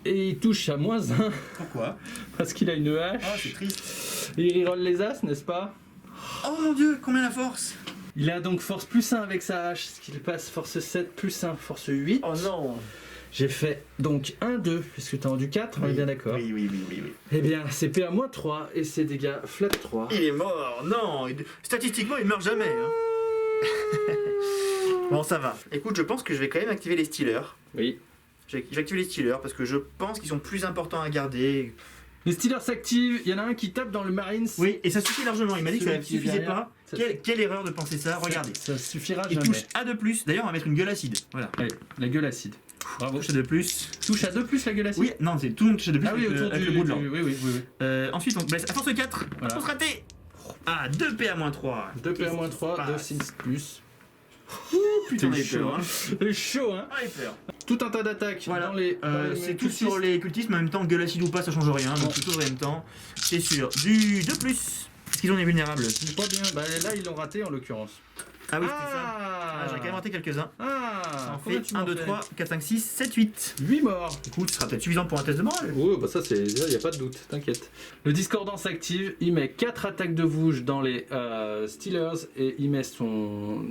et il touche à -1 Pourquoi? parce qu'il a une hache. Oh, c'est triste. Et il reroll les as, n'est-ce pas? Oh mon dieu, combien la force? Il a donc force +1 avec sa hache, ce qui lui passe force 7 +1, force 8. Oh non. J'ai fait donc 1-2, puisque t'as rendu 4, on est bien d'accord. Oui. Eh bien, c'est PA -3 et ses dégâts flat 3. Il est mort, non. Statistiquement, il meurt jamais. Hein. Bon, ça va. Écoute, je pense que je vais quand même activer les Stealers. Oui. Je vais activer les Stealers parce que je pense qu'ils sont plus importants à garder. Les Stealers s'activent, il y en a un qui tape dans le Marines. Oui, et ça suffit largement. Il m'a dit que ça ne Celui qui est suffisait derrière, pas. ça- Quelle erreur de penser ça. Regardez. Ça suffira Il jamais. touche à 2+. D'ailleurs, on va mettre une gueule acide. Voilà. Allez, la gueule acide. Bravo. Touche à 2+. Touche à 2+ la gueule acide. Oui, non, c'est tout le monde touche à 2+. Ah oui, autour avec du le bout de langue. Oui. Ensuite, on blesse à force 4. Voilà. Force ratée. Ah, 2 PA -3. 2 PA -3, Qu'est-ce 2 qui se 6+. Putain, T'es j'ai chaud, peur. Hein. C'est chaud, hein. Ah, j'ai peur. Tout un tas d'attaques Voilà, dans les... c'est tout sur les cultistes, mais en même temps, gueule acide ou pas, ça change rien, donc c'est tout en même temps. C'est sûr. Du 2+. Est-ce qu'ils ont des vulnérables? C'est pas bien. Bah là, ils l'ont raté, en l'occurrence. Ah oui, c'était ça. Ah, j'aurais quand même raté quelques-uns. Ah, Ça en combien fait tu 1, m'en 2, fais 3, 4, 5, 6, 7, 8. 8 morts. Écoute, ce sera peut-être suffisant pour un test de morale. Oui, bah ça, il n'y a pas de doute, t'inquiète. Le discordant s'active, il met 4 attaques de vouge dans les Stealers et il met son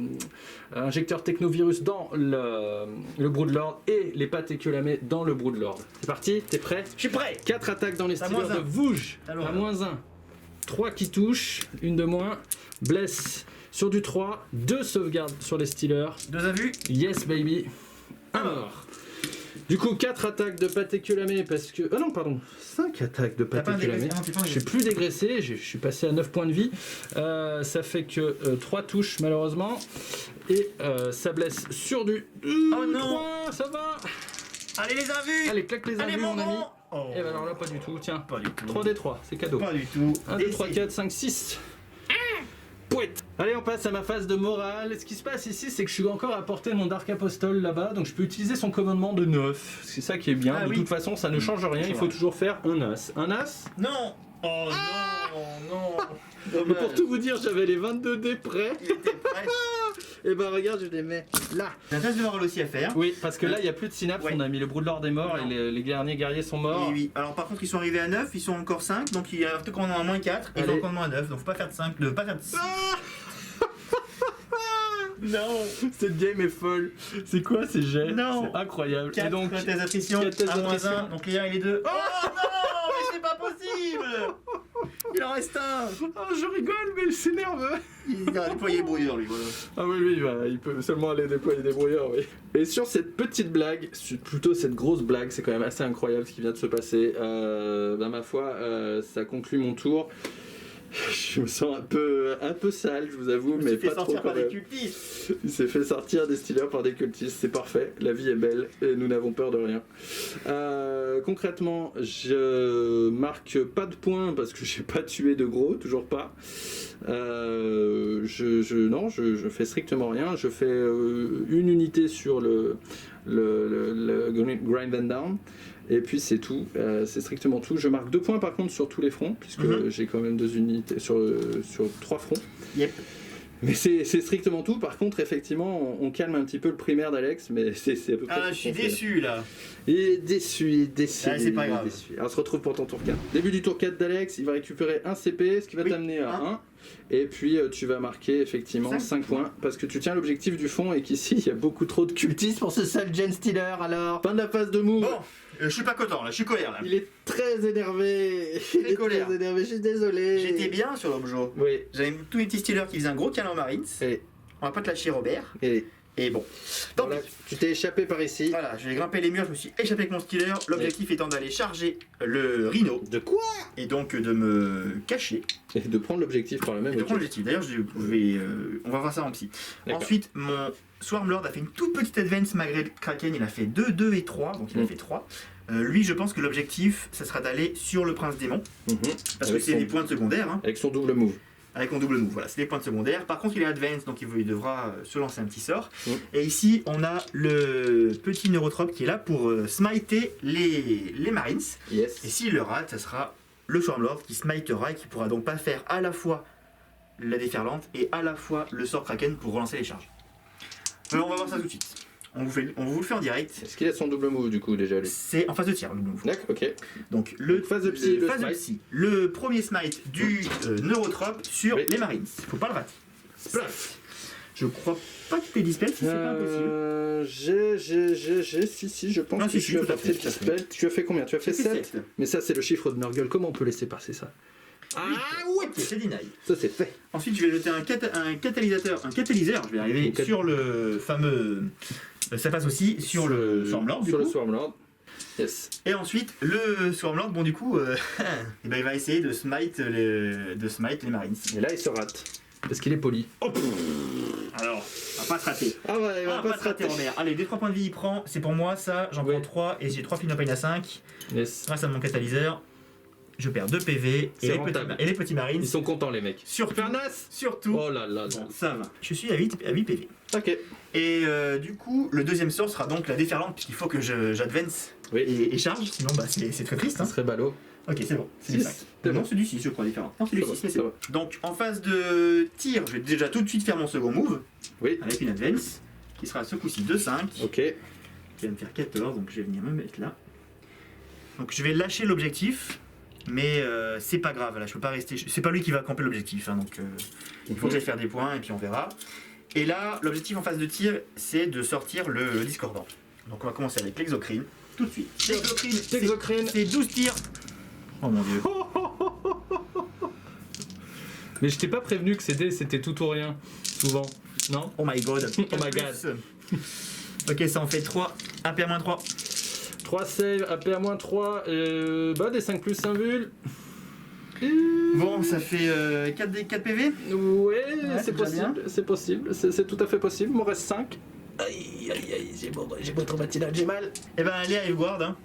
injecteur technovirus dans le Broodlord et les pâtes éculamées dans le Broodlord. C'est parti, t'es prêt? Je suis prêt. 4 attaques dans les À Stealers moins de un. vouge. Alors, À -1. 3 qui touchent, une de moins. Blesse sur du 3. 2 sauvegardes sur les Stealers. 2 à vue. Yes baby. Un mort. Du coup 4 attaques de pâté culamé parce que... Ah non pardon, 5 attaques de T'as pâté pas culamé. dégraissé. Ah non, t'es pas Je suis plus dégraissé, je suis passé à 9 points de vie. Ça fait que 3 touches malheureusement. Et ça blesse sur du... Oh non. 3, ça va. Allez, les invus. Allez, claque les Allez, invus mon ami. grand. Oh. Et ben alors là pas du tout, tiens. Pas du tout. 3d3, c'est cadeau. Pas du tout. 1, 2, Et 3, c'est- 4, 5, 6. Pouette. Allez, on passe à ma phase de morale. Ce qui se passe ici, c'est que je suis encore à portée de mon Dark Apostol là-bas, donc je peux utiliser son commandement de 9. C'est ça qui est bien. Ah de oui. toute façon, ça ne change rien, il faut toujours faire un as. Un as. Non. Oh non. Mais pour tout vous dire, j'avais les 22 dés prêts. Il était prêt. Et ben regarde, je les mets là. J'ai un test de morale aussi à faire. Oui, parce que là, il n'y a plus de synapses. Ouais. On a mis le Broodlord est mort Non. et les derniers guerriers sont morts. Oui. Alors par contre ils sont arrivés à 9, ils sont encore 5, donc il y a un commandement à -4, ils Allez. ont un commandement à 9, donc faut pas faire de 5, pas faire de 6. Non. Cette game est folle. C'est quoi ces jets? Non. C'est incroyable. 4 Et donc, tests d'attrition, 4 tests à d'attrition. -1, donc les 1 et les 2. Oh non, mais c'est pas possible. Il en reste un. oh, je rigole, mais c'est nerveux. Il a déployé le brouilleur lui, voilà. Ah oui, il peut seulement aller déployer des brouilleurs, oui. Et sur cette petite blague, plutôt cette grosse blague, c'est quand même assez incroyable ce qui vient de se passer. Ma foi, ça conclut mon tour. Je me sens un peu sale, je vous avoue, mais Il fait pas trop sortir quand par des même. cultistes. Il s'est fait sortir des Stealers par des cultistes, c'est parfait, la vie est belle et nous n'avons peur de rien. Concrètement, je marque pas de points parce que j'ai pas tué de gros, toujours pas. Je fais strictement rien, je fais une unité sur le Grind and Down. Et puis c'est tout, c'est strictement tout. Je marque 2 points par contre sur tous les fronts, puisque j'ai quand même 2 unités sur 3 fronts. Yep. Mais c'est strictement tout. Par contre, effectivement, on calme un petit peu le primaire d'Alex, mais c'est à peu près. Ah, tout je ce suis qu'on fait. déçu là. Il est déçu. Ah, c'est pas il est grave. déçu. Alors, on se retrouve pour ton tour 4. Début du tour 4 d'Alex, il va récupérer un CP, ce qui va Oui, t'amener à un. 1. Et puis, tu vas marquer effectivement 5 points, parce que tu tiens l'objectif du fond et qu'ici, il y a beaucoup trop de cultistes pour ce seul Gen Stealer. Alors, fin de la phase de move. Bon, je suis pas content là, je suis colère là. Il est très énervé. Il est colère. très énervé, je suis désolé. J'étais bien sur l'objo. Oui. J'avais tous les petits stealers qui faisaient un gros câlin aux Marines. Et, On va pas te lâcher Robert. et Et bon. Tant voilà, pis. tu t'es échappé par ici. Voilà, j'ai grimpé les murs, je me suis échappé avec mon stealer. L'objectif étant d'aller charger le Rhino De quoi? et donc de me cacher Et de prendre l'objectif par le même et de prendre objectif. l'objectif. D'ailleurs, on va voir ça en psy. D'accord. Ensuite, mon Swarmlord a fait une toute petite advance malgré le Kraken. Il a fait 2, 2 et 3, donc il a fait 3. Lui, je pense que l'objectif, ça sera d'aller sur le Prince Démon. Mhm. Parce Avec que c'est son- des points de secondaire. Hein. Avec son double move. Avec mon double move, voilà, c'est des points de secondaire. Par contre, il est advance, donc il devra se lancer un petit sort. Mm. Et ici, on a le petit neurotrope qui est là pour smiter les Marines. Et Yes. s'il le rate, ça sera le Swarmlord qui smitera et qui pourra donc pas faire à la fois la déferlante et à la fois le sort Kraken pour relancer les charges. Alors, on va voir ça tout de suite. On vous le fait en direct. Est-ce qu'il a son double move du coup déjà lui? C'est en phase de tir, le double move. D'accord, ok. Donc, le Phase de psy, le phase de smite. psy. Le premier smite du neurotrope sur Oui. les Marines. Faut pas le rater. Splash. Je crois pas que t'es dispel, si c'est pas impossible. Si, je pense Ah, que si, je si, suis tout à à fait, partir tout à de fait. spell. Tu as fait combien? Tu as fait 7? sept. Mais ça, c'est le chiffre de Nurgle. Comment on peut laisser passer ça? Ah ouais, c'est deny. Ça, c'est fait. Ensuite, je vais jeter un catalyseur, je vais arriver Donc, sur le fameux. Ça passe aussi sur le Swarmlord, du Sur le coup. Swarmlord. Yes. Et ensuite, le Swarmlord, bon, du coup, eh ben, il va essayer de smite les Marines. Et là, il se rate. Parce qu'il est poli. Alors, on va pas se rater. Ah ouais, il On va va pas pas se se rater, rater. Robert. Allez, 2-3 points de vie, il prend. C'est pour moi, ça. J'en Oui. prends 3 et j'ai 3 Philopane à 5. Yes. Grâce à mon catalyseur, je perds 2 PV C'est rentable. et les petits Marines. Ils sont contents, les mecs. Surtout. Surtout. Oh là là là. Bon, ça va. Je suis à 8 PV. Ok. Et du coup, le deuxième sort sera donc la déferlante, puisqu'il faut que j'advance Oui. et charge, sinon bah, c'est très triste. Ça Hein. serait ballot. Ok, c'est bon. C'est Six. du 5. C'est Non, bon. c'est du 6, je crois, déferlante. Non, c'est du Ça va, 6, mais ça c'est va. bon. Donc, en phase de tir, je vais déjà tout de suite faire mon second move, Oui. avec une advance, qui sera ce coup-ci 2-5, Ok. qui va me faire 14, donc je vais venir me mettre là. Donc, je vais lâcher l'objectif, mais c'est pas grave, là, je peux pas rester. C'est pas lui qui va camper l'objectif, hein, donc il faut que j'aille faire des points, et puis on verra. Et là, l'objectif en phase de tir, c'est de sortir le discordant. Donc, on va commencer avec l'exocrine, tout de suite. L'exocrine, Exocrine. c'est 12 tirs. Oh mon dieu. Mais je t'ai pas prévenu que c'était tout ou rien, souvent. Non? Oh my god. Oh my god. Ok, ça en fait 3. AP-3. 3 save, AP-3, des 5 plus 1 vul. Bon, ça fait 4 PV. Ouais, c'est c'est déjà bien. possible, c'est possible, c'est tout à fait possible. Il m'en reste 5. Aïe, aïe, aïe, j'ai beau traumatisé, j'ai mal. Et ben, allez à Hiveguard. Hein.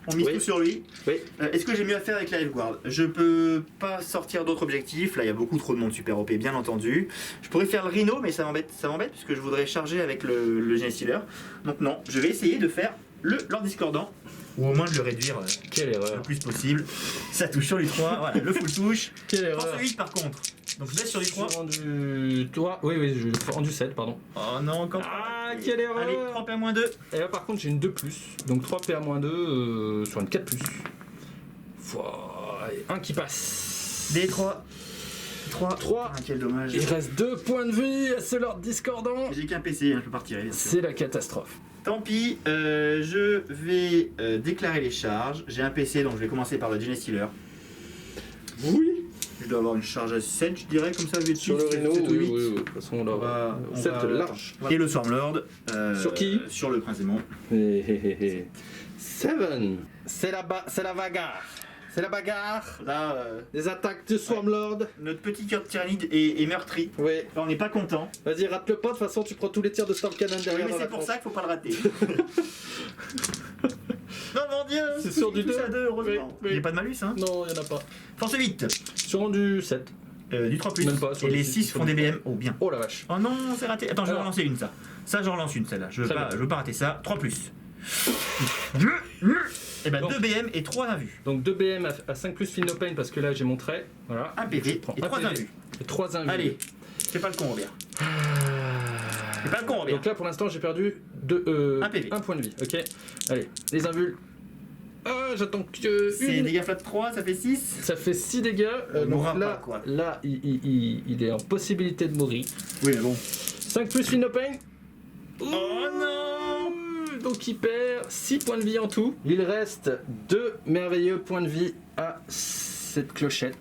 On mise Oui. tout sur lui. Oui. Est-ce que j'ai mieux à faire avec la Hiveguard? Je peux pas sortir d'autres objectifs. Là, il y a beaucoup trop de monde super OP, bien entendu. Je pourrais faire le Rhino, mais ça m'embête puisque je voudrais charger avec le Genestealer. Donc, non, je vais essayer de faire le Lord Discordant. Ou au moins de le réduire Quelle le erreur. plus possible. Ça touche sur du 3. Voilà, le full touche. Quelle erreur. Force 8 par contre. Donc, je laisse sur du 3. rendu. Toi, oui, je rendu 7, pardon. Oh non, encore. Ah, quelle erreur. Allez, 3 PA-2. Et là, par contre, j'ai une 2, donc 3 PA-2 sur une 4. Et un qui passe. D 3. 3. Ah, quel dommage. Il reste 2 points de vie à ce Lord Discordant. J'ai qu'un PC, hein, je peux pas retirer bien sûr. C'est la catastrophe. Tant pis, je vais déclarer les charges. J'ai un PC donc je vais commencer par le Genestealer. Oui. Je dois avoir une charge à 7, je dirais, comme ça, je vais Sur le Rhino, ou 8. oui. De toute façon, on l'a. On 7 va- large. Et le Swarmlord. Sur qui? Sur le Prince Démon. 7. C'est la bagarre. C'est la bagarre. Là, Des attaques de Swarmlord. notre petit cœur de tyrannide est meurtri. Oui. Là, on n'est pas content. Vas-y, rate-le pas. De toute façon, tu prends tous les tirs de Storm Cannon Oui, derrière. mais dans c'est la pour tronche. ça qu'il faut pas le rater. Non, mon dieu! C'est sur du Il touche 2. à 2, heureusement. Oui, oui. Il n'y a pas de malus, hein? Non, il y en a pas. Force 8. Sur du 7. Du 3 plus. Même pas, sur et le les six, 6 font des BM. Oh, bien. Oh la vache. Oh non, c'est raté. Attends, je vais Alors. relancer une, ça. Ça, je relance une, celle-là. Je Très bien. veux pas rater ça. 3 plus. Et ben Bon. 2 BM et 3 invus. Donc 2 BM à 5 plus Feel No Pain parce que là j'ai mon trait. Voilà. Un PV prends et un 3 PV. invus. Et 3 invus. Allez. Fais pas le con, Robert. Fais pas le con, Robert. Donc là, pour l'instant, j'ai perdu un point de vie. Ok. Allez, les invuls. J'attends que C'est dégâts flat 3, ça fait 6. Ça fait 6 dégâts. On Donc mourra là, pas, quoi. là il est en possibilité de mourir. Oui, mais bon. 5 plus Feel No Pain. Oh non! Donc il perd 6 points de vie en tout. Il reste 2 merveilleux points de vie à cette clochette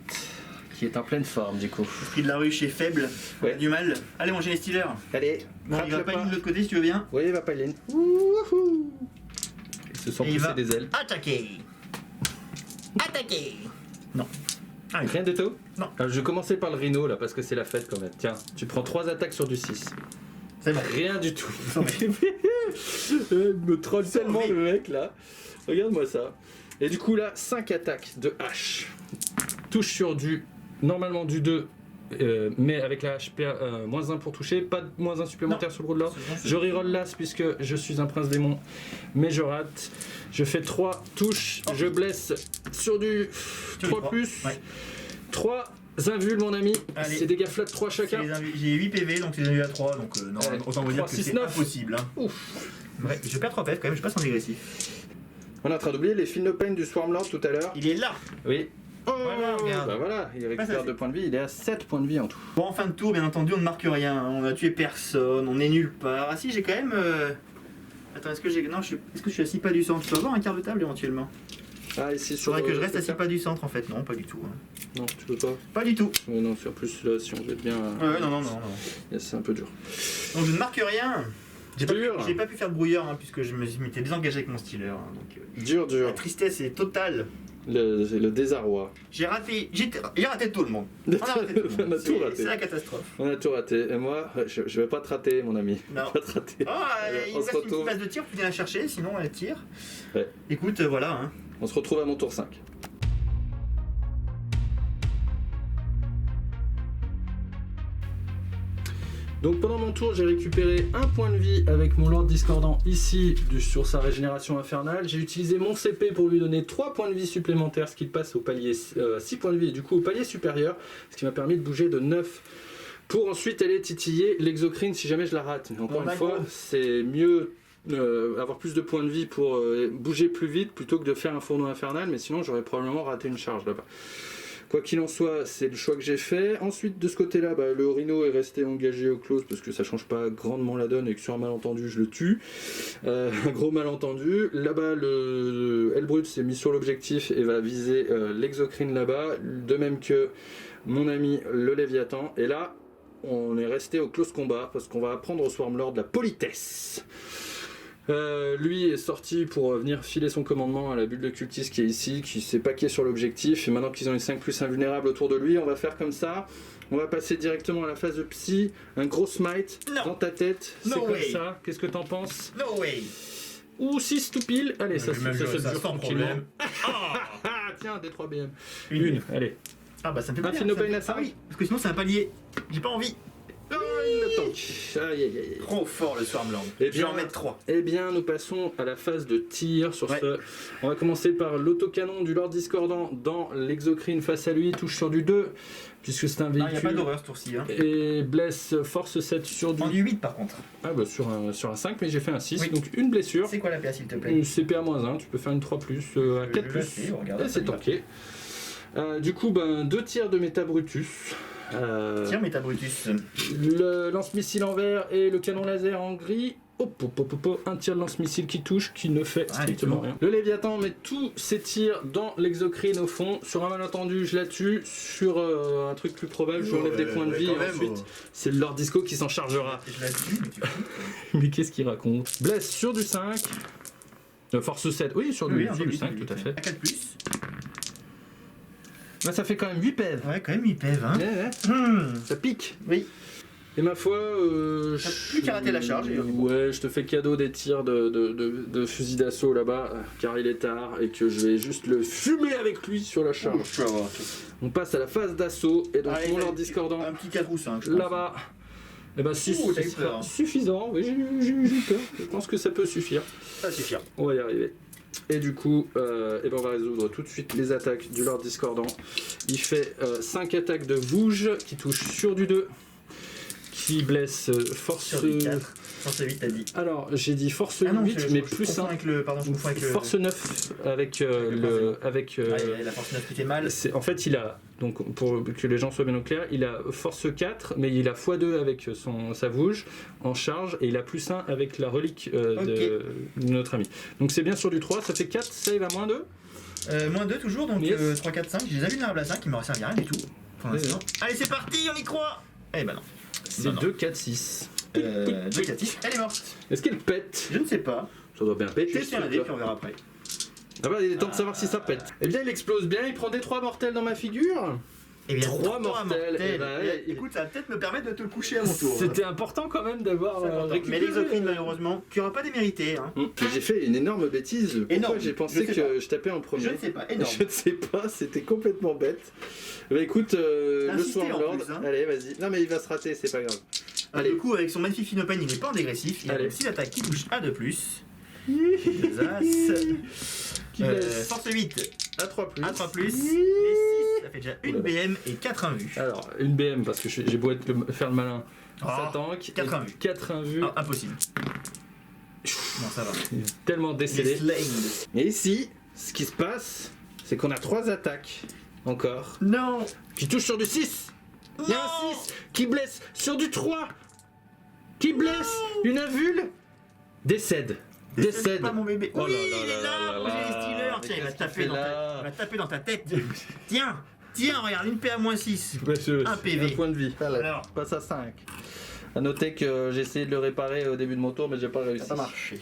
qui est en pleine forme du coup. L'esprit de la ruche est faible, on a Ouais. du mal. Allez, mon Gene Stealer. Allez, Bon, il va pas aller de l'autre côté si tu veux bien. Oui, il va pas aller. Wouhou. Ils se sont Et il poussés va des ailes. attaquer. Attaquer. Non. Ah, Rien du tout. Non. Alors, je vais commencer par le rhino là parce que c'est la fête quand même. Tiens, tu prends 3 attaques sur du 6. c'est bon. Rien du tout. Sauvé. Il me troll Sauvé. tellement le mec là. Regarde-moi ça. Et du coup là, 5 attaques de hache. Touche sur du, normalement du 2, mais avec la HP moins 1 pour toucher, pas de moins 1 supplémentaire sur le roller. Je reroll l'as puisque je suis un prince démon, mais je rate. Je fais 3 touches, je blesse sur du 3 plus. Ouais. 3 invuls mon ami, Allez. c'est dégâts flat 3 chacun. J'ai 8 PV, donc c'est des à 3, donc non, Allez. autant vous dire 3, que 6, c'est 9. impossible. Hein. Ouf. Ouais, je perds 3 PF quand même, je passe en dégressif. On est en train d'oublier les Feel No Pain du Swarmlord tout à l'heure. Il est là. Oui. Voilà, regarde. Bah voilà, il récupère ça, 2 points de vie, il est à 7 points de vie en tout. Bon, en fin de tour, bien entendu, on ne marque rien. On a tué personne, on est nulle part. Ah si, j'ai quand même... Attends, est-ce que j'ai... Non, est-ce que je suis à 6 pas du centre? Je peux avoir un quart de table éventuellement. Ah, ici sur Faudrait que je reste à le 6 pas du centre en fait. Non, pas du tout. Hein. Non, tu peux pas. Pas du tout. Non, en plus là, si on veut être bien. Ouais, non. C'est un peu dur. Donc je ne marque rien. J'ai Dur. pas pu faire de brouilleur hein, puisque je m'étais désengagé avec mon stealer. Hein, donc, Dur. la tristesse est totale. Le désarroi. J'ai raté tout le monde. On a raté tout le On a monde. tout raté. C'est la catastrophe. On a tout raté. Et moi, je vais pas te rater, mon ami. Non. Je vais pas te rater. Ah, il on me se reste une retrouve. petite base de tir, tu viens la chercher, sinon elle tire. Ouais. Écoute, voilà. Hein. On se retrouve à mon tour 5. Donc pendant mon tour, j'ai récupéré un point de vie avec mon Lord Discordant ici sur sa régénération infernale. J'ai utilisé mon CP pour lui donner 3 points de vie supplémentaires, ce qui passe au palier 6 points de vie et du coup au palier supérieur, ce qui m'a permis de bouger de 9 pour ensuite aller titiller l'exocrine si jamais je la rate. Mais encore une fois, c'est mieux avoir plus de points de vie pour bouger plus vite plutôt que de faire un fourneau infernal, mais sinon j'aurais probablement raté une charge là-bas. Quoi qu'il en soit, c'est le choix que j'ai fait. Ensuite, de ce côté-là, le rhino est resté engagé au close parce que ça change pas grandement la donne et que sur un malentendu, je le tue. Un gros malentendu. Là-bas, le Hellbrut s'est mis sur l'objectif et va viser l'exocrine là-bas, de même que mon ami le Léviathan. Et là, on est resté au close combat parce qu'on va apprendre au Swarmlord la politesse. Lui est sorti pour venir filer son commandement à la bulle de cultiste qui est ici, qui s'est paqué sur l'objectif. Et maintenant qu'ils ont une 5 plus invulnérable autour de lui, on va faire comme ça. On va passer directement à la phase de psy. Un gros smite dans ta tête. C'est No comme way. ça. Qu'est-ce que t'en penses? No way. Ou 6 tout pile. Allez, ça se dure sans tranquillement. problème. Ah, tiens, des 3 BM. Une. Une, allez. Ah bah ça me fait Un plaisir. Feel No ça me Pain fait- à 5. Ah oui, parce que sinon c'est un palier. J'ai pas envie. Ah, il le tank. Aïe, aïe, aïe. Trop fort le Swarmlord. Eh Je vais bien, en mettre 3. Eh bien, nous passons à la phase de tir sur Ouais. ce. On va commencer par l'autocanon du Lord Discordant dans l'exocrine face à lui, touche sur du 2, puisque c'est un Il n'y a pas véhicule. d'horreur ce tour-ci. Hein. Et blesse force 7 sur du. En du 8 par contre. Ah bah sur un 5, mais j'ai fait un 6, Oui. donc une blessure. C'est quoi la PA s'il te plaît? Une CPA moins 1, tu peux faire une 3 plus, à 4 Je plus. le sais, regarde, Et c'est ça y va. tanké. Du coup, 2 tirs de Méta Brutus. Tiens, Métabrutus. Le lance-missile en vert et le canon laser en gris. Un tir de lance-missile qui touche, qui ne fait strictement tout. rien. Le Léviathan met tous ses tirs dans l'exocrine au fond. Sur un malentendu, je la tue. Sur un truc plus probable, je lui enlève des points de vie. quand Et même, ensuite, c'est le Lord Disco qui s'en chargera. Je la tue, mais tu Mais qu'est-ce qu'il raconte? Blesse sur du 5. Force 7, oui, sur du 5, tout à fait. 4 plus. Là, ça fait quand même 8 PV. Ouais, quand même, il pève, hein. Ça pique. Oui. Et ma foi, T'as plus qu'à rater la charge, et on est bon. ouais, je te fais cadeau des tirs de fusil d'assaut là-bas, car il est tard et que je vais juste le fumer avec lui sur la charge. Tu vas voir. On passe à la phase d'assaut et donc Allez, mon t'as- Lord Discordant Un petit 4 ou 5, je pense. là-bas. Et bah si, Ouh, t'as ce eu sera peur, hein. suffisant. Oui, j'ai eu peur. Je pense que ça peut suffire. Ça suffit. On va y arriver. Et du coup, on va résoudre tout de suite les attaques du Lord Discordant. Il fait 5 attaques de Vouge qui touchent sur du 2. qui blesse force... Sur des 4. Force 8, t'as dit. Alors, j'ai dit force Ah non, 8, mais plus confonds 1. avec le. Pardon, je confonds avec le. Force 9 avec avec la force 9 qui fait mal. en fait, il a, donc pour que les gens soient bien au clair, il a force 4, mais il a x2 avec sa vouge en charge, et il a plus 1 avec la relique de notre ami. Donc c'est bien sur du 3, ça fait 4, save à moins 2. Moins 2 toujours, donc Yes. 3, 4, 5. J'ai déjà vu une arme à 5 qui m'aurait servi à rien du tout. Pour l'instant. Allez, c'est parti, on y croit. Eh ben non. C'est 2, 4, 6. 2, 4, 6. Elle est morte. Est-ce qu'elle pète? Je ne sais pas. Ça doit bien péter. Testez un dé, puis on verra après. Ah bah il est temps de savoir si ça pète. Eh bien il explose bien, il prend des 3 mortels dans ma figure. Eh bien, 3 mortels. Eh ben, Écoute, ça va peut-être me permettre de te coucher à mon tour. C'était important quand même d'avoir Mais récupéré. l'exocrine, malheureusement, tu n'auras pas démérité. Hein. J'ai fait une énorme bêtise. Pourquoi Énorme. j'ai pensé Je sais que je tapais en premier? Je ne sais pas, énorme. Je ne sais pas, c'était complètement bête. Bah écoute, le insisté, en Swarmlord, plus, hein. allez vas-y. Non mais il va se rater, c'est pas grave. Allez. Du coup, avec son magnifique Phinopain, il n'est pas en dégressif. Il a Allez. 6 attaques qui touchent à 2+. Des As. Qui blesse. Force 8 À 3+. à 3+. Les 6, ça fait déjà une BM et 4 invus. Alors, une BM, parce que j'ai beau faire le malin. Ça tank. 4 invus. 4 invus. Ah, impossible. Non, ça va. Il est tellement Il est décédé. slain. Et ici, ce qui se passe, c'est qu'on a 3 attaques encore Non. qui touchent sur du 6. Il y a un 6 qui blesse sur du 3. Qui blesse une invule. Décède. Décède. Pas mon bébé. Oh Oui, là là il est là là, là mon là. Génie Stealer. Mais Tiens, il va qu'est-ce qu'il taper fait dans ta... là il va taper dans ta tête. Tiens, regarde, une PA-6. Un Un PV. point de vie. Alors. Passe à 5. A noter que j'ai essayé de le réparer au début de mon tour, mais j'ai pas réussi. Ça a marché.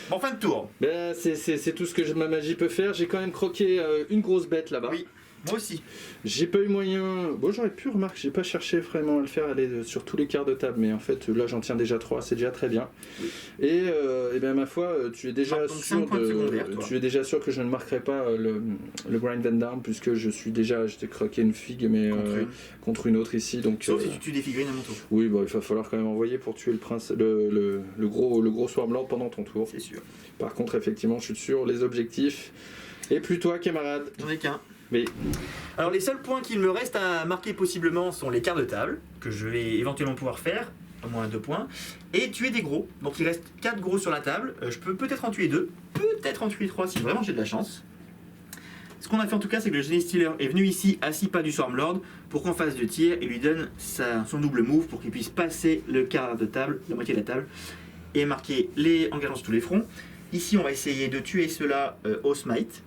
Bon, fin de tour. Ben, c'est tout ce que ma magie peut faire. J'ai quand même croqué une grosse bête là-bas. Oui, moi aussi. J'ai pas eu moyen. Bon, j'aurais pu, remarque, j'ai pas cherché vraiment à le faire, aller sur tous les quarts de table, mais en fait, là, j'en tiens déjà 3, c'est déjà très bien. Oui. Et bien, ma foi, tu es déjà Donc, sûr 5 points de secondaire, toi. tu es déjà sûr que je ne marquerai pas le grind and down, puisque j'étais croqué une figue, mais contre une autre ici, donc. Sauf si tu tues des figurines à mon tour. Oui, bon, il va falloir quand même envoyer pour tuer le prince, le gros Swarmlord pendant ton tour. C'est sûr. Par contre, effectivement, je suis sur les objectifs. Et plus toi, camarade. J'en ai qu'un. Mais Alors, les seuls points qu'il me reste à marquer possiblement sont les quarts de table, que je vais éventuellement pouvoir faire, au moins 2 points, et tuer des gros. Donc, il reste 4 gros sur la table. Je peux peut-être en tuer 2, peut-être en tuer 3 si vraiment j'ai de la chance. Ce qu'on a fait en tout cas, c'est que le Génie Stealer est venu ici à 6 pas du Swarmlord pour qu'on fasse 2 tirs et lui donne son double move pour qu'il puisse passer le quart de table, la moitié de la table, et marquer les engagements sur tous les fronts. Ici, on va essayer de tuer cela au smite.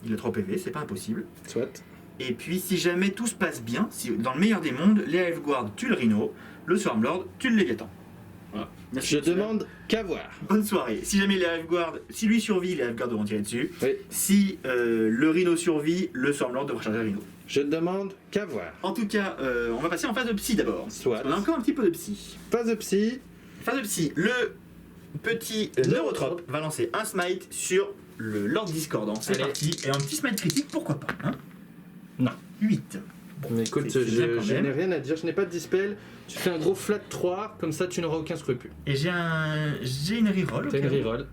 Il a 3 PV, c'est pas impossible. soit. Et puis, si jamais tout se passe bien, si dans le meilleur des mondes, les Hiveguard tuent le Rhino, le Swarmlord tue le Léviathan. Voilà. Merci, Je monsieur. demande qu'à voir. Bonne soirée. Si jamais les Hiveguard, si lui survit, les Hiveguard devront tirer dessus. Oui. Si le Rhino survit, le Swarmlord devra charger le Rhino. Je ne demande qu'à voir. En tout cas, on va passer en phase de psy d'abord. Soit. On a encore un petit peu de psy. Phase de psy. Phase de psy. Le petit Neurotrope va lancer un smite sur le Lord Discordant. C'est Allez. parti. Et un petit smite critique, pourquoi pas, hein? Non. 8. Mais écoute, c'est bien quand je même. n'ai rien à dire, je n'ai pas de dispel. Tu fais un gros flat 3, comme ça tu n'auras aucun scrupule. Et j'ai une reroll. T'as ok. une reroll.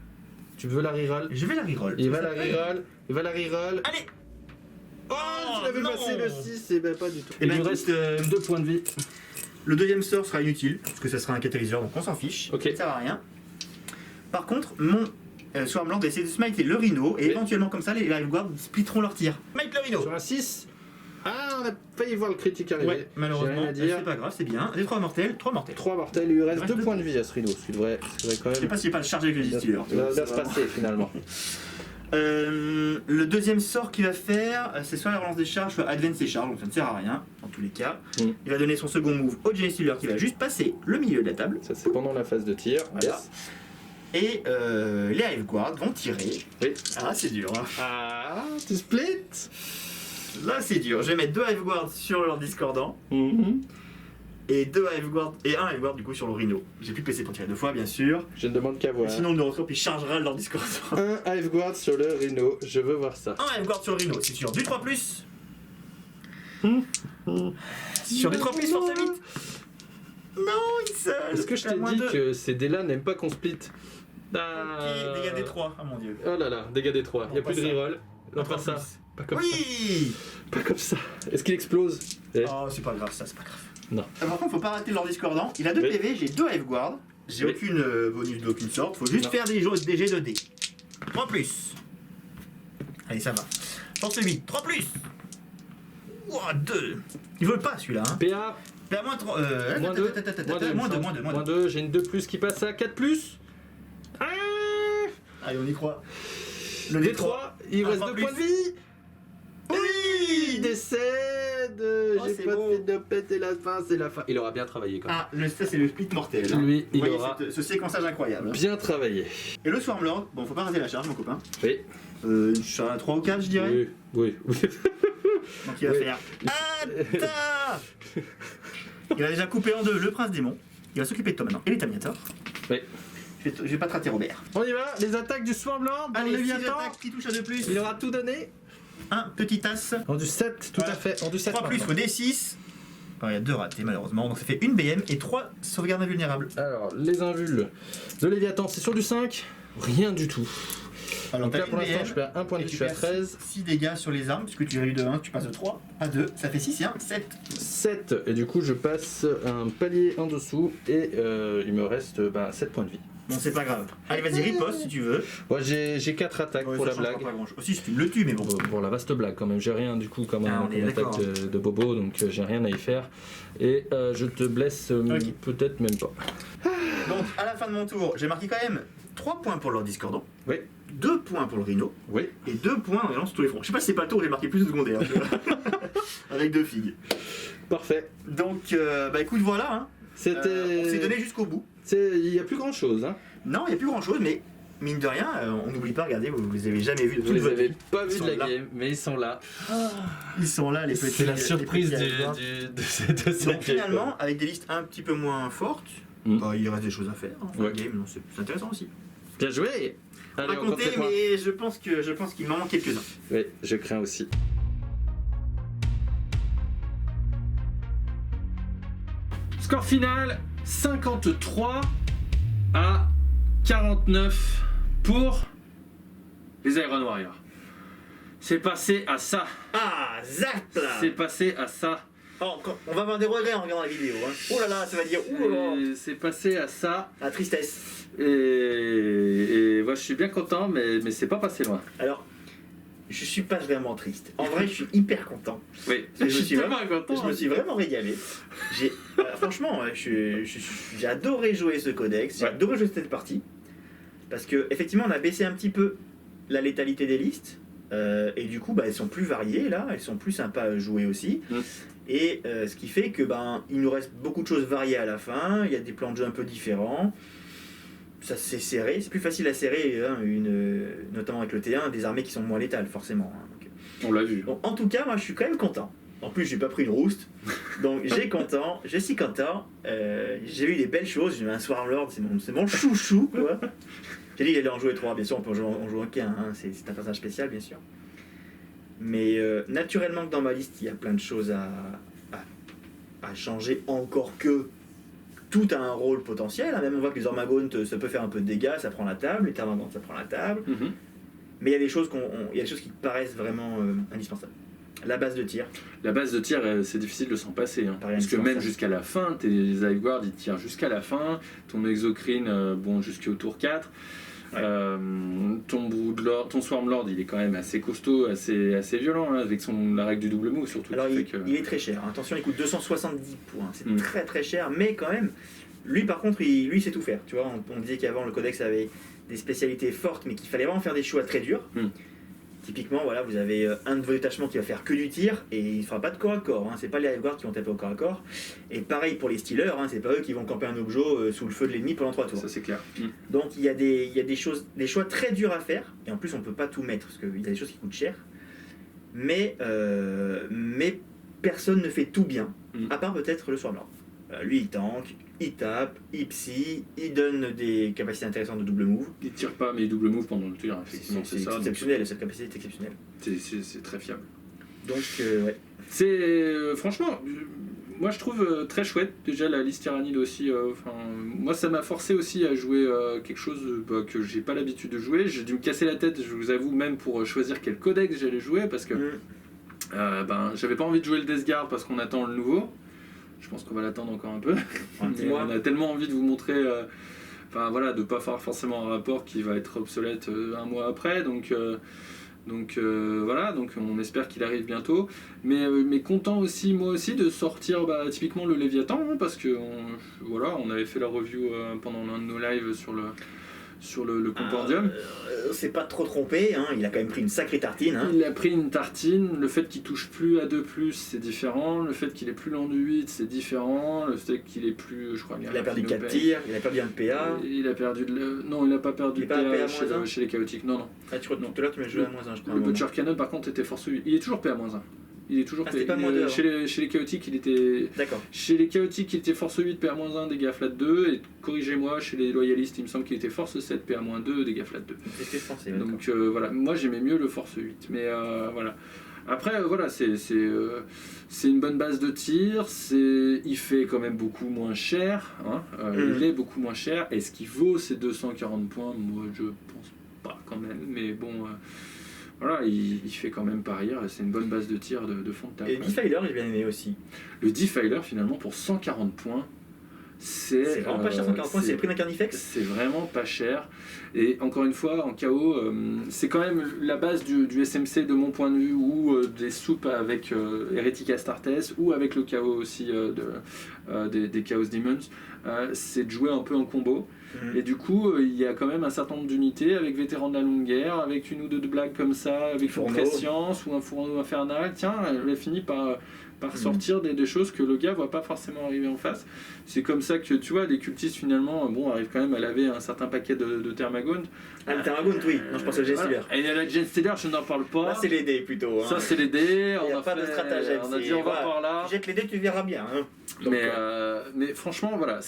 Tu veux la reroll? Je vais la reroll. Il va la reroll. Il va la reroll. Allez. Oh, tu l'avais non. passé le 6, et ben pas du tout. Et Il ben, nous reste 2 points de vie. Le deuxième sort sera inutile, parce que ça sera un catalyseur, donc on s'en fiche. Ok. Ça sert à rien. Par contre, mon Swarmlord va essayer de smiter le Rhino, et Oui. éventuellement comme ça, les Hiveguard splitteront leur tir. Smite le Rhino. Sur un 6. Ah, on a failli voir le critique arriver. Ouais, malheureusement, J'ai rien à dire. c'est pas grave, c'est bien. Les 3 mortels, 3 mortels. 3 mortels, il lui reste Il reste 2 deux. points de vie à ce rideau, ce qui devrait quand Je sais même pas s'il va le charger avec le bien Stealer. se passer finalement. Le deuxième sort qu'il va faire, c'est soit la relance des charges, soit Advance des charges, donc ça ne sert à rien, dans tous les cas. Mm. Il va donner son second move au Génie Stealer qui va juste passer le milieu de la table. Ça c'est pendant la phase de tir. Voilà. Yes. Et les Hiveguard vont tirer. Oui. Ah, c'est dur. Hein. Ah, tu split. Là, c'est dur. Je vais mettre 2 Hiveguard sur leur discordant Mhm. et 2 Hiveguard et 1 Hiveguard du coup sur le Rhino. J'ai plus PC pour tirer 2 fois, bien sûr. Je ne demande qu'à voir. Sinon, le Neurotrope il chargera leur discordant. Un Hiveguard sur le Rhino, je veux voir ça. 1 Hiveguard sur le Rhino, c'est sûr. Du 3 plus. Sur du 3 plus, force à 8. Non, il seul. Est-ce que je t'ai dit que ces dés-là n'aiment pas qu'on split? Ah. Ok, dégâts des 3, ah mon dieu. Oh là là, dégâts des 3. Il n'y a Non, plus de pas ça. reroll. Non, Trois pas ça. plus. Pas comme ça. Oui. Pas comme ça. Est-ce qu'il explose? Eh. Oh, c'est pas grave, ça, c'est pas grave. Non. Par contre, faut pas rater l'ordre discordant. Il a 2 Oui. PV, j'ai 2 Lifeguard. J'ai Oui. aucune bonus d'aucune sorte. Faut juste Non. faire des jets de dés. 3 plus. Allez, ça va. Force 8, 3 plus. Ouah, 2. Il veut pas celui-là. Hein. PA, Là, moins 3. moins 2, moins 2, j'ai une 2 plus qui passe à 4 plus. Ah, Allez, on y croit. le D3, il Un reste point 2 plus. points de vie. Oui, Il décède. J'ai c'est pas beau. de fil de pète et la fin, c'est la fin. Il aura bien travaillé quand même. Ah, ça c'est le split mortel. Hein. Lui, il Vous voyez aura ce séquençage incroyable. Hein. bien travaillé. Et le Swarmlord, bon, faut pas rater la charge, mon copain. Oui. Je suis à 3 ou 4, je dirais. Oui. Donc il va Oui. faire. Atta. Il a déjà coupé en 2 le prince démon. Il va s'occuper de toi maintenant. Et les Terminator. Oui. Je vais pas te rater Robert. On y va, les attaques du Swarmlord dans le Allez, 6 Léviathan. attaques qui touchent à 2 plus. Il aura tout donné. Un petit as. En du 7, tout Voilà. à fait. En du 7. 3 plus faut des 6. Bon, il y a 2 ratés malheureusement. Donc ça fait une BM et 3 sauvegardes invulnérables. Alors, les invuls de Léviathan, c'est sur du 5. Rien du tout. Alors Donc là, pour l'instant, je perds un point de vie, je suis à 13. 6 dégâts sur les armes, puisque tu as eu de 1, tu passes de 3 à 2. Ça fait 6 et 1, 7. 7. Et du coup, je passe un palier en dessous. Et il me reste 7 points de vie. Bon, c'est pas grave. Allez, vas-y, riposte si tu veux. Moi, j'ai 4 attaques Ouais, pour ça la changera blague. pas grand-chose. Aussi, si tu le tues, mais bon. Pour la vaste blague, quand même. J'ai rien du coup comme Ah, un on est comme d'accord. attaque de Bobo, donc j'ai rien à y faire. Et je te blesse Ok. peut-être même pas. Donc, à la fin de mon tour, j'ai marqué quand même 3 points pour le discordant, Oui. 2 points pour le rhino, Oui. et 2 points en allant sur tous les fronts. Je sais pas si c'est pas le tour où j'ai marqué plus de secondaires. Tu vois. Avec 2 figues. Parfait. Donc, écoute, voilà. Hein. C'était. On s'est donné jusqu'au bout. Il n'y a plus grand chose. Hein. Non, il n'y a plus grand chose, mais mine de rien, on n'oublie pas, regardez, vous les avez jamais vus de Vous toute les votre avez vie. pas Ils vus sont de la là. game, mais ils sont là. Ils sont là, les petits. C'est la les surprise petits de Alvards. cette Donc finalement, avec des listes un petit peu moins fortes, Mm. il reste des choses à faire. Hein. Ouais. Le game, non, c'est intéressant aussi. Bien joué. On Allez, va on compte compter, les points. mais je pense qu'il m'en manque quelques-uns. Oui, je crains aussi. Score final 53 à 49 pour les Iron Warriors. C'est passé à ça. Ah, zap là. C'est passé à ça. Oh, on va avoir des regrets en regardant la vidéo. Hein. Oh là là, ça va dire ouh là là. C'est passé à ça. La tristesse. Et moi je suis bien content, mais c'est pas passé loin. Alors, je suis pas vraiment triste. En vrai, je suis hyper content. Oui, Je me suis tellement content. Je me suis vraiment régalé. Franchement, j'ai adoré jouer ce codex. J'ai Ouais. adoré jouer cette partie. Parce que effectivement, on a baissé un petit peu la létalité des listes. Et du coup, elles sont plus variées là. Elles sont plus sympas à jouer aussi. Mm. Et ce qui fait que il nous reste beaucoup de choses variées à la fin. Il y a des plans de jeu un peu différents. Ça c'est serré. C'est plus facile à serrer, hein, notamment avec le T1, des armées qui sont moins létales forcément. Hein. Donc, On l'a vu. bon, en tout cas, moi je suis quand même content. En plus, j'ai pas pris une rouste. Donc, je suis content. J'ai vu des belles choses. J'ai eu un Swarmlord, c'est mon chouchou, quoi. J'ai dit qu'il allait en jouer 3, bien sûr, on peut en jouer qu'un. Hein. C'est un personnage spécial, bien sûr. Mais naturellement, que dans ma liste, il y a plein de choses à changer, encore que tout a un rôle potentiel. Hein. Même on voit que les Ormagaunt, ça peut faire un peu de dégâts, ça prend la table. Les Termagant, ça prend la table. Mhm. Mais il y a des choses, il y a des choses qui paraissent vraiment indispensables. La base de tir. La base de tir, c'est difficile de s'en passer. Hein. Pas rien Parce de que faire même ça. jusqu'à la fin, tes Iceguard ils tirent jusqu'à la fin. Ton Exocrine, jusqu'au tour 4. Ouais. Ton Broodlord, ton Swarmlord, il est quand même assez costaud, assez violent, hein, avec la règle du double move surtout. Alors qui il, fait que... il est très cher. Attention, il coûte 270 points. C'est Mm. très très cher, mais quand même. Lui par contre, il sait tout faire. Tu vois, on disait qu'avant le codex avait des spécialités fortes, mais qu'il fallait vraiment faire des choix très durs. Mm. Typiquement, voilà, vous avez un de vos détachements qui va faire que du tir et il ne fera pas de corps à corps. Hein. C'est pas les Highguards qui vont taper au corps à corps. Et pareil pour les Stealers, hein, c'est pas eux qui vont camper un objet sous le feu de l'ennemi pendant 3 tours. Ça c'est clair. Donc il y a des choix très durs à faire, et en plus on peut pas tout mettre, parce qu'il y a des choses qui coûtent cher, mais personne ne fait tout bien, Mm. à part peut-être le Swarmlord. Lui il tank, il tape, il psy, il donne des capacités intéressantes de double move. Il tire pas, mais il double move pendant le tir, effectivement, c'est ça. donc exceptionnel, cette capacité est exceptionnelle. C'est très fiable. Donc ouais. C'est franchement, moi je trouve très chouette déjà la liste tyrannide aussi. Moi ça m'a forcé aussi à jouer quelque chose que j'ai pas l'habitude de jouer. J'ai dû me casser la tête, je vous avoue, même pour choisir quel codex j'allais jouer parce que Mm. j'avais pas envie de jouer le Death Guard parce qu'on attend le nouveau. Je pense qu'on va l'attendre encore un peu. Un petit Mais mois. on a tellement envie de vous montrer, enfin voilà, de pas faire forcément un rapport qui va être obsolète un mois après. Donc voilà, donc on espère qu'il arrive bientôt. Mais content aussi, moi aussi, de sortir typiquement le Léviathan, hein, parce que voilà, on avait fait la review pendant l'un de nos lives sur le Compendium. C'est pas trop trompé, hein, il a quand même pris une sacrée tartine. Hein. Il a pris une tartine, le fait qu'il touche plus à 2+, c'est différent, le fait qu'il est plus lent du 8, c'est différent, le fait qu'il est plus, je crois... Il a perdu 4 tirs, il a perdu un PA. Il a perdu non, il n'a pas perdu Il de est pas à PA PA-1? chez les chaotiques, non. Ah, tu crois que tout à l'heure tu m'as joué à -1, je crois. Le Butcher Cannon, par contre, était force 8. Il est toujours PA-1. Il est toujours Ah, c'était pas moins deux, chez les chaotiques, il était... D'accord. Chez les chaotiques, il était force 8, PA-1, dégâts flat 2, et corrigez-moi, chez les loyalistes, il me semble qu'il était force 7, PA-2, dégâts flat 2. C'est ce que je pensais. Donc voilà, moi j'aimais mieux le force 8, mais voilà. Après, voilà, c'est une bonne base de tir, il fait quand même beaucoup moins cher, hein, il est beaucoup moins cher. Est-ce qu'il vaut ces 240 points? Moi je pense pas quand même, mais bon... voilà, il fait quand même parier, c'est une bonne base de tir de fond de table. Et Defiler, j'ai bien aimé aussi. Le Defiler, finalement, pour 140 points, c'est vraiment pas cher, 140 points, c'est le prix d'un Carnifex. C'est vraiment pas cher. Et encore une fois, en KO, c'est quand même la base du SMC de mon point de vue, ou des soupes avec Heretic Astartes, ou avec le KO aussi des Chaos Demons. C'est de jouer un peu en combo. Et du coup, il y a quand même un certain nombre d'unités avec vétérans de la longue guerre, avec une ou deux de blagues comme ça, avec une prescience ou un fourneau infernal. Tiens, elle finit par sortir des choses que le gars voit pas forcément arriver en face. C'est comme ça que tu vois, les cultistes finalement arrivent quand même à laver un certain paquet de Thermagaunt. Ah, le Thermagaunt, oui. Non, je pense au Genestealer. Et la Genestealer, je n'en parle pas. Là, c'est les dés plutôt. Hein. Ça, c'est les dés. Il n'y a pas de stratagème. On a dit on va par là. Tu jettes les dés, tu verras bien. Hein. Donc, mais franchement, voilà,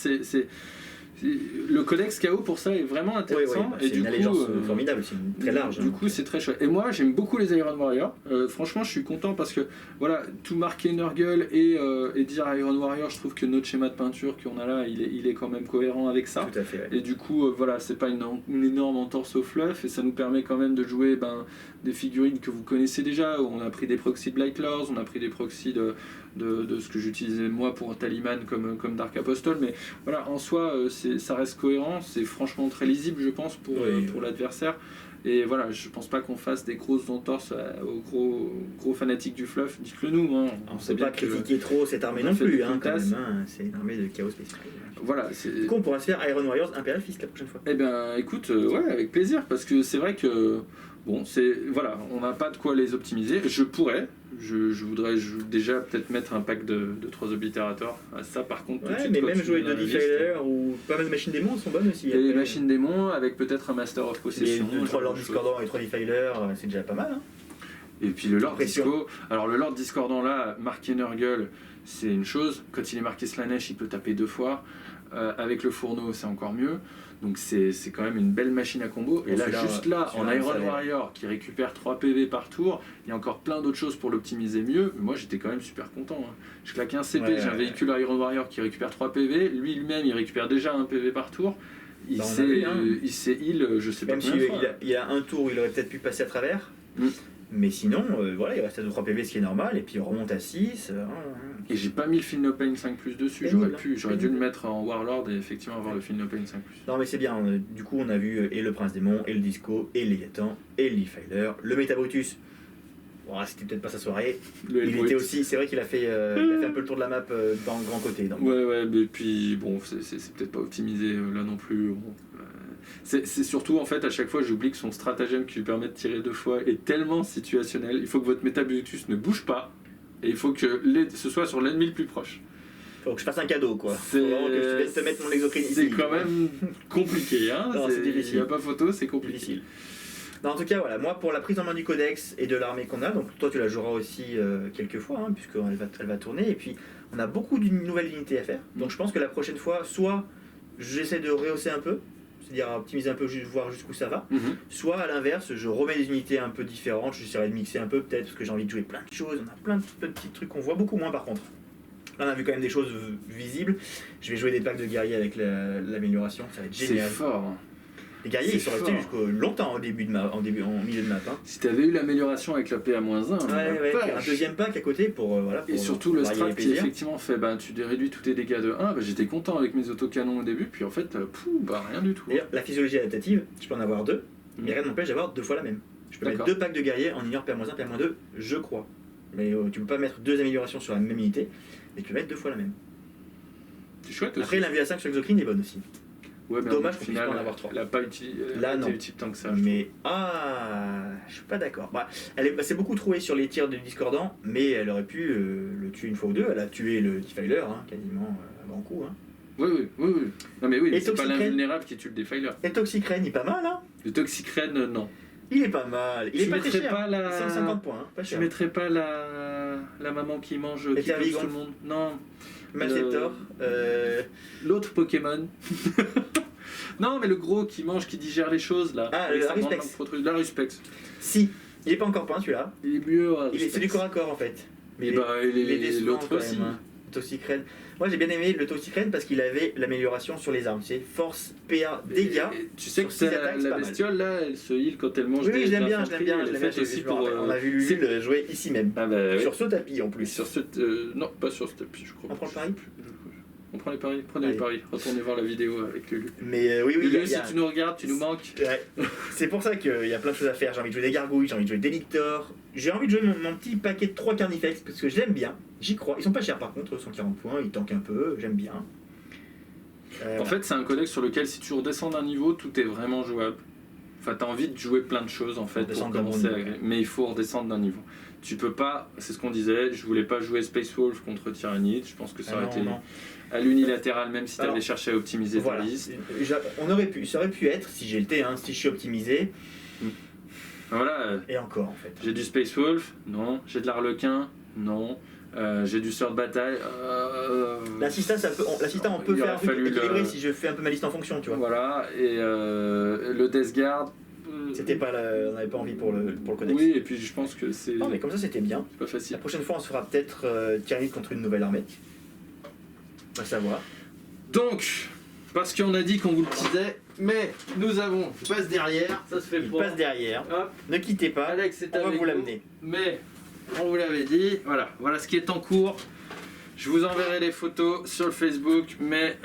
le codex KO pour ça est vraiment intéressant. C'est une allégeance formidable, c'est très large. Du coup, c'est très chouette. Et moi, j'aime beaucoup les Iron Warriors. Franchement, je suis content parce que voilà, tout marquer Nurgle et dire Iron Warrior, je trouve que notre schéma de peinture qu'on a là, il est quand même cohérent avec ça. Tout à fait. Ouais. Et du coup, voilà, c'est pas une énorme entorse au fluff et ça nous permet quand même de jouer des figurines que vous connaissez déjà. On a pris des proxys de Blight Lords, on a pris des proxys de ce que j'utilisais moi pour Taliman comme Dark Apostle, mais voilà, en soi ça reste cohérent, c'est franchement très lisible je pense pour l'adversaire, et voilà, je pense pas qu'on fasse des grosses entorses aux gros fanatiques du fluff, dites-le nous, hein. On ne sait pas critiquer trop cette armée non plus, hein, quand même, hein. C'est une armée de chaos spécial. Voilà, du coup on pourra se faire Iron Warriors Imperial Fist la prochaine fois. Eh ben écoute, ouais, avec plaisir, parce que c'est vrai que bon, voilà, on n'a pas de quoi les optimiser. Je voudrais déjà peut-être mettre un pack de 3 oblitérateurs. Ça, par contre, tout de suite. Mais même jouer de Defiler ou pas mal de machines démons sont bonnes aussi. Et les machines démons avec peut-être un Master of Possession. Et 3 Lords Discordants et 3 Defiler, c'est déjà pas mal. Hein. Et puis le Lord Disco. Alors le Lord Discordant là, marqué Nurgle, c'est une chose. Quand il est marqué Slanesh, il peut taper 2 fois. Avec le fourneau, c'est encore mieux. Donc c'est quand même une belle machine à combo. Et là, juste là, en Iron Warrior qui récupère 3 PV par tour, il y a encore plein d'autres choses pour l'optimiser mieux. Mais moi, j'étais quand même super content. Hein. Je claque un CP, j'ai un véhicule Iron Warrior qui récupère 3 PV. Lui-même, il récupère déjà un PV par tour. Il s'est heal, je sais pas combien de fois. Il y a un tour où il aurait peut-être pu passer à travers. Mais sinon, voilà, il reste à 2-3 PV, ce qui est normal, et puis on remonte à 6. Et j'ai pas mis le Feel No Pain 5+ dessus, j'aurais dû le mettre en Warlord et effectivement avoir le Feel No Pain 5+. Non mais c'est bien, du coup on a vu et le Prince Démon, et le Disco, et le Léviathan, et le Defiler, le Métabrutus. Bon, c'était peut-être pas sa soirée. Il était aussi, c'est vrai qu'il a fait un peu le tour de la map dans le grand côté. Donc. Ouais, mais puis bon, c'est peut-être pas optimisé là non plus. Bon. C'est surtout en fait à chaque fois j'oublie que son stratagème qui lui permet de tirer 2 fois est tellement situationnel. Il faut que votre Métabrutus ne bouge pas et il faut que ce soit sur l'ennemi le plus proche. Faut que je fasse un cadeau quoi. Faut vraiment que je te mettre mon exocrine ici. C'est quand même compliqué, hein. C'est difficile. Il n'y a pas photo, c'est compliqué. Difficile. Non, en tout cas, voilà, moi pour la prise en main du codex et de l'armée qu'on a, donc toi tu la joueras aussi quelques fois, hein, puisqu'elle va tourner, et puis on a beaucoup de nouvelles unités à faire. Donc je pense que la prochaine fois, soit j'essaie de rehausser un peu, c'est-à-dire optimiser un peu, voir jusqu'où ça va, soit à l'inverse, je remets des unités un peu différentes, j'essaierai de mixer un peu peut-être, parce que j'ai envie de jouer plein de choses, on a plein de petits trucs qu'on voit beaucoup moins par contre. Là on a vu quand même des choses visibles, je vais jouer des packs de guerriers avec l'amélioration, ça va être génial. C'est fort. Les guerriers, C'est ils sont restés fort. jusqu'au longtemps en milieu de map. Hein. Si t'avais eu l'amélioration avec la PA-1, Ouais, un deuxième pack à côté pour voilà. et pour surtout le varier strat les qui plaisirs. effectivement fait, tu réduis tous tes dégâts de 1, j'étais content avec mes autocanons au début, puis en fait, rien du tout. D'ailleurs, la physiologie adaptative, je peux en avoir 2, mais Mhm. rien n'empêche d'avoir 2 fois la même. Je peux mettre D'accord. 2 packs de guerriers en ignore PA-1, PA-2, je crois. Mais tu peux pas mettre 2 améliorations sur la même unité, et tu peux mettre 2 fois la même. C'est chouette aussi. Après, la vue à 5 sur Exocrine est bonne aussi. Ouais, mais dommage au qu'on final, puisse pas en avoir 3. elle a pas été Là, non. utile tant que ça. je Mais je suis pas d'accord. C'est beaucoup trouvé sur les tirs de Discordant, mais elle aurait pu le tuer une fois ou deux. Elle a tué le Defiler, quasiment à grand coup. Hein. trouve. Oui. Non mais oui, Et c'est pas Toxicraine l'invulnérable qui tue le Defiler. Et Toxicraine, il est pas mal, hein. Le Toxicraine, non. Il est pas mal. Il est Tu pas très mettrais cher. pas la- 150 points, hein, pas Tu cher. mettrais pas la maman qui mange, Et qui Tervigon. bouffe tout le monde? Non. Malceptor. L'autre Pokémon. Non, mais le gros qui mange, qui digère les choses là. Ah, Avec le sa grande Arispex. langue protrude. La Ruspex. Si. Il est pas encore peint celui-là. Il est mieux. C'est du corps à corps en fait. Mais Et il est décevant, l'autre quand aussi. même, hein. Toxicraine. Moi j'ai bien aimé le Toxicraine parce qu'il avait l'amélioration sur les armes. C'est force, PA, dégâts. Et tu sais sur que six attaques, c'est la pas mal. bestiole là, elle se heal quand elle mange Oui, des je l'aime de bien, l'infanterie, elle est faite aussi pour. On a vu Lulu jouer ici même. Ah bah oui. Sur ce tapis en plus. Sur ce. Non, pas sur ce tapis, je crois. On prend le pari. On prend les paris. Prenez Allez. les paris. Retournez voir la vidéo avec Lulu. Mais oui, Lulu, il y si a- tu nous regardes, tu nous manques. Ouais. C'est pour ça qu'il y a plein de choses à faire. J'ai envie de jouer des gargouilles, j'ai envie de jouer des lictors, j'ai envie de jouer mon petit paquet de 3 carnifex parce que je l'aime bien, j'y crois. Ils sont pas chers par contre, 140 points, ils tankent un peu, j'aime bien. En fait, c'est un codex sur lequel si tu redescends d'un niveau, tout est vraiment jouable. Enfin, t'as envie de jouer plein de choses en fait pour Redescendre d'un commencer bon à. niveau. Mais il faut redescendre d'un niveau. Tu peux pas, c'est ce qu'on disait, je voulais pas jouer Space Wolf contre Tyrannid, je pense que ça aurait été non. à l'unilatéral même si tu avais Alors, cherché à optimiser Voilà. ta liste. Ça aurait pu être, si j'ai le T, si je suis optimisé, Voilà, et encore en fait. j'ai du Space Wolf, non. J'ai de l'Arlequin, non. J'ai du Sœur de Bataille. L'assistant, on peut Il faire aurait un truc fallu équilibré le- si je fais un peu ma liste en fonction, tu vois. Voilà, et le Death Guard. C'était pas on n'avait pas envie pour le codex. Oui, et puis je pense que c'est Non, mais comme ça c'était bien. pas La facile. prochaine fois, on se fera peut-être Tyrannid contre une nouvelle armée. On va savoir. Donc, parce qu'on a dit qu'on vous le teasait, mais nous avons passe derrière, ça se fait Il pas. passe derrière. Hop, Ne quittez pas. Alex, c'est On va avec vous nous. l'amener. Mais on vous l'avait dit, voilà ce qui est en cours. Je vous enverrai les photos sur le Facebook, mais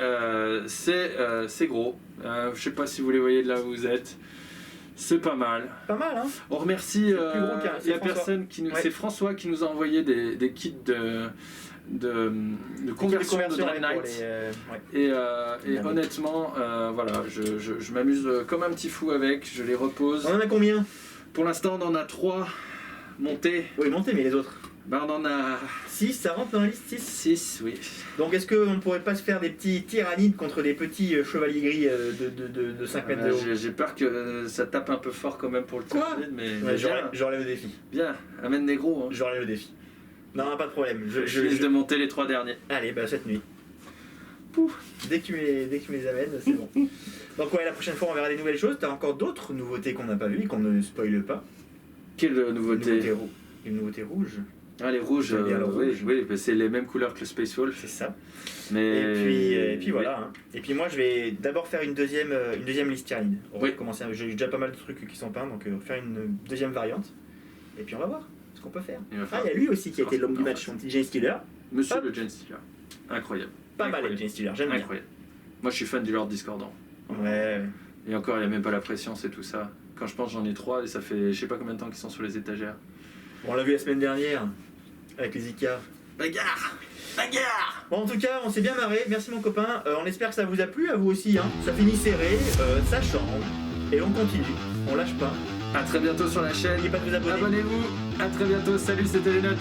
c'est gros. Je sais pas si vous les voyez de là où vous êtes. C'est pas mal. Pas mal, hein. On remercie C'est plus gros qu'un- c'est la François. personne qui nous. Ouais. C'est François qui nous a envoyé des kits de conversion de ouais, Dread pour Knight. les, ouais. Et honnêtement, voilà, je m'amuse comme un petit fou avec, je les repose. On en a combien? Pour l'instant, on en a 3 montés. Oui, montez, mais les autres. On en a 6, ça rentre dans la liste 6. 6, oui. Donc est-ce qu'on ne pourrait pas se faire des petits tyrannides contre des petits chevaliers gris de 5 mètres de haut? J'ai peur que ça tape un peu fort quand même pour le Quoi tyrannide, mais Ouais, bien, j'enlève le défi. bien, amène des gros. Hein. J'enlève le défi. Non, pas de problème. Je risque de monter les 3 derniers. Allez, cette nuit. Dès que tu me les amènes, c'est bon. Donc ouais, la prochaine fois on verra des nouvelles choses. T'as encore d'autres nouveautés qu'on n'a pas vues et qu'on ne spoile pas. Quelle nouveauté? Une nouveauté rouge. Ah, les rouges, J'aime bien le oui, rouge. oui, bah, c'est les mêmes couleurs que le Space Wolf. C'est ça. Mais... Et puis voilà. Hein. Et puis moi je vais d'abord faire une deuxième liste Tyrannide. On va Oui. commencer. J'ai déjà pas mal de trucs qui sont peints, donc faire une deuxième variante. Et puis on va voir ce qu'on peut faire. Il va Ah, falloir- il y a lui aussi qui a été l'homme du Non, match, mon petit Jane Stealer. Monsieur Hop. le Gen Stealer. Incroyable. Pas mal le Incroyable. Jane Stealer, j'aime bien. Incroyable. Moi, je suis fan du Lord Discordant. Ouais. Et encore, il n'y a même pas la pression, c'est tout ça. Quand je pense, j'en ai 3 et ça fait je sais pas combien de temps qu'ils sont sur les étagères. Bon, on l'a vu la semaine dernière avec les Ika. Bagarre, bagarre. Bon, en tout cas, on s'est bien marré. Merci mon copain. On espère que ça vous a plu, à vous aussi. Hein. Ça finit serré, ça change. Et on continue. On lâche pas. À très bientôt sur la chaîne. N'oubliez pas de vous abonner. Abonnez-vous. À très bientôt. Salut, c'était les notes.